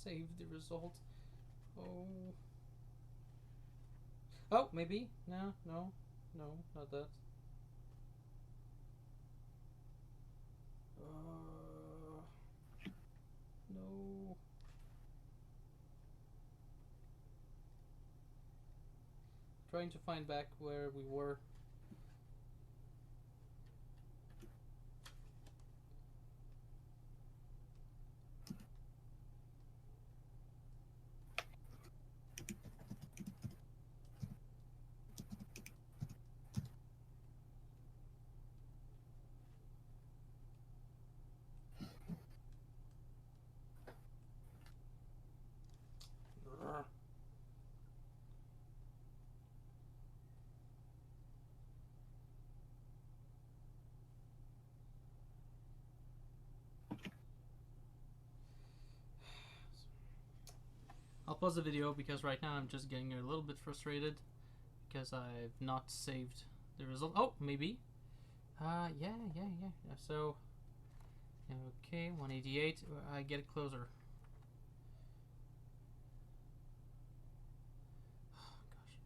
save the result. Oh. Oh, maybe. No, not that. No. Trying to find back where we were. I'll pause the video because right now I'm just getting a little bit frustrated because I've not saved the result. Oh, maybe. Yeah. So, okay, 188. I get it closer. Oh, gosh.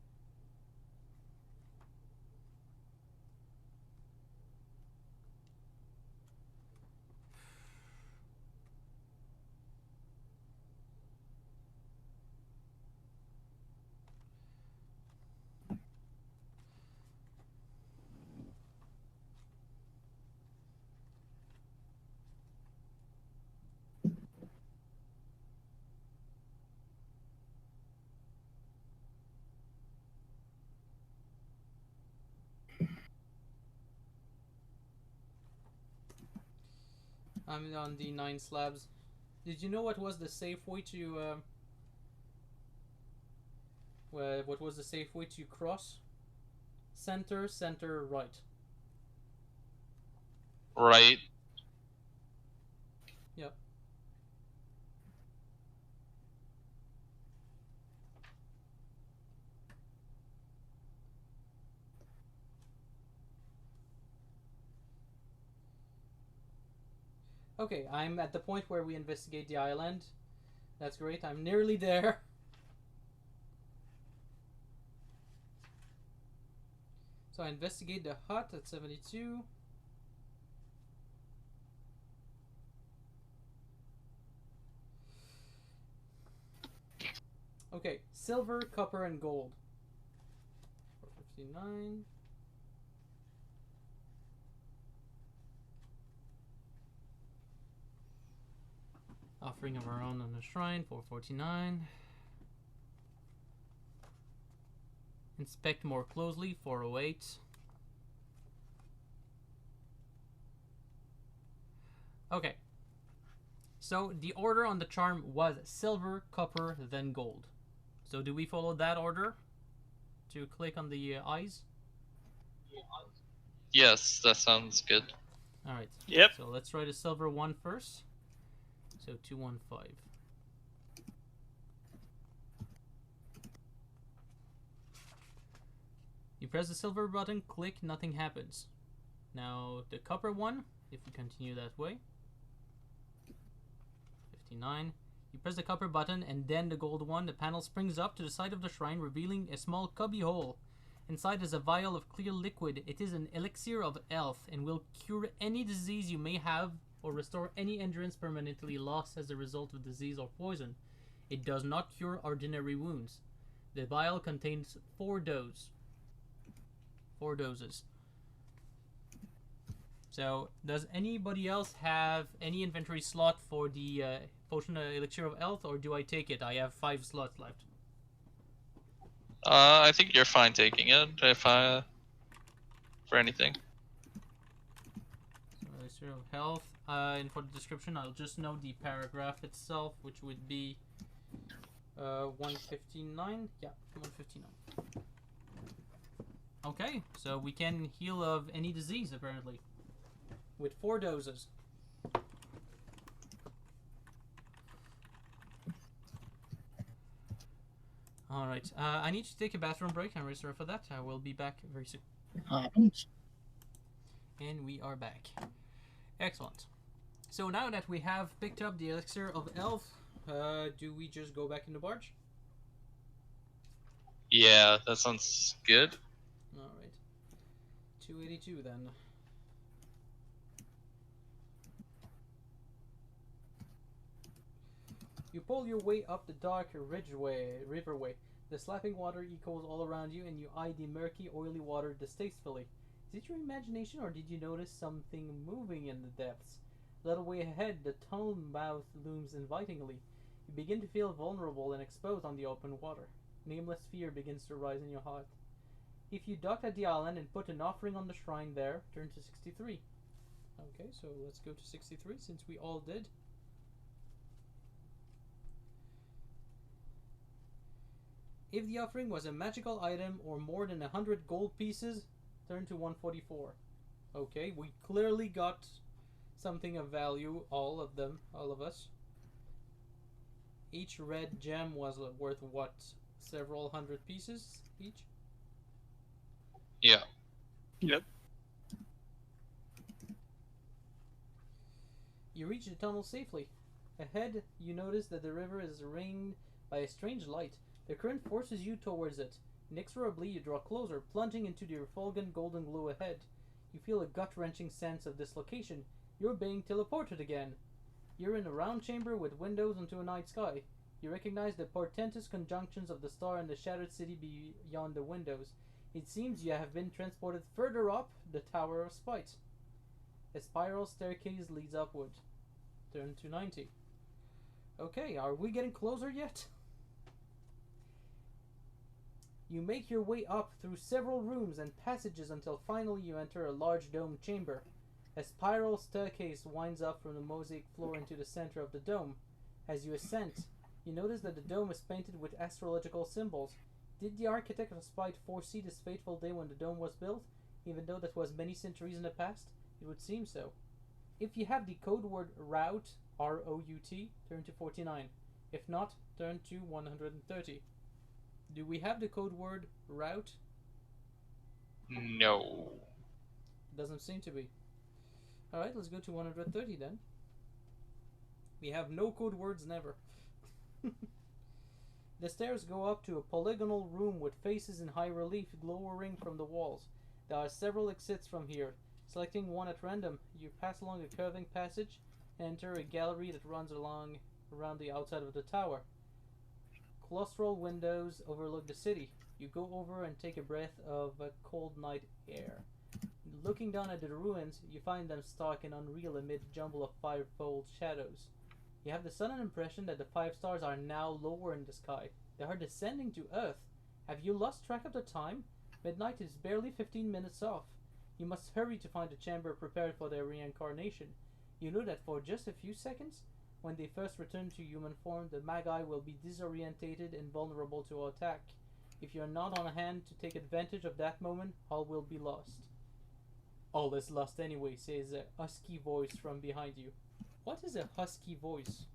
I'm on the 9 slabs. Did you know what was the safe way to what was the safe way to cross? Center, center, right. Right. Yep. Okay, I'm at the point where we investigate the island. That's great. I'm nearly there. So I investigate the hut at 72. Okay, silver, copper, and gold. 459. Offering of our own on the shrine, 449. Inspect more closely, 408. Okay. So the order on the charm was silver, copper, then gold. So do we follow that order to click on the eyes? Yes, that sounds good. Alright. Yep. So let's try the silver one first. So 215. You press the silver button, click, nothing happens. Now the copper one, if we continue that way. 59. You press the copper button and then the gold one. The panel springs up to the side of the shrine, revealing a small cubby hole. Inside is a vial of clear liquid. It is an elixir of health and will cure any disease you may have or restore any endurance permanently lost as a result of disease or poison. It does not cure ordinary wounds. The vial contains 4 doses. 4 doses. So, does anybody else have any inventory slot for the potion elixir of health, or do I take it? I have 5 slots left. I think you're fine taking it if for anything. So, elixir of health. And for the description, I'll just know the paragraph itself, which would be 159. Yeah, 159. Okay, so we can heal of any disease apparently, with 4 doses. Alright, I need to take a bathroom break. I'm really sorry for that. I will be back very soon. Happens. And we are back. Excellent. So now that we have picked up the elixir of health, do we just go back in the barge? Yeah, that sounds good. Alright. 282 then. You pull your way up the dark riverway. The slapping water echoes all around you, and you eye the murky, oily water distastefully. Is it your imagination, or did you notice something moving in the depths? A little way ahead, the tunnel mouth looms invitingly. You begin to feel vulnerable and exposed on the open water. Nameless fear begins to rise in your heart. If you dock at the island and put an offering on the shrine there, turn to 63. Okay, so let's go to 63 since we all did. If the offering was a magical item or more than 100 gold pieces, turn to 144. Okay, we clearly got something of value, all of us. Each red gem was worth what? Several hundred pieces each? Yeah. Yep. You reach the tunnel safely. Ahead, you notice that the river is ringed by a strange light. The current forces you towards it. Inexorably, you draw closer, plunging into the refulgent golden glow ahead. You feel a gut-wrenching sense of dislocation. You're being teleported again. You're in a round chamber with windows into a night sky. You recognize the portentous conjunctions of the star and the shattered city beyond the windows. It seems you have been transported further up the Tower of Spyte. A spiral staircase leads upward. Turn to 90. Okay, are we getting closer yet? You make your way up through several rooms and passages until finally you enter a large domed chamber. A spiral staircase winds up from the mosaic floor into the center of the dome. As you ascend, you notice that the dome is painted with astrological symbols. Did the architect of Spyte foresee this fateful day when the dome was built? Even though that was many centuries in the past? It would seem so. If you have the code word ROUT, R-O-U-T, turn to 49. If not, turn to 130. Do we have the code word route? No. Doesn't seem to be. Alright, let's go to 130 then. We have no code words, never. The stairs go up to a polygonal room with faces in high relief glowering from the walls. There are several exits from here. Selecting one at random, you pass along a curving passage and enter a gallery that runs around the outside of the tower. Claustral windows overlook the city. You go over and take a breath of cold night air. Looking down at the ruins, you find them stark and unreal amid a jumble of fivefold shadows. You have the sudden impression that the 5 stars are now lower in the sky. They are descending to Earth. Have you lost track of the time? Midnight is barely 15 minutes off. You must hurry to find a chamber prepared for their reincarnation. You know that for just a few seconds, when they first return to human form, the Magi will be disorientated and vulnerable to attack. If you are not on hand to take advantage of that moment, all will be lost. All is lost anyway, says a husky voice from behind you. What is a husky voice?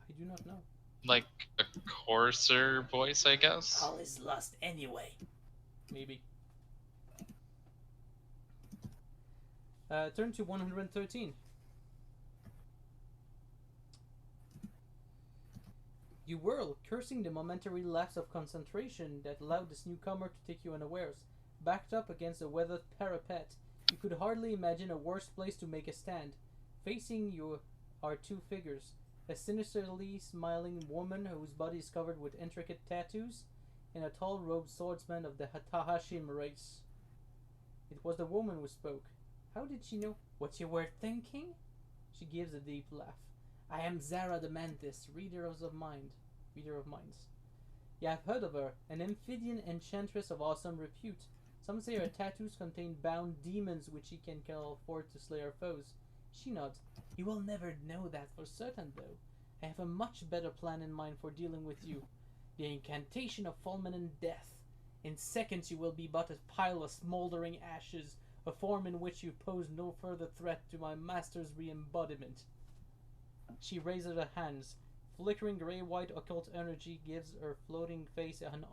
I do not know. Like a coarser voice, I guess. All is lost anyway. Maybe. Turn to 113. You whirl, cursing the momentary lapse of concentration that allowed this newcomer to take you unawares. Backed up against a weathered parapet, you could hardly imagine a worse place to make a stand. Facing you are 2 figures. A sinisterly smiling woman whose body is covered with intricate tattoos, and a tall robed swordsman of the Hatahashim race. It was the woman who spoke. How did she know what you were thinking? She gives a deep laugh. I am Zara the Mantis, reader of minds. You have heard of her, an amphibian enchantress of awesome repute. Some say her tattoos contain bound demons which she can call forth to slay her foes. She nods. You will never know that for certain, though. I have a much better plan in mind for dealing with you. The incantation of fulminant death. In seconds you will be but a pile of smoldering ashes, a form in which you pose no further threat to my master's re-embodiment. She raises her hands. Flickering gray-white occult energy gives her floating face an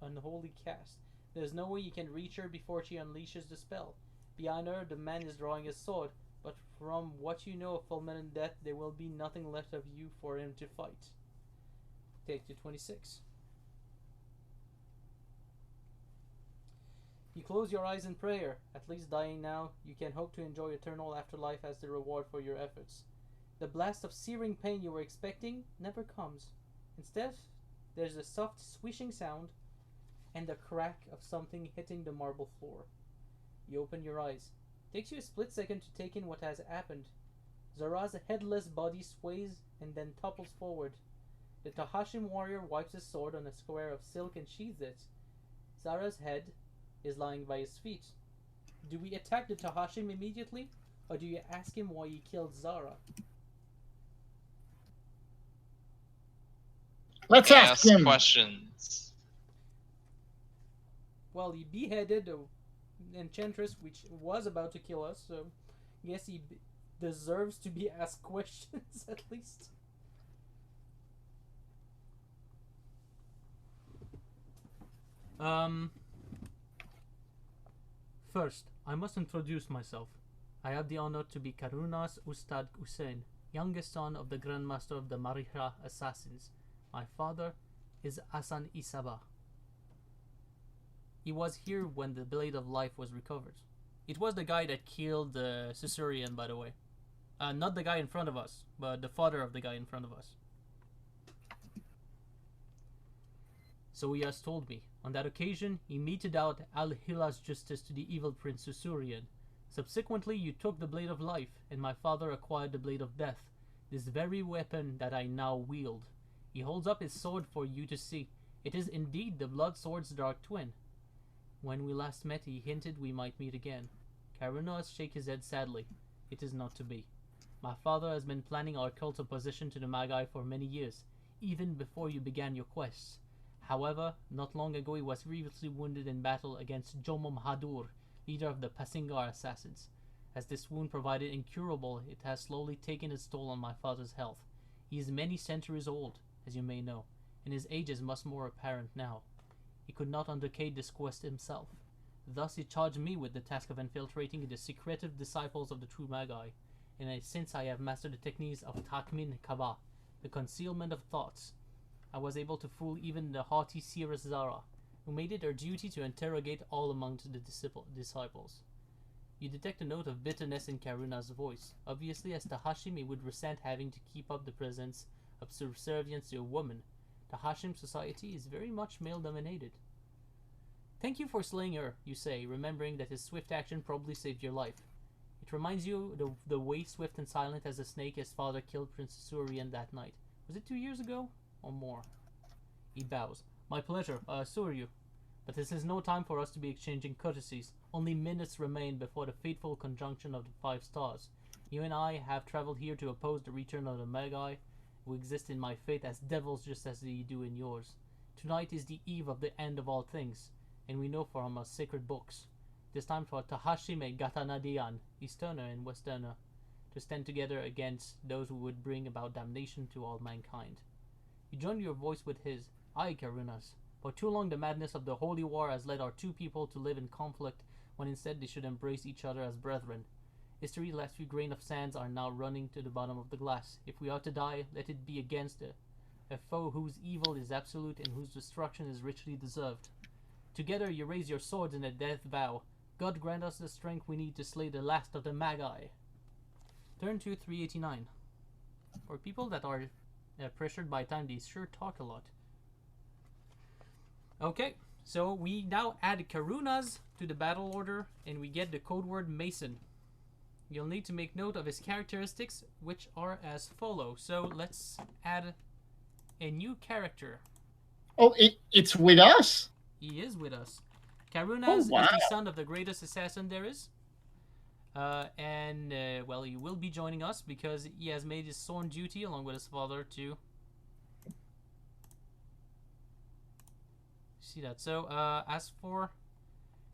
unholy cast. There's no way you can reach her before she unleashes the spell. Behind her, the man is drawing his sword, but from what you know of fulminant death, there will be nothing left of you for him to fight. Take to 26. You close your eyes in prayer. At least dying now, you can hope to enjoy eternal afterlife as the reward for your efforts. The blast of searing pain you were expecting never comes. Instead, there's a soft swishing sound and the crack of something hitting the marble floor. You open your eyes. It takes you a split second to take in what has happened. Zara's headless body sways and then topples forward. The Tahashim warrior wipes his sword on a square of silk and sheathes it. Zara's head is lying by his feet. Do we attack the Tahashim immediately, or do you ask him why he killed Zara? Let's ask him. Questions. Well, he beheaded an enchantress which was about to kill us, so I guess he deserves to be asked questions at least. First, I must introduce myself. I have the honor to be Karunas Ustad Hussein, youngest son of the Grandmaster of the Mariha assassins. My father is Hassan Isaba. He was here when the Blade of Life was recovered. It was the guy that killed the Caesarian, by the way. Not the guy in front of us, but the father of the guy in front of us. So he has told me. On that occasion, he meted out Al-Hila's justice to the evil Prince Caesarian. Subsequently, you took the Blade of Life, and my father acquired the Blade of Death, this very weapon that I now wield. He holds up his sword for you to see. It is indeed the Blood Sword's dark twin. When we last met, he hinted we might meet again. Karunas shakes his head sadly. It is not to be. My father has been planning our cult opposition to the Magi for many years, even before you began your quests. However, not long ago he was grievously wounded in battle against Jomom Hadur, leader of the Pasingar assassins. As this wound proved incurable, it has slowly taken its toll on my father's health. He is many centuries old, as you may know, and his age is much more apparent now. He could not undertake this quest himself. Thus he charged me with the task of infiltrating the secretive disciples of the true Magi, and since I have mastered the techniques of Takmin Kaba, the concealment of thoughts, I was able to fool even the haughty seeress Zara, who made it her duty to interrogate all among the disciples. You detect a note of bitterness in Karuna's voice, obviously as to Hashim would resent having to keep up the presence of subservience to a woman. The Hashim society is very much male-dominated. Thank you for slaying her, you say, remembering that his swift action probably saved your life. It reminds you the way swift and silent as a snake his father killed Princess Surian that night. Was it 2 years ago? Or more? He bows. My pleasure, I assure you. But this is no time for us to be exchanging courtesies. Only minutes remain before the fateful conjunction of the 5 stars. You and I have traveled here to oppose the return of the Magi, who exist in my fate as devils just as they do in yours. Tonight is the eve of the end of all things, and we know from our sacred books. It is time for Tahashime Gatanadian, Easterner and Westerner, to stand together against those who would bring about damnation to all mankind. You join your voice with his. Aye, Karunas. For too long the madness of the Holy War has led our two people to live in conflict when instead they should embrace each other as brethren. History's last few grain of sands are now running to the bottom of the glass. If we are to die, let it be against a foe whose evil is absolute and whose destruction is richly deserved. Together you raise your swords in a death vow. God grant us the strength we need to slay the last of the Magi. Turn to 389. For people that are pressured by time, they sure talk a lot. Okay, so we now add Karunas to the battle order, and we get the code word Mason. You'll need to make note of his characteristics, which are as follow. So let's add a new character. Oh, it's with us? He is with us. Karunas is the son of the greatest assassin there is. Well, he will be joining us because he has made his sworn duty along with his father to see that. So, as for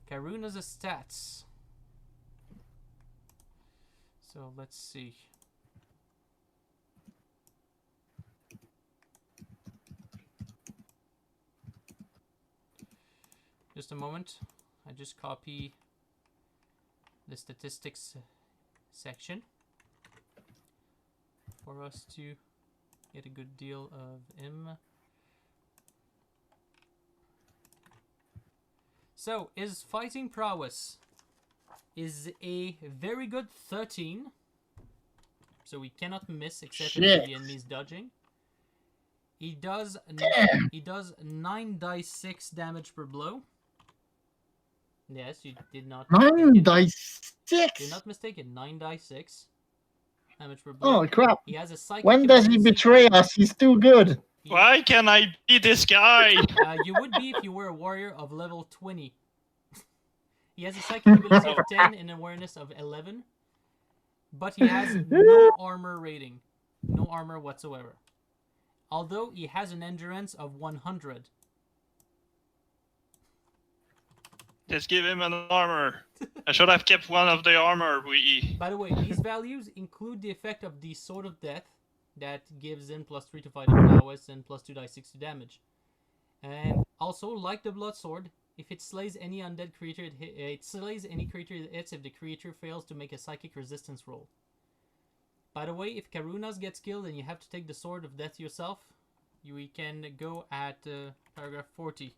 Karuna's stats, so let's see. Just a moment. I just copy the statistics section for us to get a good deal of him. So, his fighting prowess is a very good 13. So we cannot miss except if the enemy's dodging. He does 9 dice 6 damage per blow. Yes, you did not. 9 dice 6. You're not mistaken. 9 dice 6 damage per blow. Oh crap! He has a psychic. When does he betray us? He's too good. Why can I be this guy? You would be if you were a warrior of level 20. He has a psychic ability of 10 and awareness of 11, but he has no armor rating, no armor whatsoever. Although he has an endurance of 100. Just give him an armor. I should have kept one of the armor. By the way, these values include the effect of the Sword of Death that gives him +3 to fighting prowess and +2 dice 6 to damage. And also, like the Blood Sword, if it slays any undead creature, it slays any creature it hits if the creature fails to make a psychic resistance roll. By the way, if Karunas gets killed and you have to take the Sword of Death yourself, we can go at paragraph 40.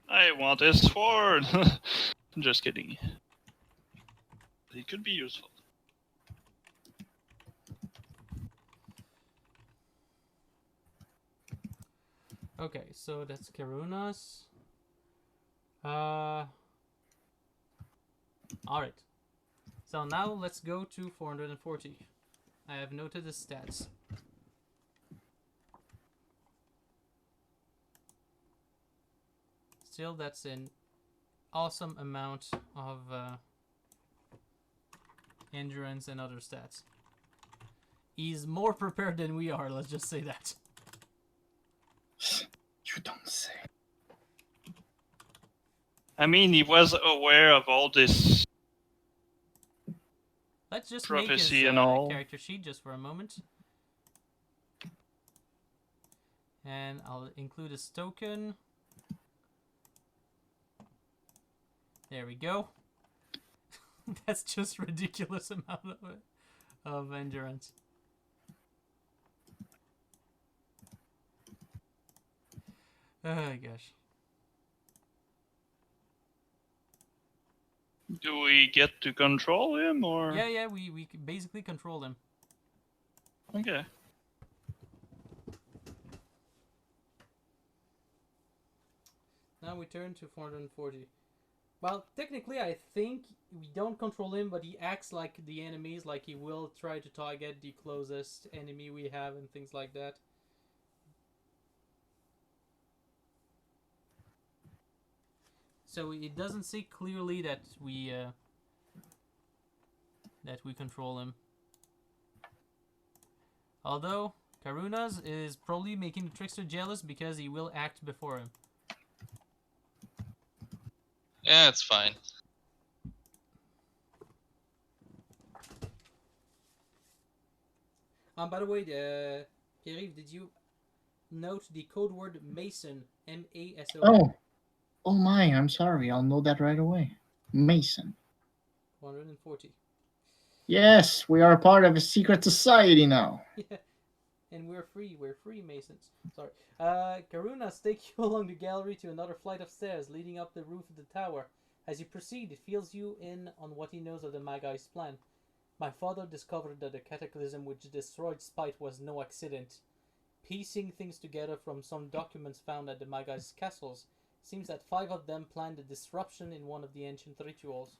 I want a sword. Just kidding. It could be useful. Okay, so that's Karunas. Alright. So now let's go to 440. I have noted the stats. Still, that's an awesome amount of endurance and other stats. He's more prepared than we are, let's just say that. You don't say. I mean, he was aware of all this. Let's just prophecy make his and all. character sheet just for a moment. And I'll include his token. There we go. That's just ridiculous amount of endurance. Oh gosh. Do we get to control him, or? Yeah, we basically control him. Okay. Now we turn to 440. Well, technically, I think we don't control him, but he acts like the enemies, like he will try to target the closest enemy we have and things like that. So it doesn't say clearly that we control him. Although Karuna's is probably making the trickster jealous because he will act before him. Yeah, it's fine. By the way, Pierre, did you note the code word Mason? Mason. Oh my, I'm sorry. I'll know that right away. Mason. 140. Yes, we are a part of a secret society now. Yeah, and we're free. We're Freemasons. Sorry. Karunas take you along the gallery to another flight of stairs leading up the roof of the tower. As you proceed, it fills you in on what he knows of the Magi's plan. My father discovered that the cataclysm which destroyed Spyte was no accident. Piecing things together from some documents found at the Magi's castles, seems that 5 of them planned a disruption in one of the ancient rituals.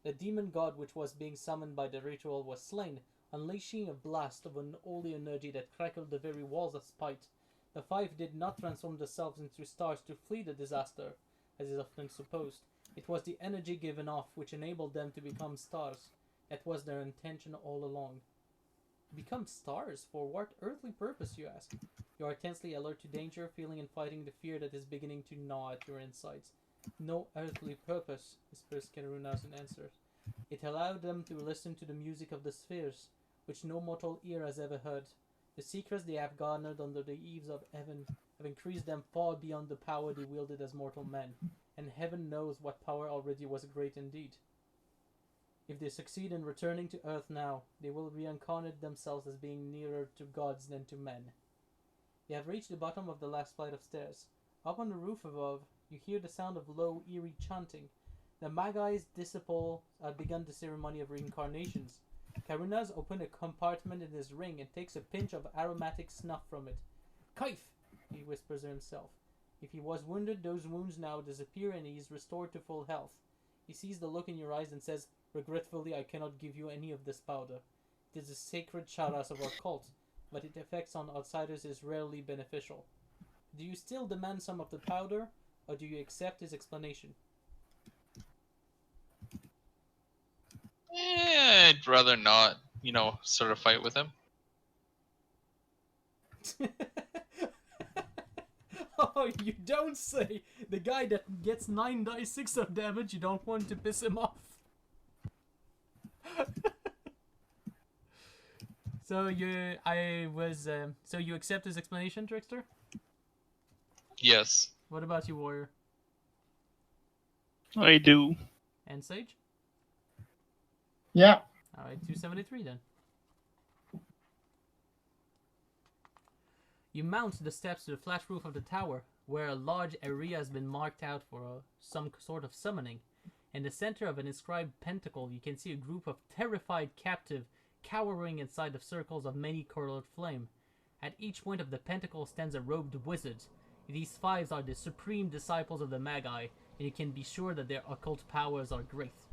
The demon god which was being summoned by the ritual was slain, unleashing a blast of an holy energy that crackled the very walls of Spyte. The 5 did not transform themselves into stars to flee the disaster, as is often supposed. It was the energy given off which enabled them to become stars. That was their intention all along. Become stars? For what earthly purpose, you ask? You are tensely alert to danger, feeling and fighting the fear that is beginning to gnaw at your insides. No earthly purpose, whispers Karunas in answer. It allowed them to listen to the music of the spheres, which no mortal ear has ever heard. The secrets they have garnered under the eaves of heaven have increased them far beyond the power they wielded as mortal men, and heaven knows what power already was great indeed. If they succeed in returning to Earth now, they will reincarnate themselves as being nearer to gods than to men. You have reached the bottom of the last flight of stairs. Up on the roof above, you hear the sound of low, eerie chanting. The Magi's disciples have begun the ceremony of reincarnations. Karunas opens a compartment in his ring and takes a pinch of aromatic snuff from it. Kaif! He whispers to himself. If he was wounded, those wounds now disappear and he is restored to full health. He sees the look in your eyes and says, "Regretfully, I cannot give you any of this powder. It is a sacred charas of our cult, but its effects on outsiders is rarely beneficial. Do you still demand some of the powder, or do you accept his explanation?" I'd rather not, sort of fight with him. Oh, you don't say! The guy that gets 9 die 6 of damage, you don't want to piss him off. So you accept his explanation, Trickster? Yes. What about you, Warrior? I do. And Sage? Yeah. Alright, 273 then. You mount the steps to the flat roof of the tower, where a large area has been marked out for some sort of summoning. In the center of an inscribed pentacle, you can see a group of terrified captives cowering inside of circles of many-colored flame. At each point of the pentacle stands a robed wizard. These 5 are the supreme disciples of the Magi, and you can be sure that their occult powers are great.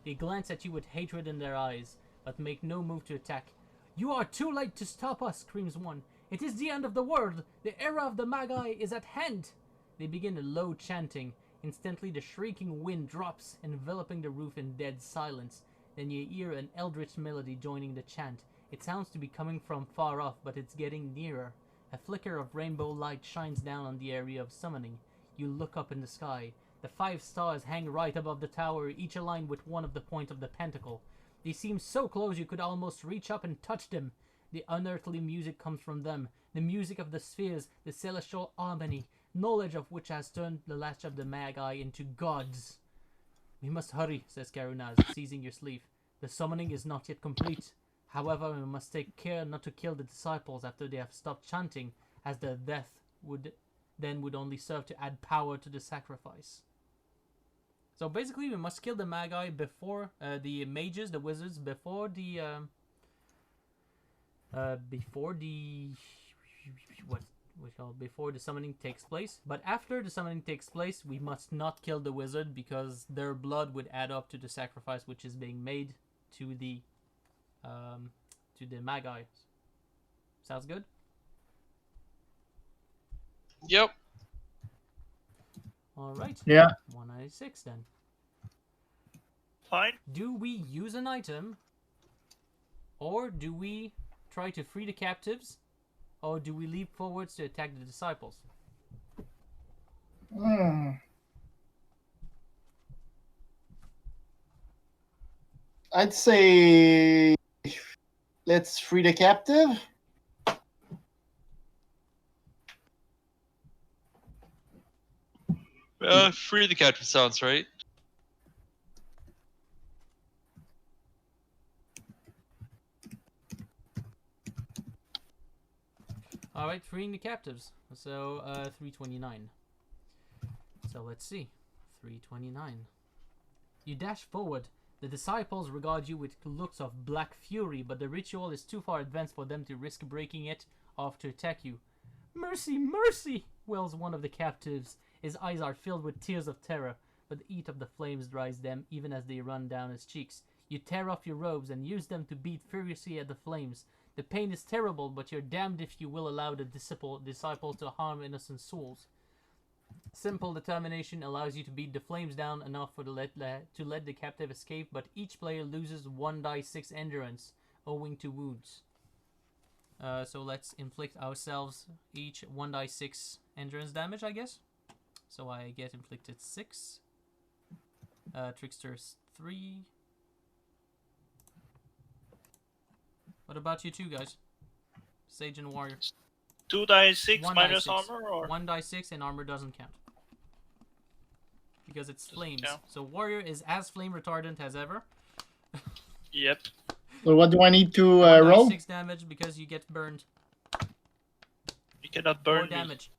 They glance at you with hatred in their eyes, but make no move to attack. "You are too late to stop us," screams one. "It is the end of the world! The era of the Magi is at hand!" They begin a low chanting. Instantly the shrieking wind drops, enveloping the roof in dead silence. Then you hear an eldritch melody joining the chant. It sounds to be coming from far off, but it's getting nearer. A flicker of rainbow light shines down on the area of summoning. You look up in the sky. The 5 stars hang right above the tower, each aligned with one of the points of the pentacle. They seem so close you could almost reach up and touch them. The unearthly music comes from them, the music of the spheres, the celestial harmony, knowledge of which has turned the last of the Magi into gods. "We must hurry," says Karunas, seizing your sleeve. "The summoning is not yet complete. However, we must take care not to kill the disciples after they have stopped chanting, as their death would then would only serve to add power to the sacrifice. So basically, we must kill the Magi before the mages, the wizards, before the before the summoning takes place. But after the summoning takes place, we must not kill the wizard because their blood would add up to the sacrifice which is being made to the Magi. Sounds good? Yep. All right. Yeah. 196 then. Fine. Do we use an item, or do we try to free the captives, or do we leap forwards to attack the disciples? I'd say let's free the captive. Free the captive sounds right. Alright, freeing the captives. So, 329. So, let's see. 329. You dash forward. The disciples regard you with looks of black fury, but the ritual is too far advanced for them to risk breaking it off to attack you. Mercy, mercy! Wails one of the captives. His eyes are filled with tears of terror, but the heat of the flames dries them even as they run down his cheeks. You tear off your robes and use them to beat furiously at the flames. The pain is terrible, but you're damned if you will allow the disciples to harm innocent souls. Simple determination allows you to beat the flames down enough to let the captive escape, but each player loses 1d6 endurance owing to wounds. So let's inflict ourselves each 1d6 endurance damage, I guess. So I get inflicted 6. Trickster's 3. What about you two guys? Sage and Warrior. 2d6 1 minus die 6. armor, or 1d6 and armor doesn't count. Because it's flames. count. So Warrior is as flame retardant as ever. Yep. So what do I need to 1 roll? 6 damage because you get burned. You cannot 4 burn me. damage.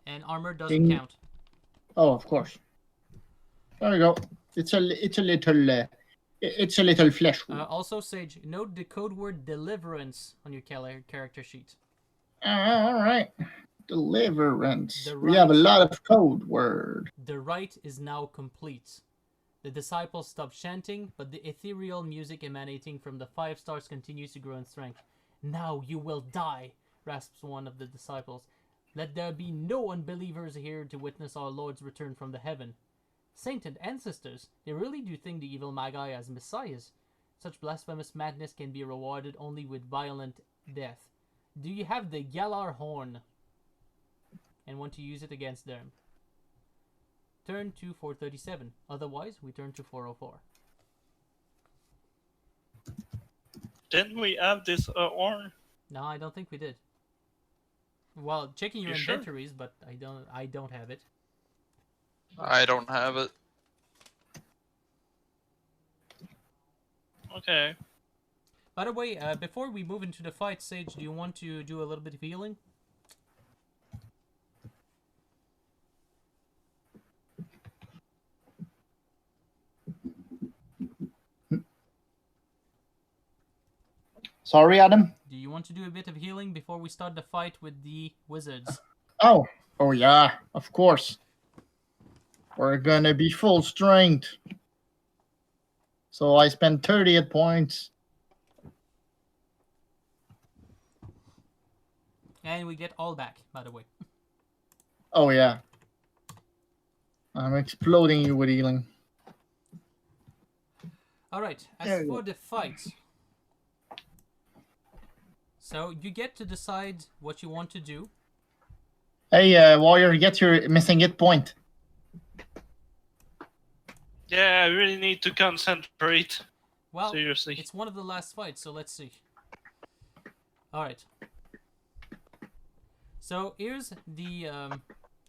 And armor doesn't count. Oh, of course. There we go. It's a little flesh wound. Also, Sage, note the code word deliverance on your character sheet. All right. Deliverance. The We have a right- lot of code word. The rite is now complete. The disciples stop chanting, but the ethereal music emanating from the 5 stars continues to grow in strength. Now you will die, rasps one of the disciples. Let there be no unbelievers here to witness our Lord's return from the heaven. Sainted ancestors, they really do think the evil Magi as messiahs. Such blasphemous madness can be rewarded only with violent death. Do you have the Galar horn? And want to use it against them. Turn to 437. Otherwise, we turn to 404. Didn't we have this horn? No, I don't think we did. Well, checking your You sure? inventories, but I don't have it. I don't have it. Okay. By the way, before we move into the fight, Sage, do you want to do a little bit of healing? Sorry, Adam. Do you want to do a bit of healing before we start the fight with the wizards? Oh yeah, of course. We're gonna be full strength. So I spent 38 points. And we get all back, by the way. Oh yeah. I'm exploding you with healing. Alright, There as you for the fight. So, you get to decide what you want to do. Hey, Warrior, get your missing hit point. Yeah, I really need to concentrate. Well, Seriously. it's one of the last fights, so let's see. Alright. So, here's the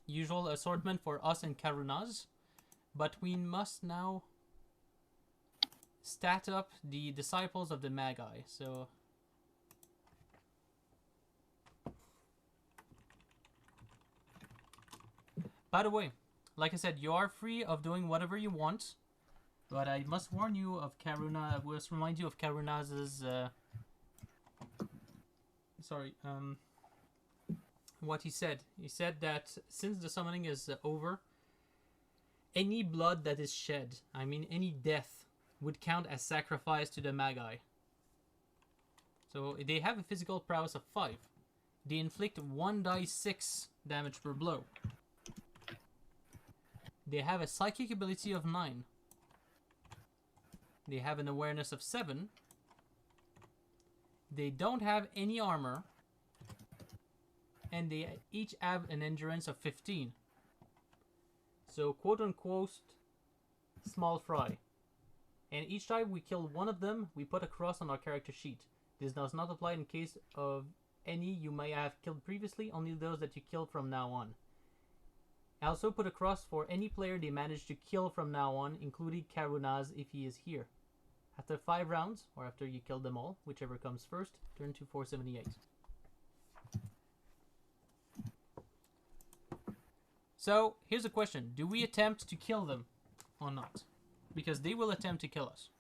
usual assortment for us and Karunaz. But we must now stat up the disciples of the Magi. So, By the way, like I said, you are free of doing whatever you want, but I must warn you of Karuna. I must remind you of Karuna's. What he said. He said that since the summoning is over, any blood that is shed, I mean any death, would count as sacrifice to the Magi. So they have a physical prowess of 5. They inflict 1d6 damage per blow. They have a psychic ability of 9. They have an awareness of 7. They don't have any armor. And they each have an endurance of 15. So, quote unquote, small fry. And each time we kill one of them, we put a cross on our character sheet. This does not apply in case of any you may have killed previously, only those that you kill from now on. I also put a cross for any player they manage to kill from now on, including Karunaz if he is here. After 5 rounds, or after you kill them all, whichever comes first, turn to 478. So, here's a question. Do we attempt to kill them or not? Because they will attempt to kill us.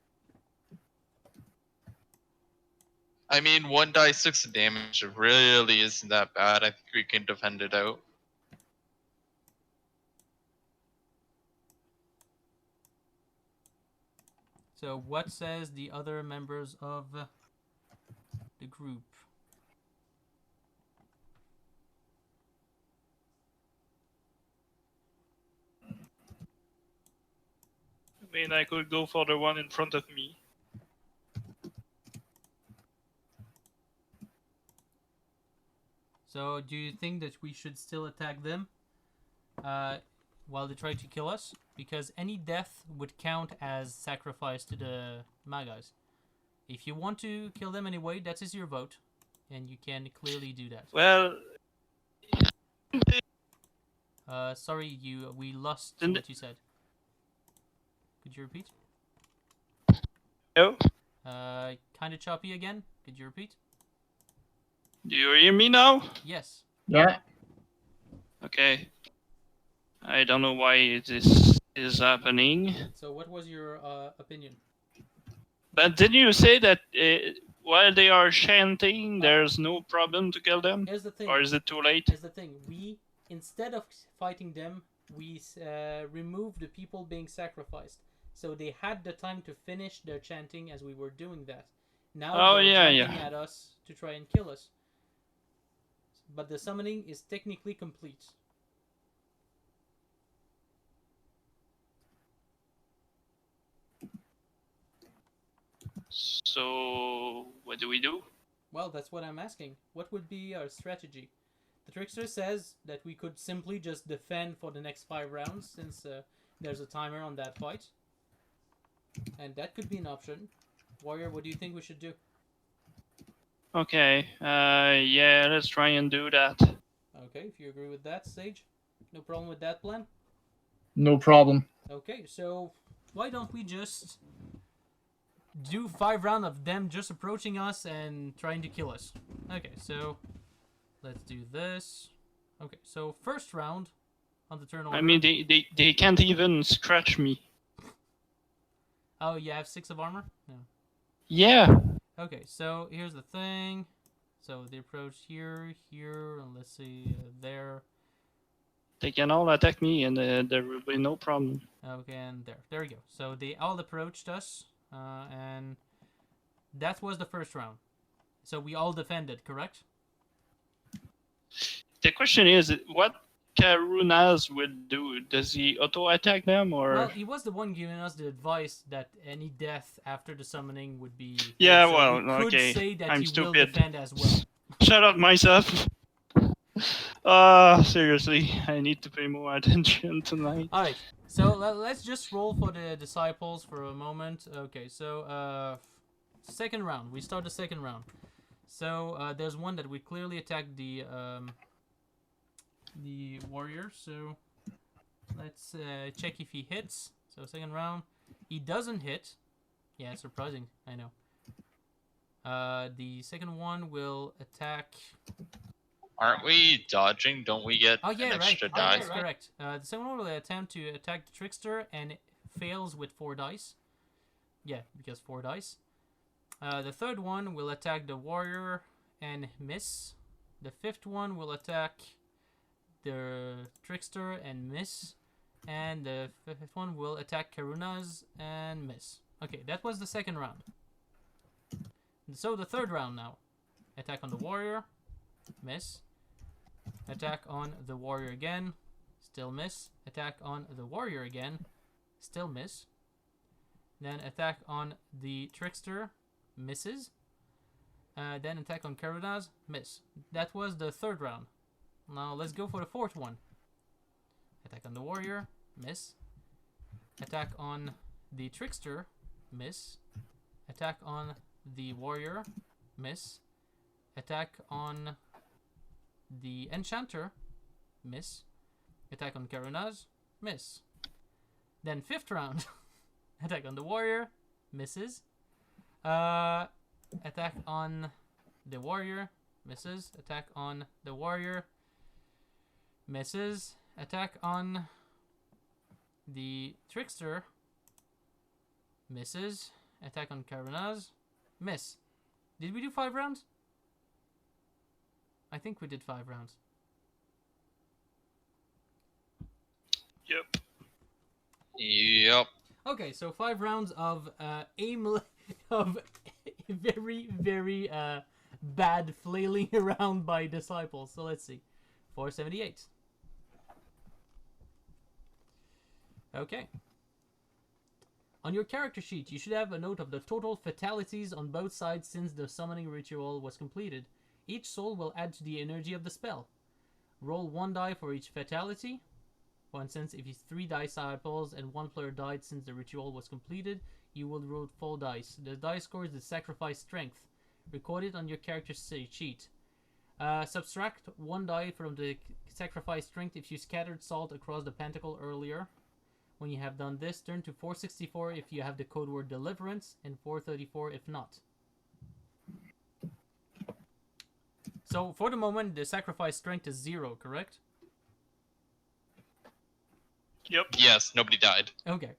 I mean, 1d6 damage really isn't that bad. I think we can defend it out. So, what says the other members of the group? I mean, I could go for the one in front of me. So, do you think that we should still attack them while they try to kill us? Because any death would count as sacrifice to the Magais. If you want to kill them anyway, that is your vote. And you can clearly do that. Well, sorry, we lost Didn't- what you said. Could you repeat? no? Kind of choppy again. Could you repeat? Do you hear me now? Yes. Yeah. Okay. I don't know why this is happening. So what was your opinion? But didn't you say that while they are chanting, there's no problem to kill them? Here's the thing. Or is it too late? Here's the thing. We, instead of fighting them, we removed the people being sacrificed. So they had the time to finish their chanting as we were doing that. Now they're jumping at us to try and kill us. But the summoning is technically complete. So, what do we do? Well, that's what I'm asking. What would be our strategy? The trickster says that we could simply just defend for the next 5 rounds, since there's a timer on that fight. And that could be an option. Warrior, what do you think we should do? Okay, yeah, let's try and do that. Okay, if you agree with that, Sage. No problem with that plan? No problem. Okay, so why don't we just do 5 rounds of them just approaching us and trying to kill us? Okay, so let's do this. Okay, so first round on the turn order. I mean, they can't even scratch me. Oh, you have 6 of armor? No. Yeah. Okay, so here's the thing. So they approach here, and let's see, there. They can all attack me and there will be no problem. Okay, and there. There we go. So they all approached us, and that was the first round. So we all defended, correct? The question is, what Karunaz will do? Does he auto-attack them, or...? Well, he was the one giving us the advice that any death after the summoning would be... Yeah, so well, we could okay. say that I'm he will stupid. defend as well. Shut up, myself. Seriously, I need to pay more attention tonight. Alright, so let's just roll for the disciples for a moment. Okay, so second round. We start the second round. So there's one that we clearly attacked the warrior. So let's check if he hits. So second round, he doesn't hit. Yeah, it's surprising. I know. The second one will attack Aren't we dodging? Don't we get Oh yeah, an right. extra Yeah, die? that's correct. The second one will attempt to attack the trickster and it fails with 4 dice. Yeah, because 4 dice. The third one will attack the warrior and miss. The fifth one will attack the trickster and miss. And the fifth one will attack Karuna's and miss. Okay, that was the second round. So the third round now. Attack on the warrior, miss. Attack on the warrior again, still miss. Attack on the warrior again, still miss. Then attack on the trickster, misses. Then attack on Karuna's, miss. That was the third round. Now let's go for the fourth one. Attack on the warrior, miss. Attack on the trickster, miss. Attack on the warrior, miss. Attack on the enchanter, miss. Attack on Karuna's, miss. Then fifth round. Attack on the warrior, misses. Attack on the warrior, misses. Attack on the warrior, misses. Attack on the trickster, misses. Attack on Karuna's, miss. Did we do 5 rounds? I think we did 5 rounds. Yep. Yep. Okay, so 5 rounds of of very, very bad flailing around by disciples. So let's see. 478. Okay. On your character sheet, you should have a note of the total fatalities on both sides since the summoning ritual was completed. Each soul will add to the energy of the spell. Roll 1 die for each fatality. For instance, if it's 3 disciples and 1 player died since the ritual was completed, you will roll 4 dice. The dice score is the sacrifice strength. Record it on your character sheet. Subtract 1 die from the sacrifice strength if you scattered salt across the pentacle earlier. When you have done this, turn to 464 if you have the code word deliverance and 434 if not. So for the moment, the sacrifice strength is 0, correct? Yep. Yes, nobody died. Okay.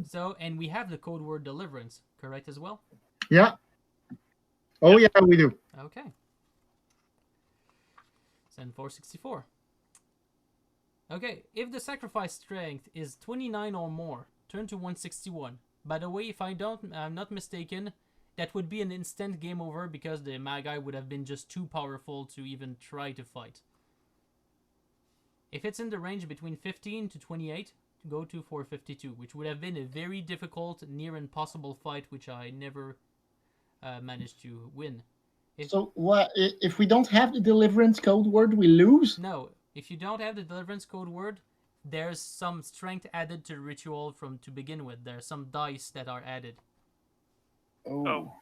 So, and we have the code word deliverance, correct as well? Yeah. Oh, yeah, we do. Okay. Send 464. Okay, if the sacrifice strength is 29 or more, turn to 161. By the way, if I'm not mistaken, that would be an instant game over because the Magi would have been just too powerful to even try to fight. If it's in the range between 15 to 28, go to 452, which would have been a very difficult, near impossible fight, which I never managed to win. So what if we don't have the deliverance code word, we lose? No, if you don't have the deliverance code word, there's some strength added to the ritual to begin with. There are some dice that are added. Oh.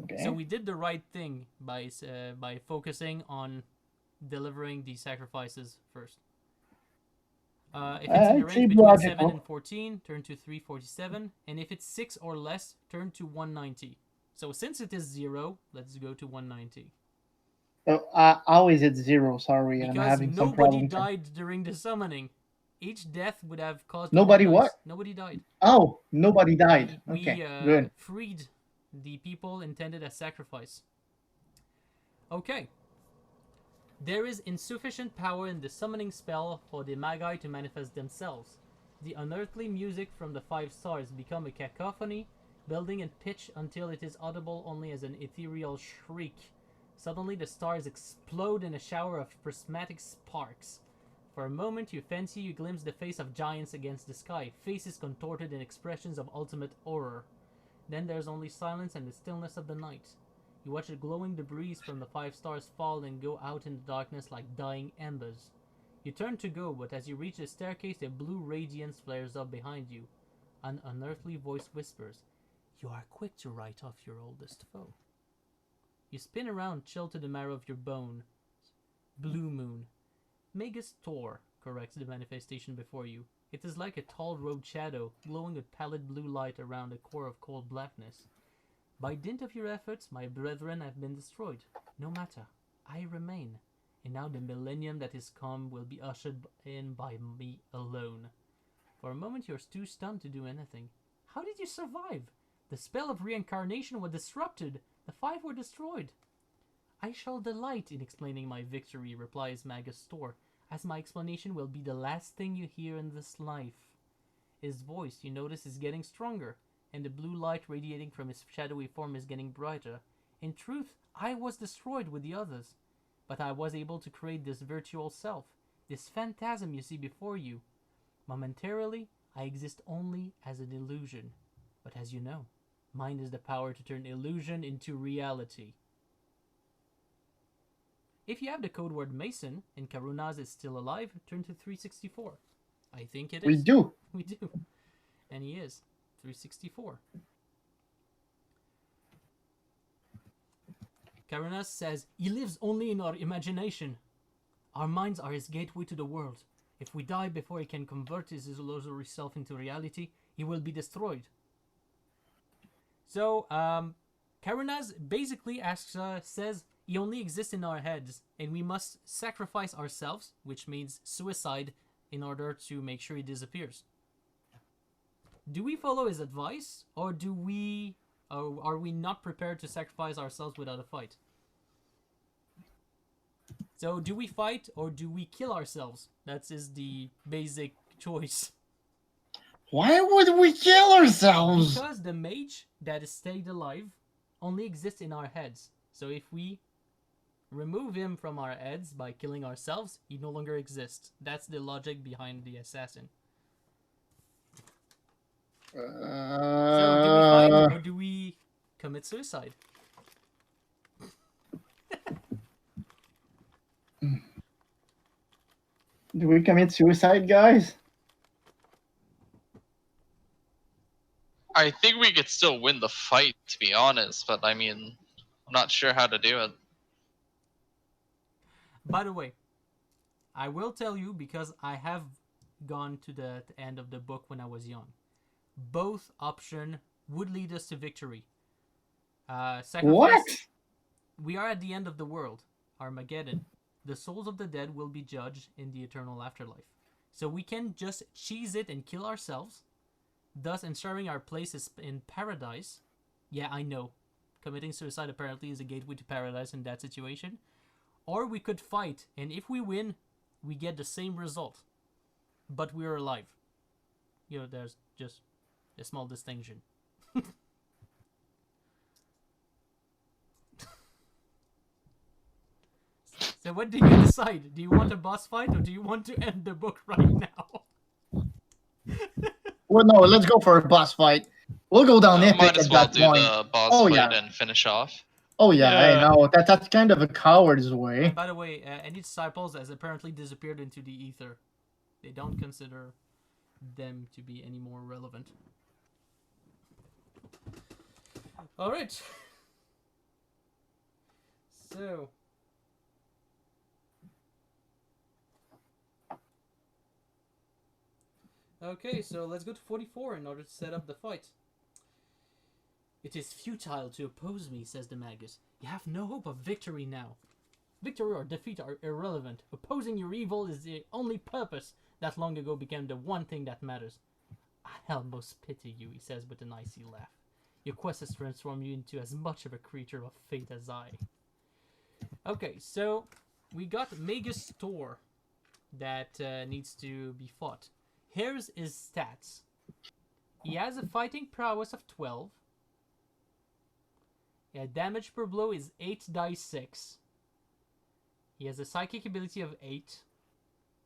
Okay. So we did the right thing by focusing on delivering the sacrifices first. If it's in the range between logical. 7 and 14, turn to 347. And if it's 6 or less, turn to 190. So since it is 0, let's go to 190. How is it 0? Sorry, Because I'm having some nobody problems. died during the summoning. Each death would have caused... Nobody 1 what? dice. Nobody died. Oh, nobody died. We Okay, good. freed the people intended as sacrifice. Okay. There is insufficient power in the summoning spell for the Magi to manifest themselves. The unearthly music from the 5 stars become a cacophony, building in pitch until it is audible only as an ethereal shriek. Suddenly the stars explode in a shower of prismatic sparks. For a moment you fancy you glimpse the face of giants against the sky, faces contorted in expressions of ultimate horror. Then there's only silence and the stillness of the night. You watch the glowing debris from the 5 stars fall and go out in the darkness like dying embers. You turn to go, but as you reach the staircase, a blue radiance flares up behind you. An unearthly voice whispers, "You are quick to write off your oldest foe." You spin around, chilled to the marrow of your bone. Blue moon. Magus Tor corrects the manifestation before you. It is like a tall robed shadow, glowing with pallid blue light around a core of cold blackness. By dint of your efforts, my brethren have been destroyed. No matter, I remain. and now the millennium that is come will be ushered in by me alone. For a moment you're too stunned to do anything. How did you survive? The spell of reincarnation was disrupted. The 5 were destroyed. I shall delight in explaining my victory, replies Magus Thor, as my explanation will be the last thing you hear in this life. His voice, you notice, is getting stronger, and the blue light radiating from his shadowy form is getting brighter. In truth, I was destroyed with the others, but I was able to create this virtual self, this phantasm you see before you. Momentarily, I exist only as an illusion, but as you know, mine is the power to turn illusion into reality. If you have the code word Mason and Karunaz is still alive, turn to 364. I think it is. We do. We do. And he is. 364. Karunaz says, he lives only in our imagination. Our minds are his gateway to the world. If we die before he can convert his illusory self into reality, he will be destroyed. So, Karunaz basically says he only exists in our heads, and we must sacrifice ourselves, which means suicide, in order to make sure he disappears. Do we follow his advice, or are we not prepared to sacrifice ourselves without a fight? So, do we fight, or do we kill ourselves? That is the basic choice. Why would we kill ourselves? Because the mage that is stayed alive only exists in our heads. So if we remove him from our heads by killing ourselves, he no longer exists. That's the logic behind the assassin. So do we fight or do we commit suicide? Do we commit suicide, guys? I think we could still win the fight, to be honest, but I mean, I'm not sure how to do it. By the way, I will tell you because I have gone to the end of the book when I was young. Both options would lead us to victory. Sacrifice. What? We are at the end of the world, Armageddon. The souls of the dead will be judged in the eternal afterlife. So we can just cheese it and kill ourselves, thus ensuring our place is in paradise. Yeah, I know. Committing suicide apparently is a gateway to paradise in that situation. Or we could fight, and if we win, we get the same result. But we're alive. You know, there's just a small distinction. So what do you decide? Do you want a boss fight, or do you want to end the book right now? Well, no, let's go for a boss fight. We'll go down epic Might as at well that do point. the boss Oh, fight yeah. and finish off. Oh yeah, I Yeah. know. That's kind of a coward's way. And by the way, any disciples has apparently disappeared into the ether. They don't consider them to be any more relevant. Alright. So. Okay, so let's go to 44 in order to set up the fight. It is futile to oppose me, says the Magus. You have no hope of victory now. Victory or defeat are irrelevant. Opposing your evil is the only purpose that long ago became the one thing that matters. I almost pity you, he says with an icy laugh. Your quest has transformed you into as much of a creature of fate as I. Okay, so we got Magus Thor that needs to be fought. Here's his stats. He has a fighting prowess of 12. Damage per blow is 8 dice 6. He has a psychic ability of 8.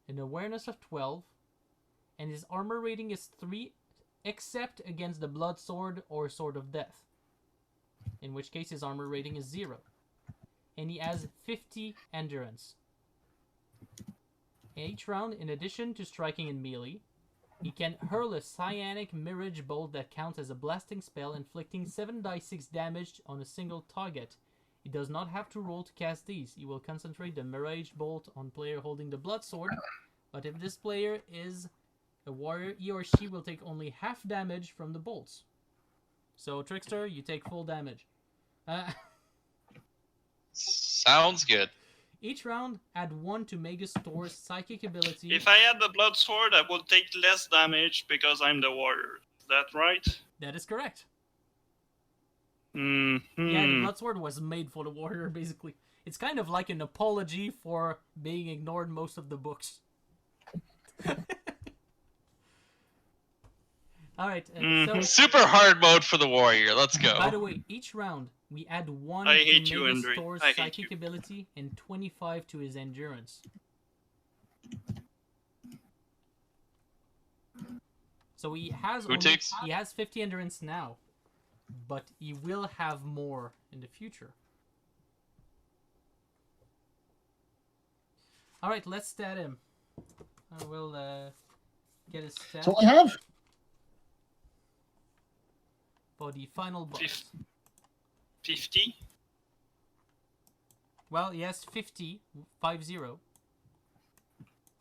An awareness of 12. And his armor rating is 3, except against the blood sword or sword of death. In which case his armor rating is 0. And he has 50 endurance. Each round, in addition to striking in melee, he can hurl a cyanic mirage bolt that counts as a blasting spell, inflicting 7 dice 6 damage on a single target. He does not have to roll to cast these. He will concentrate the mirage bolt on player holding the blood sword, but if this player is a warrior, he or she will take only half damage from the bolts. So, Trickster, you take full damage. Sounds good. Each round, add 1 to Megastor's psychic ability. If I had the blood sword, I would take less damage because I'm the warrior. Is that right? That is correct. Mm-hmm. Yeah, the blood sword was made for the warrior, basically. It's kind of like an apology for being ignored most of the books. Alright, so... Super hard mode for the warrior. Let's go. By the way, each round, we add 1 I to hate you, Andre. Megastor's I hate psychic you. ability and 25 to his endurance. So he has he has 50 endurance now, but he will have more in the future. Alright, let's stat him. I will get his stat So I have for the final boss. 50? Well, he has 50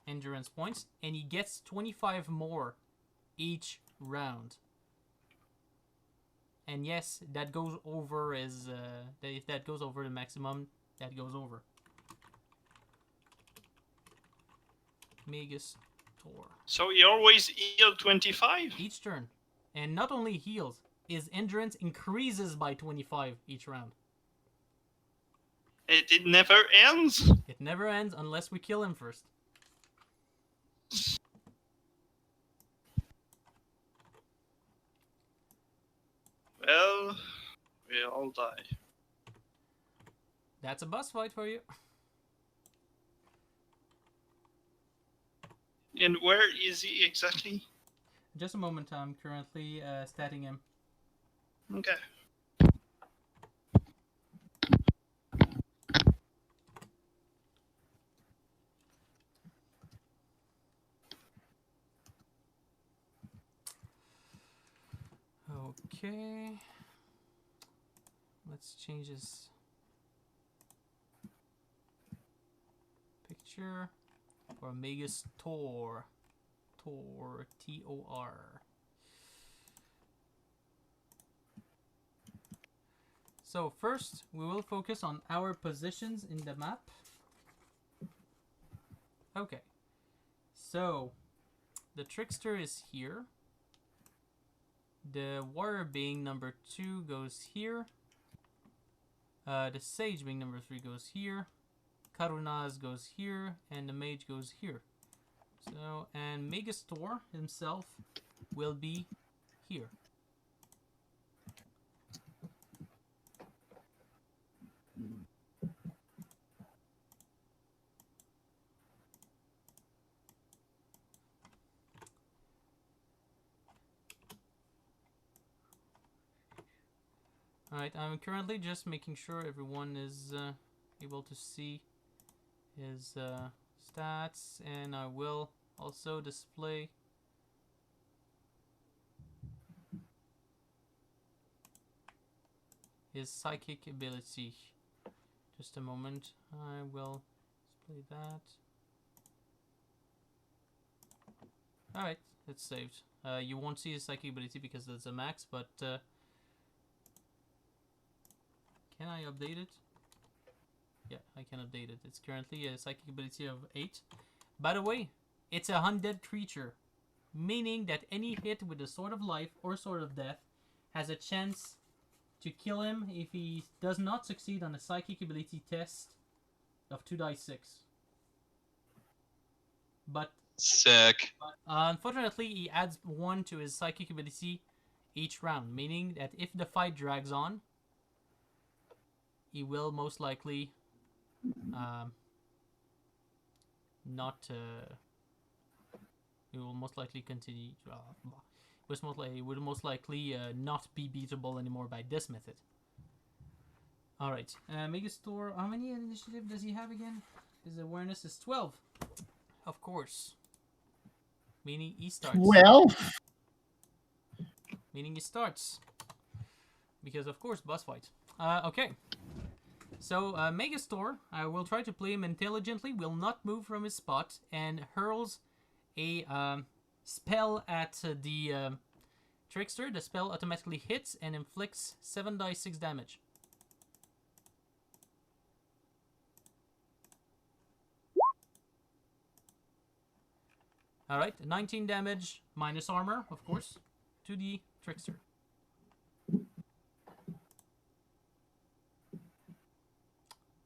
endurance points, and he gets 25 more each round. And yes, that goes over as if that goes over the maximum, that goes over. Megastor. So he always heal 25? Each turn. And not only heals, his endurance increases by 25 each round. It never ends? It never ends unless we kill him first. Well, we all die. That's a boss fight for you. And where is he exactly? Just a moment, I'm currently statting him. Okay. Okay. Let's change his picture for Megastor. Tor, T-O-R. So first, we will focus on our positions in the map. Okay. So, the Trickster is here. The Warrior being number 2 goes here. The Sage being number 3 goes here. Karunaz goes here. And the Mage goes here. So, and Megastor himself will be here. Alright, I'm currently just making sure everyone is able to see his stats, and I will also display his psychic ability. Just a moment, I will display that. Alright, it's saved. You won't see his psychic ability because it's a max, but can I update it? Yeah, I can update it. It's currently a psychic ability of 8. By the way, it's a undead creature, meaning that any hit with a Sword of Life or Sword of Death has a chance to kill him if he does not succeed on a psychic ability test of 2d6. But sick. Unfortunately, he adds 1 to his psychic ability each round, meaning that if the fight drags on, he will most likely he will most likely continue. He would most likely not be beatable anymore by this method. All right, Megastor. How many initiative does he have again? His awareness is 12. Of course. Meaning he starts. 12. Meaning he starts. Because of course, boss fight. Okay. So, Megastor, I will try to play him intelligently, will not move from his spot, and hurls a spell at the Trickster. The spell automatically hits and inflicts 7d6 damage. Alright, 19 damage minus armor, of course, to the trickster.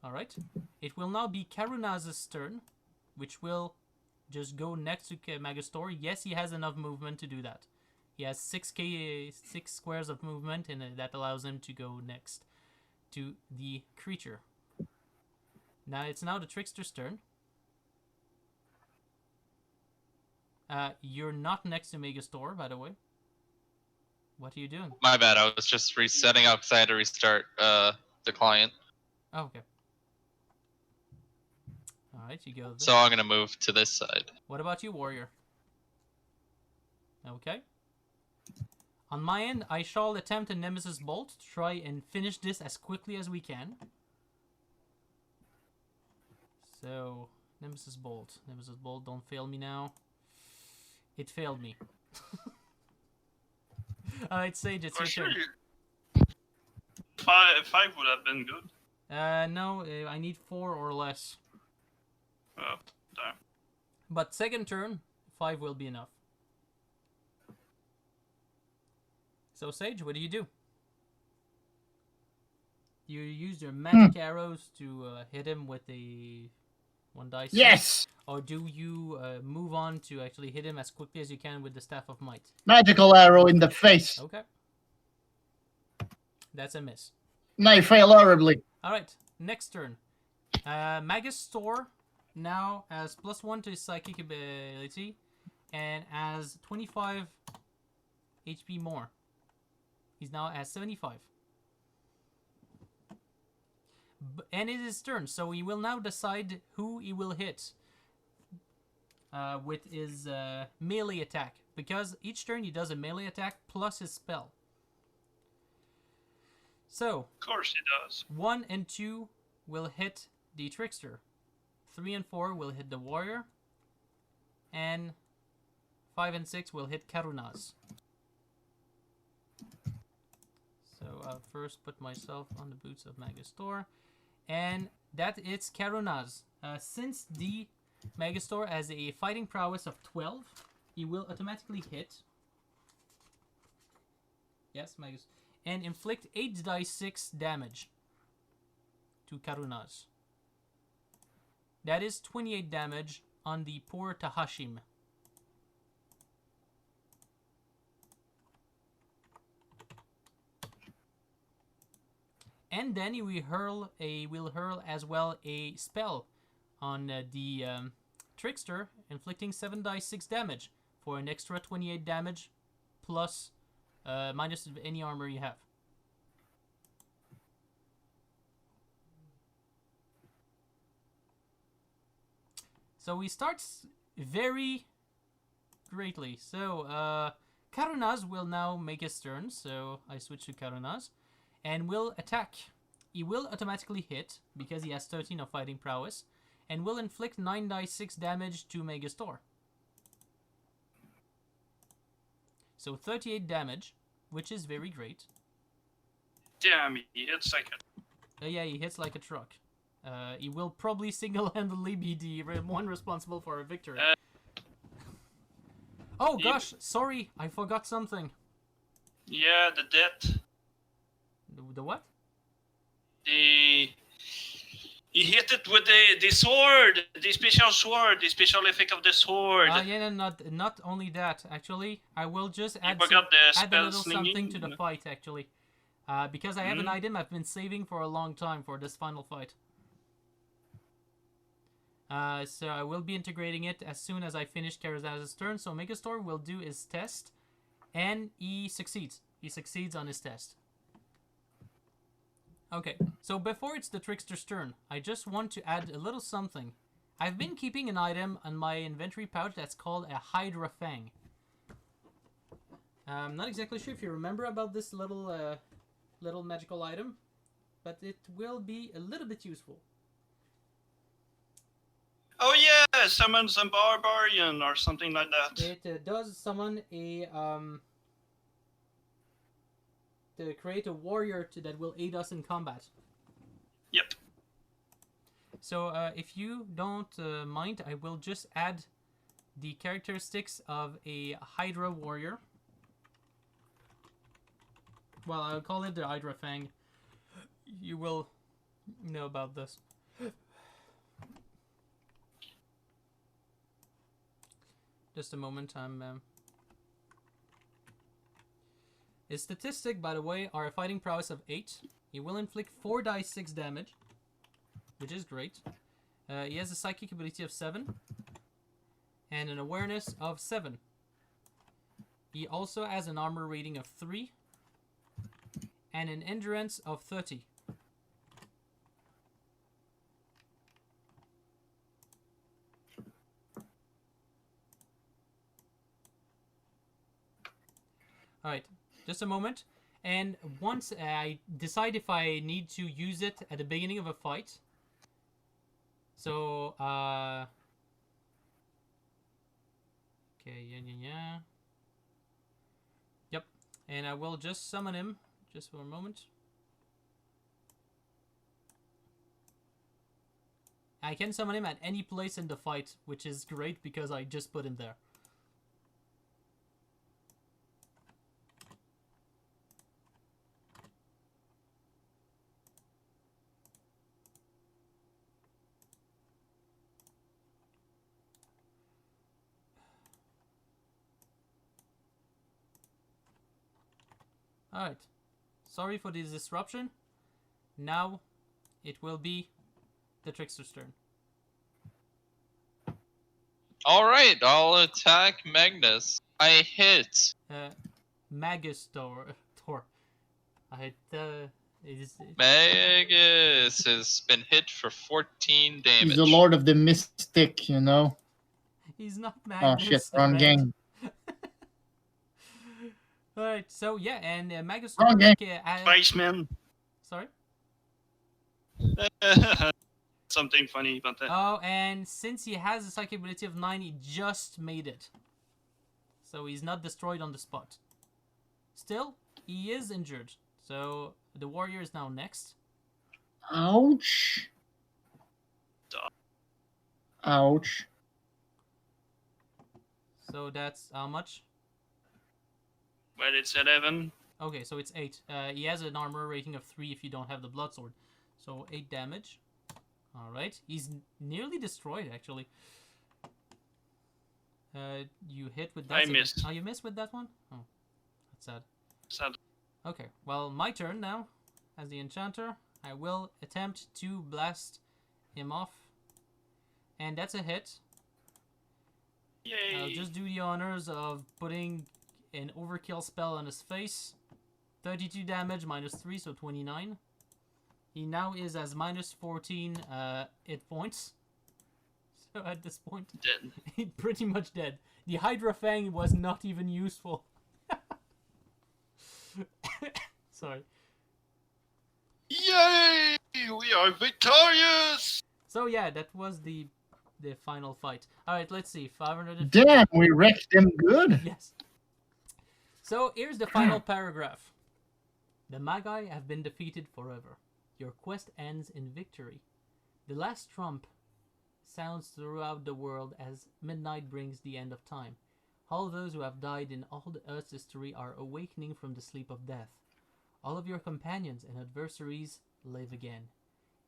Alright, it will now be Karunaz's turn, which will just go next to Magistor. Yes, he has enough movement to do that. He has 6 squares of movement, and that allows him to go next to the creature. Now it's now the trickster's turn. You're not next to Megastor, by the way. What are you doing? My bad. I was just resetting out because I had to restart the client. Oh, okay. Alright, you go there. So I'm gonna move to this side. What about you, warrior? Okay. On my end, I shall attempt a Nemesis Bolt to try and finish this as quickly as we can. So, Nemesis Bolt. Nemesis Bolt, don't fail me now. It failed me. Alright, Sage, it's your turn. Five would have been good. No, I need 4 or less. Oh, damn. But second turn, 5 will be enough. So, Sage, what do? You use your magic arrows to hit him with a 1 dice? Yes! Or do you move on to actually hit him as quickly as you can with the Staff of Might? Magical arrow in the face. Okay. That's a miss. And I fail horribly. Alright, next turn. Magistor now has +1 to his psychic ability and has 25 HP more. He's now at 75. And it is his turn, so he will now decide who he will hit with his melee attack. Because each turn he does a melee attack plus his spell. So, Of course he does. 1 and 2 will hit the trickster. 3 and 4 will hit the warrior. And 5 and 6 will hit Karunaz. So I'll first put myself on the boots of Magistor. And that it's Karunaz. Since the Magistor has a fighting prowess of 12, he will automatically hit. Yes, Magistor. And inflict 8d6 damage to Karunaz. That is 28 damage on the poor Tahashim. And then he will hurl as well a spell on the trickster, inflicting 7d6 damage for an extra 28 damage plus minus any armor you have. So he starts very greatly. So Karunaz will now make his turn. So I switch to Karunaz. And will attack. He will automatically hit because he has 13 of fighting prowess. And will inflict 9d6 damage to Megastor. So 38 damage, which is very great. Damn, he hits like a... Yeah, he hits like a truck. He will probably single-handedly be the one responsible for a victory. Oh gosh, sorry, I forgot something. Yeah, the death. The what? He hit it with the sword, the special sword, the special effect of the sword. Yeah, not only that. Actually, I will just add the add a spell little slinging? something to the fight. Actually, because I have an item I've been saving for a long time for this final fight. So I will be integrating it as soon as I finish Karazaz's turn. So Megastor will do his test, and he succeeds. He succeeds on his test. Okay, so before it's the Trickster's turn, I just want to add a little something. I've been keeping an item on my inventory pouch that's called a Hydra Fang. I'm not exactly sure if you remember about this little magical item, but it will be a little bit useful. Oh yeah, summon some barbarian or something like that. It does summon a to create a warrior that will aid us in combat. Yep. So if you don't mind, I will just add the characteristics of a Hydra warrior. Well, I'll call it the Hydra Fang. You will know about this. Just a moment, His statistic, by the way, are a fighting prowess of 8. He will inflict 4 dice 6 damage, which is great. He has a psychic ability of 7 and an awareness of 7. He also has an armor rating of 3 and an endurance of 30. Alright, just a moment. And once I decide if I need to use it at the beginning of a fight. So, okay, yeah. Yep, and I will just summon him, just for a moment. I can summon him at any place in the fight, which is great because I just put him there. Alright, sorry for this disruption. Now it will be the Trickster's turn. Alright, I'll attack Magnus. I hit. Magus Thor. I Magus has been hit for 14 damage. He's the Lord of the Mystic, you know. He's not Oh Magnus. shit, wrong game. Alright, so yeah, and Magus Wrong Thor. game. Spiceman. Sorry? Something funny about that. Oh, and since he has a psychic ability of 9, he just made it. So he's not destroyed on the spot. Still, he is injured. So the warrior is now next. Ouch. Ouch. So that's how much? Well, it's 11. Okay, so it's 8. He has an armor rating of 3 if you don't have the blood sword. So 8 damage. Alright, he's nearly destroyed actually. You hit with that. I missed. Oh, you missed with that one? Oh, that's sad. Sad. Okay, well, my turn now. As the enchanter, I will attempt to blast him off. And that's a hit. Yay! I'll just do the honors of putting an overkill spell on his face. 32 damage minus 3, so 29. He now is as minus 14 hit points. So at this point, Dead. he's pretty much dead. The Hydra Fang was not even useful. Sorry. Yay! We are victorious! So yeah, that was the final fight. Alright, let's see. 500. Damn, we wrecked them good. Yes. So here's the final paragraph. The Magi have been defeated forever. Your quest ends in victory. The last trump sounds throughout the world as midnight brings the end of time. All those who have died in all the Earth's history are awakening from the sleep of death. All of your companions and adversaries live again.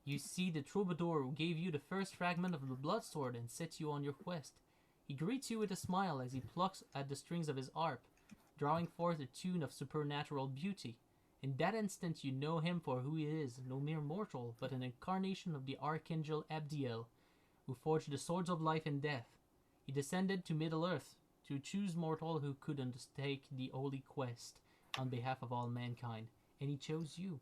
You see the troubadour who gave you the first fragment of the blood sword and set you on your quest. He greets you with a smile as he plucks at the strings of his harp, drawing forth a tune of supernatural beauty. In that instant you know him for who he is, no mere mortal, but an incarnation of the Archangel Abdiel, who forged the swords of life and death. He descended to Middle-earth to choose mortal who could undertake the holy quest on behalf of all mankind, and he chose you.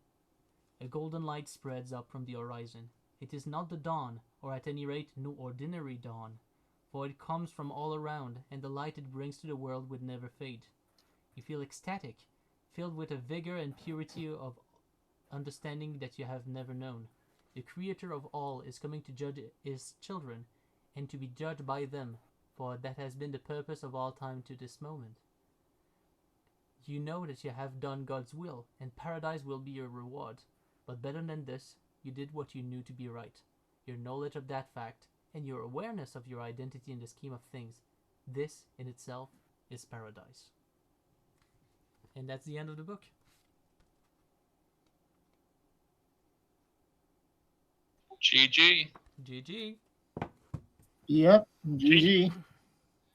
A golden light spreads up from the horizon. It is not the dawn, or at any rate no ordinary dawn, for it comes from all around, and the light it brings to the world would never fade. You feel ecstatic, filled with a vigor and purity of understanding that you have never known. The Creator of all is coming to judge his children, and to be judged by them, for that has been the purpose of all time to this moment. You know that you have done God's will, and paradise will be your reward. But better than this, you did what you knew to be right. Your knowledge of that fact, and your awareness of your identity in the scheme of things, This in itself is paradise. And that's the end of the book. GG. GG. Yep, GG.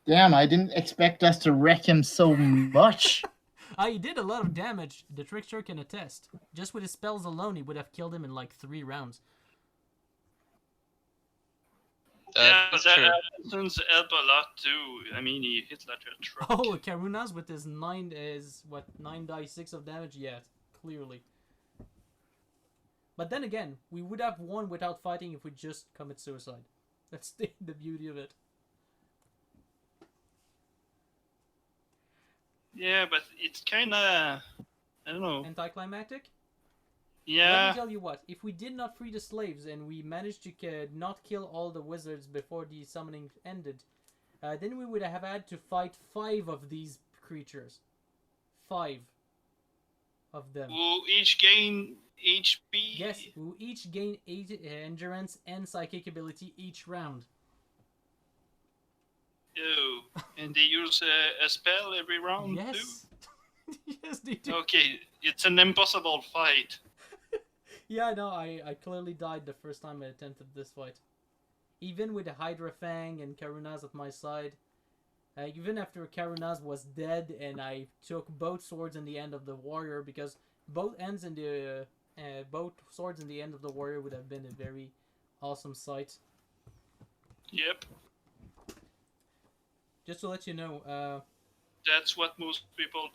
Damn, I didn't expect us to wreck him so much. He did a lot of damage, the trickster can attest. Just with his spells alone, he would have killed him in like 3 rounds. That's true. Since help a lot too. I mean, he hits like a truck. Oh, Karuna's with his 9 die 6 of damage? Yeah, clearly. But then again, we would have won without fighting if we just commit suicide. That's the beauty of it. Yeah, but it's kind of, I don't know. Anticlimactic? Let Yeah. me tell you what, if we did not free the slaves and we managed to not kill all the wizards before the summoning ended, then we would have had to fight 5 of these creatures. 5 of them. Who each gain HP. Yes, who each gain 8 endurance and psychic ability each round. Oh, and they use a spell every round too? Yes. Yes, they do. Okay, it's an impossible fight. Yeah, no, I clearly died the first time I attempted this fight. Even with the Hydra Fang and Karunaz at my side, even after Karunaz was dead and I took both swords in the end of the warrior, because both swords in the end of the warrior would have been a very awesome sight. Yep. Just to let you know, That's what most people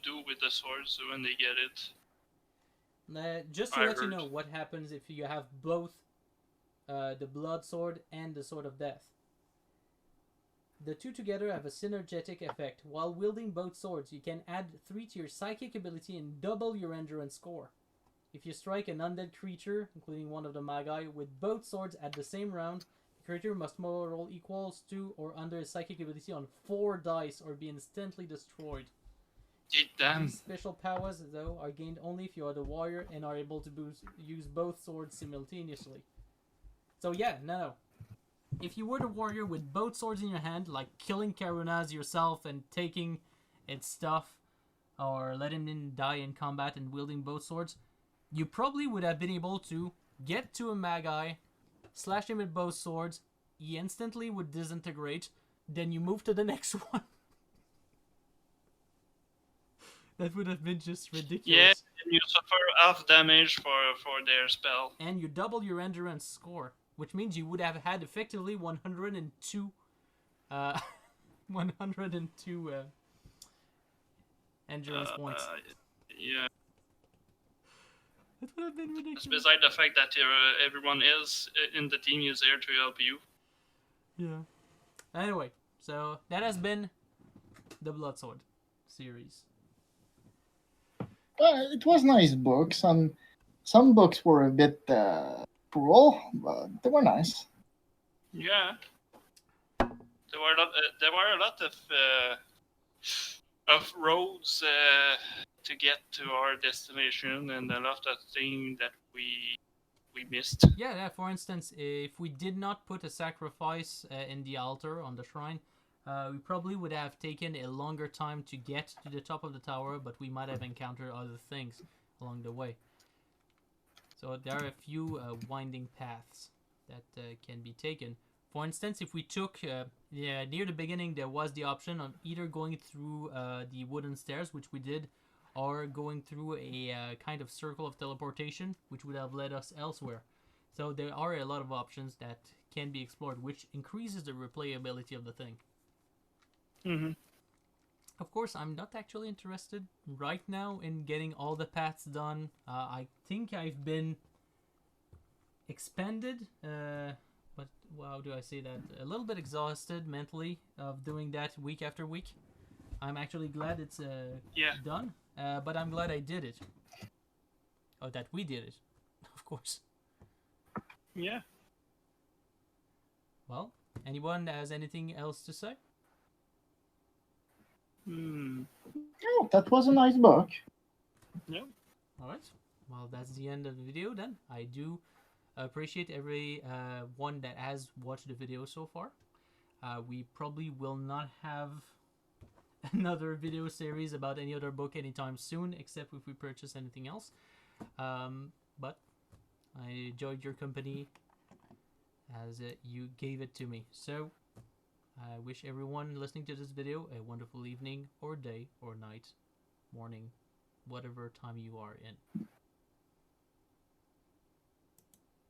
do with the swords when they get it. just to I let you heard. know what happens if you have both the blood sword and the sword of death. The two together have a synergetic effect. While wielding both swords, you can add 3 to your psychic ability and double your endurance score. If you strike an undead creature, including one of the magi, with both swords at the same round, the creature must roll equals to or under his psychic ability on 4 dice or be instantly destroyed. Damn. These special powers, though, are gained only if you are the warrior and are able to use both swords simultaneously. So yeah, no. If you were the warrior with both swords in your hand, like killing Karunaz yourself and taking its stuff, or letting him die in combat and wielding both swords, you probably would have been able to get to a magi, slash him with both swords, he instantly would disintegrate, then you move to the next one. That would have been just ridiculous. Yeah, and you suffer half damage for their spell. And you double your endurance score, which means you would have had effectively 102 102 endurance points. Yeah. It would have been ridiculous. Besides the fact that everyone else in the team is there to help you. Yeah. Anyway, so that has been the Bloodsword series. It was nice books. Some books were a bit cruel, but they were nice. Yeah. There were a lot of roads to get to our destination, and a lot of things that we missed. Yeah, for instance, if we did not put a sacrifice in the altar on the shrine, we probably would have taken a longer time to get to the top of the tower, but we might have encountered other things along the way. So there are a few winding paths that can be taken. For instance, if we took, near the beginning, there was the option of either going through the wooden stairs, which we did, or going through a kind of circle of teleportation, which would have led us elsewhere. So there are a lot of options that can be explored, which increases the replayability of the thing. Mm-hmm. Of course, I'm not actually interested right now in getting all the paths done. I think I've been expanded, but how do I say that? A little bit exhausted mentally of doing that week after week. I'm actually glad it's done, but I'm glad I did it. Oh, that we did it, of course. Yeah. Well, anyone has anything else to say? Oh, that was a nice book. Yeah. Alright, well that's the end of the video then. I do appreciate every one that has watched the video so far. We probably will not have another video series about any other book anytime soon, except if we purchase anything else. But I enjoyed your company as you gave it to me. So I wish everyone listening to this video a wonderful evening or day or night, morning, whatever time you are in.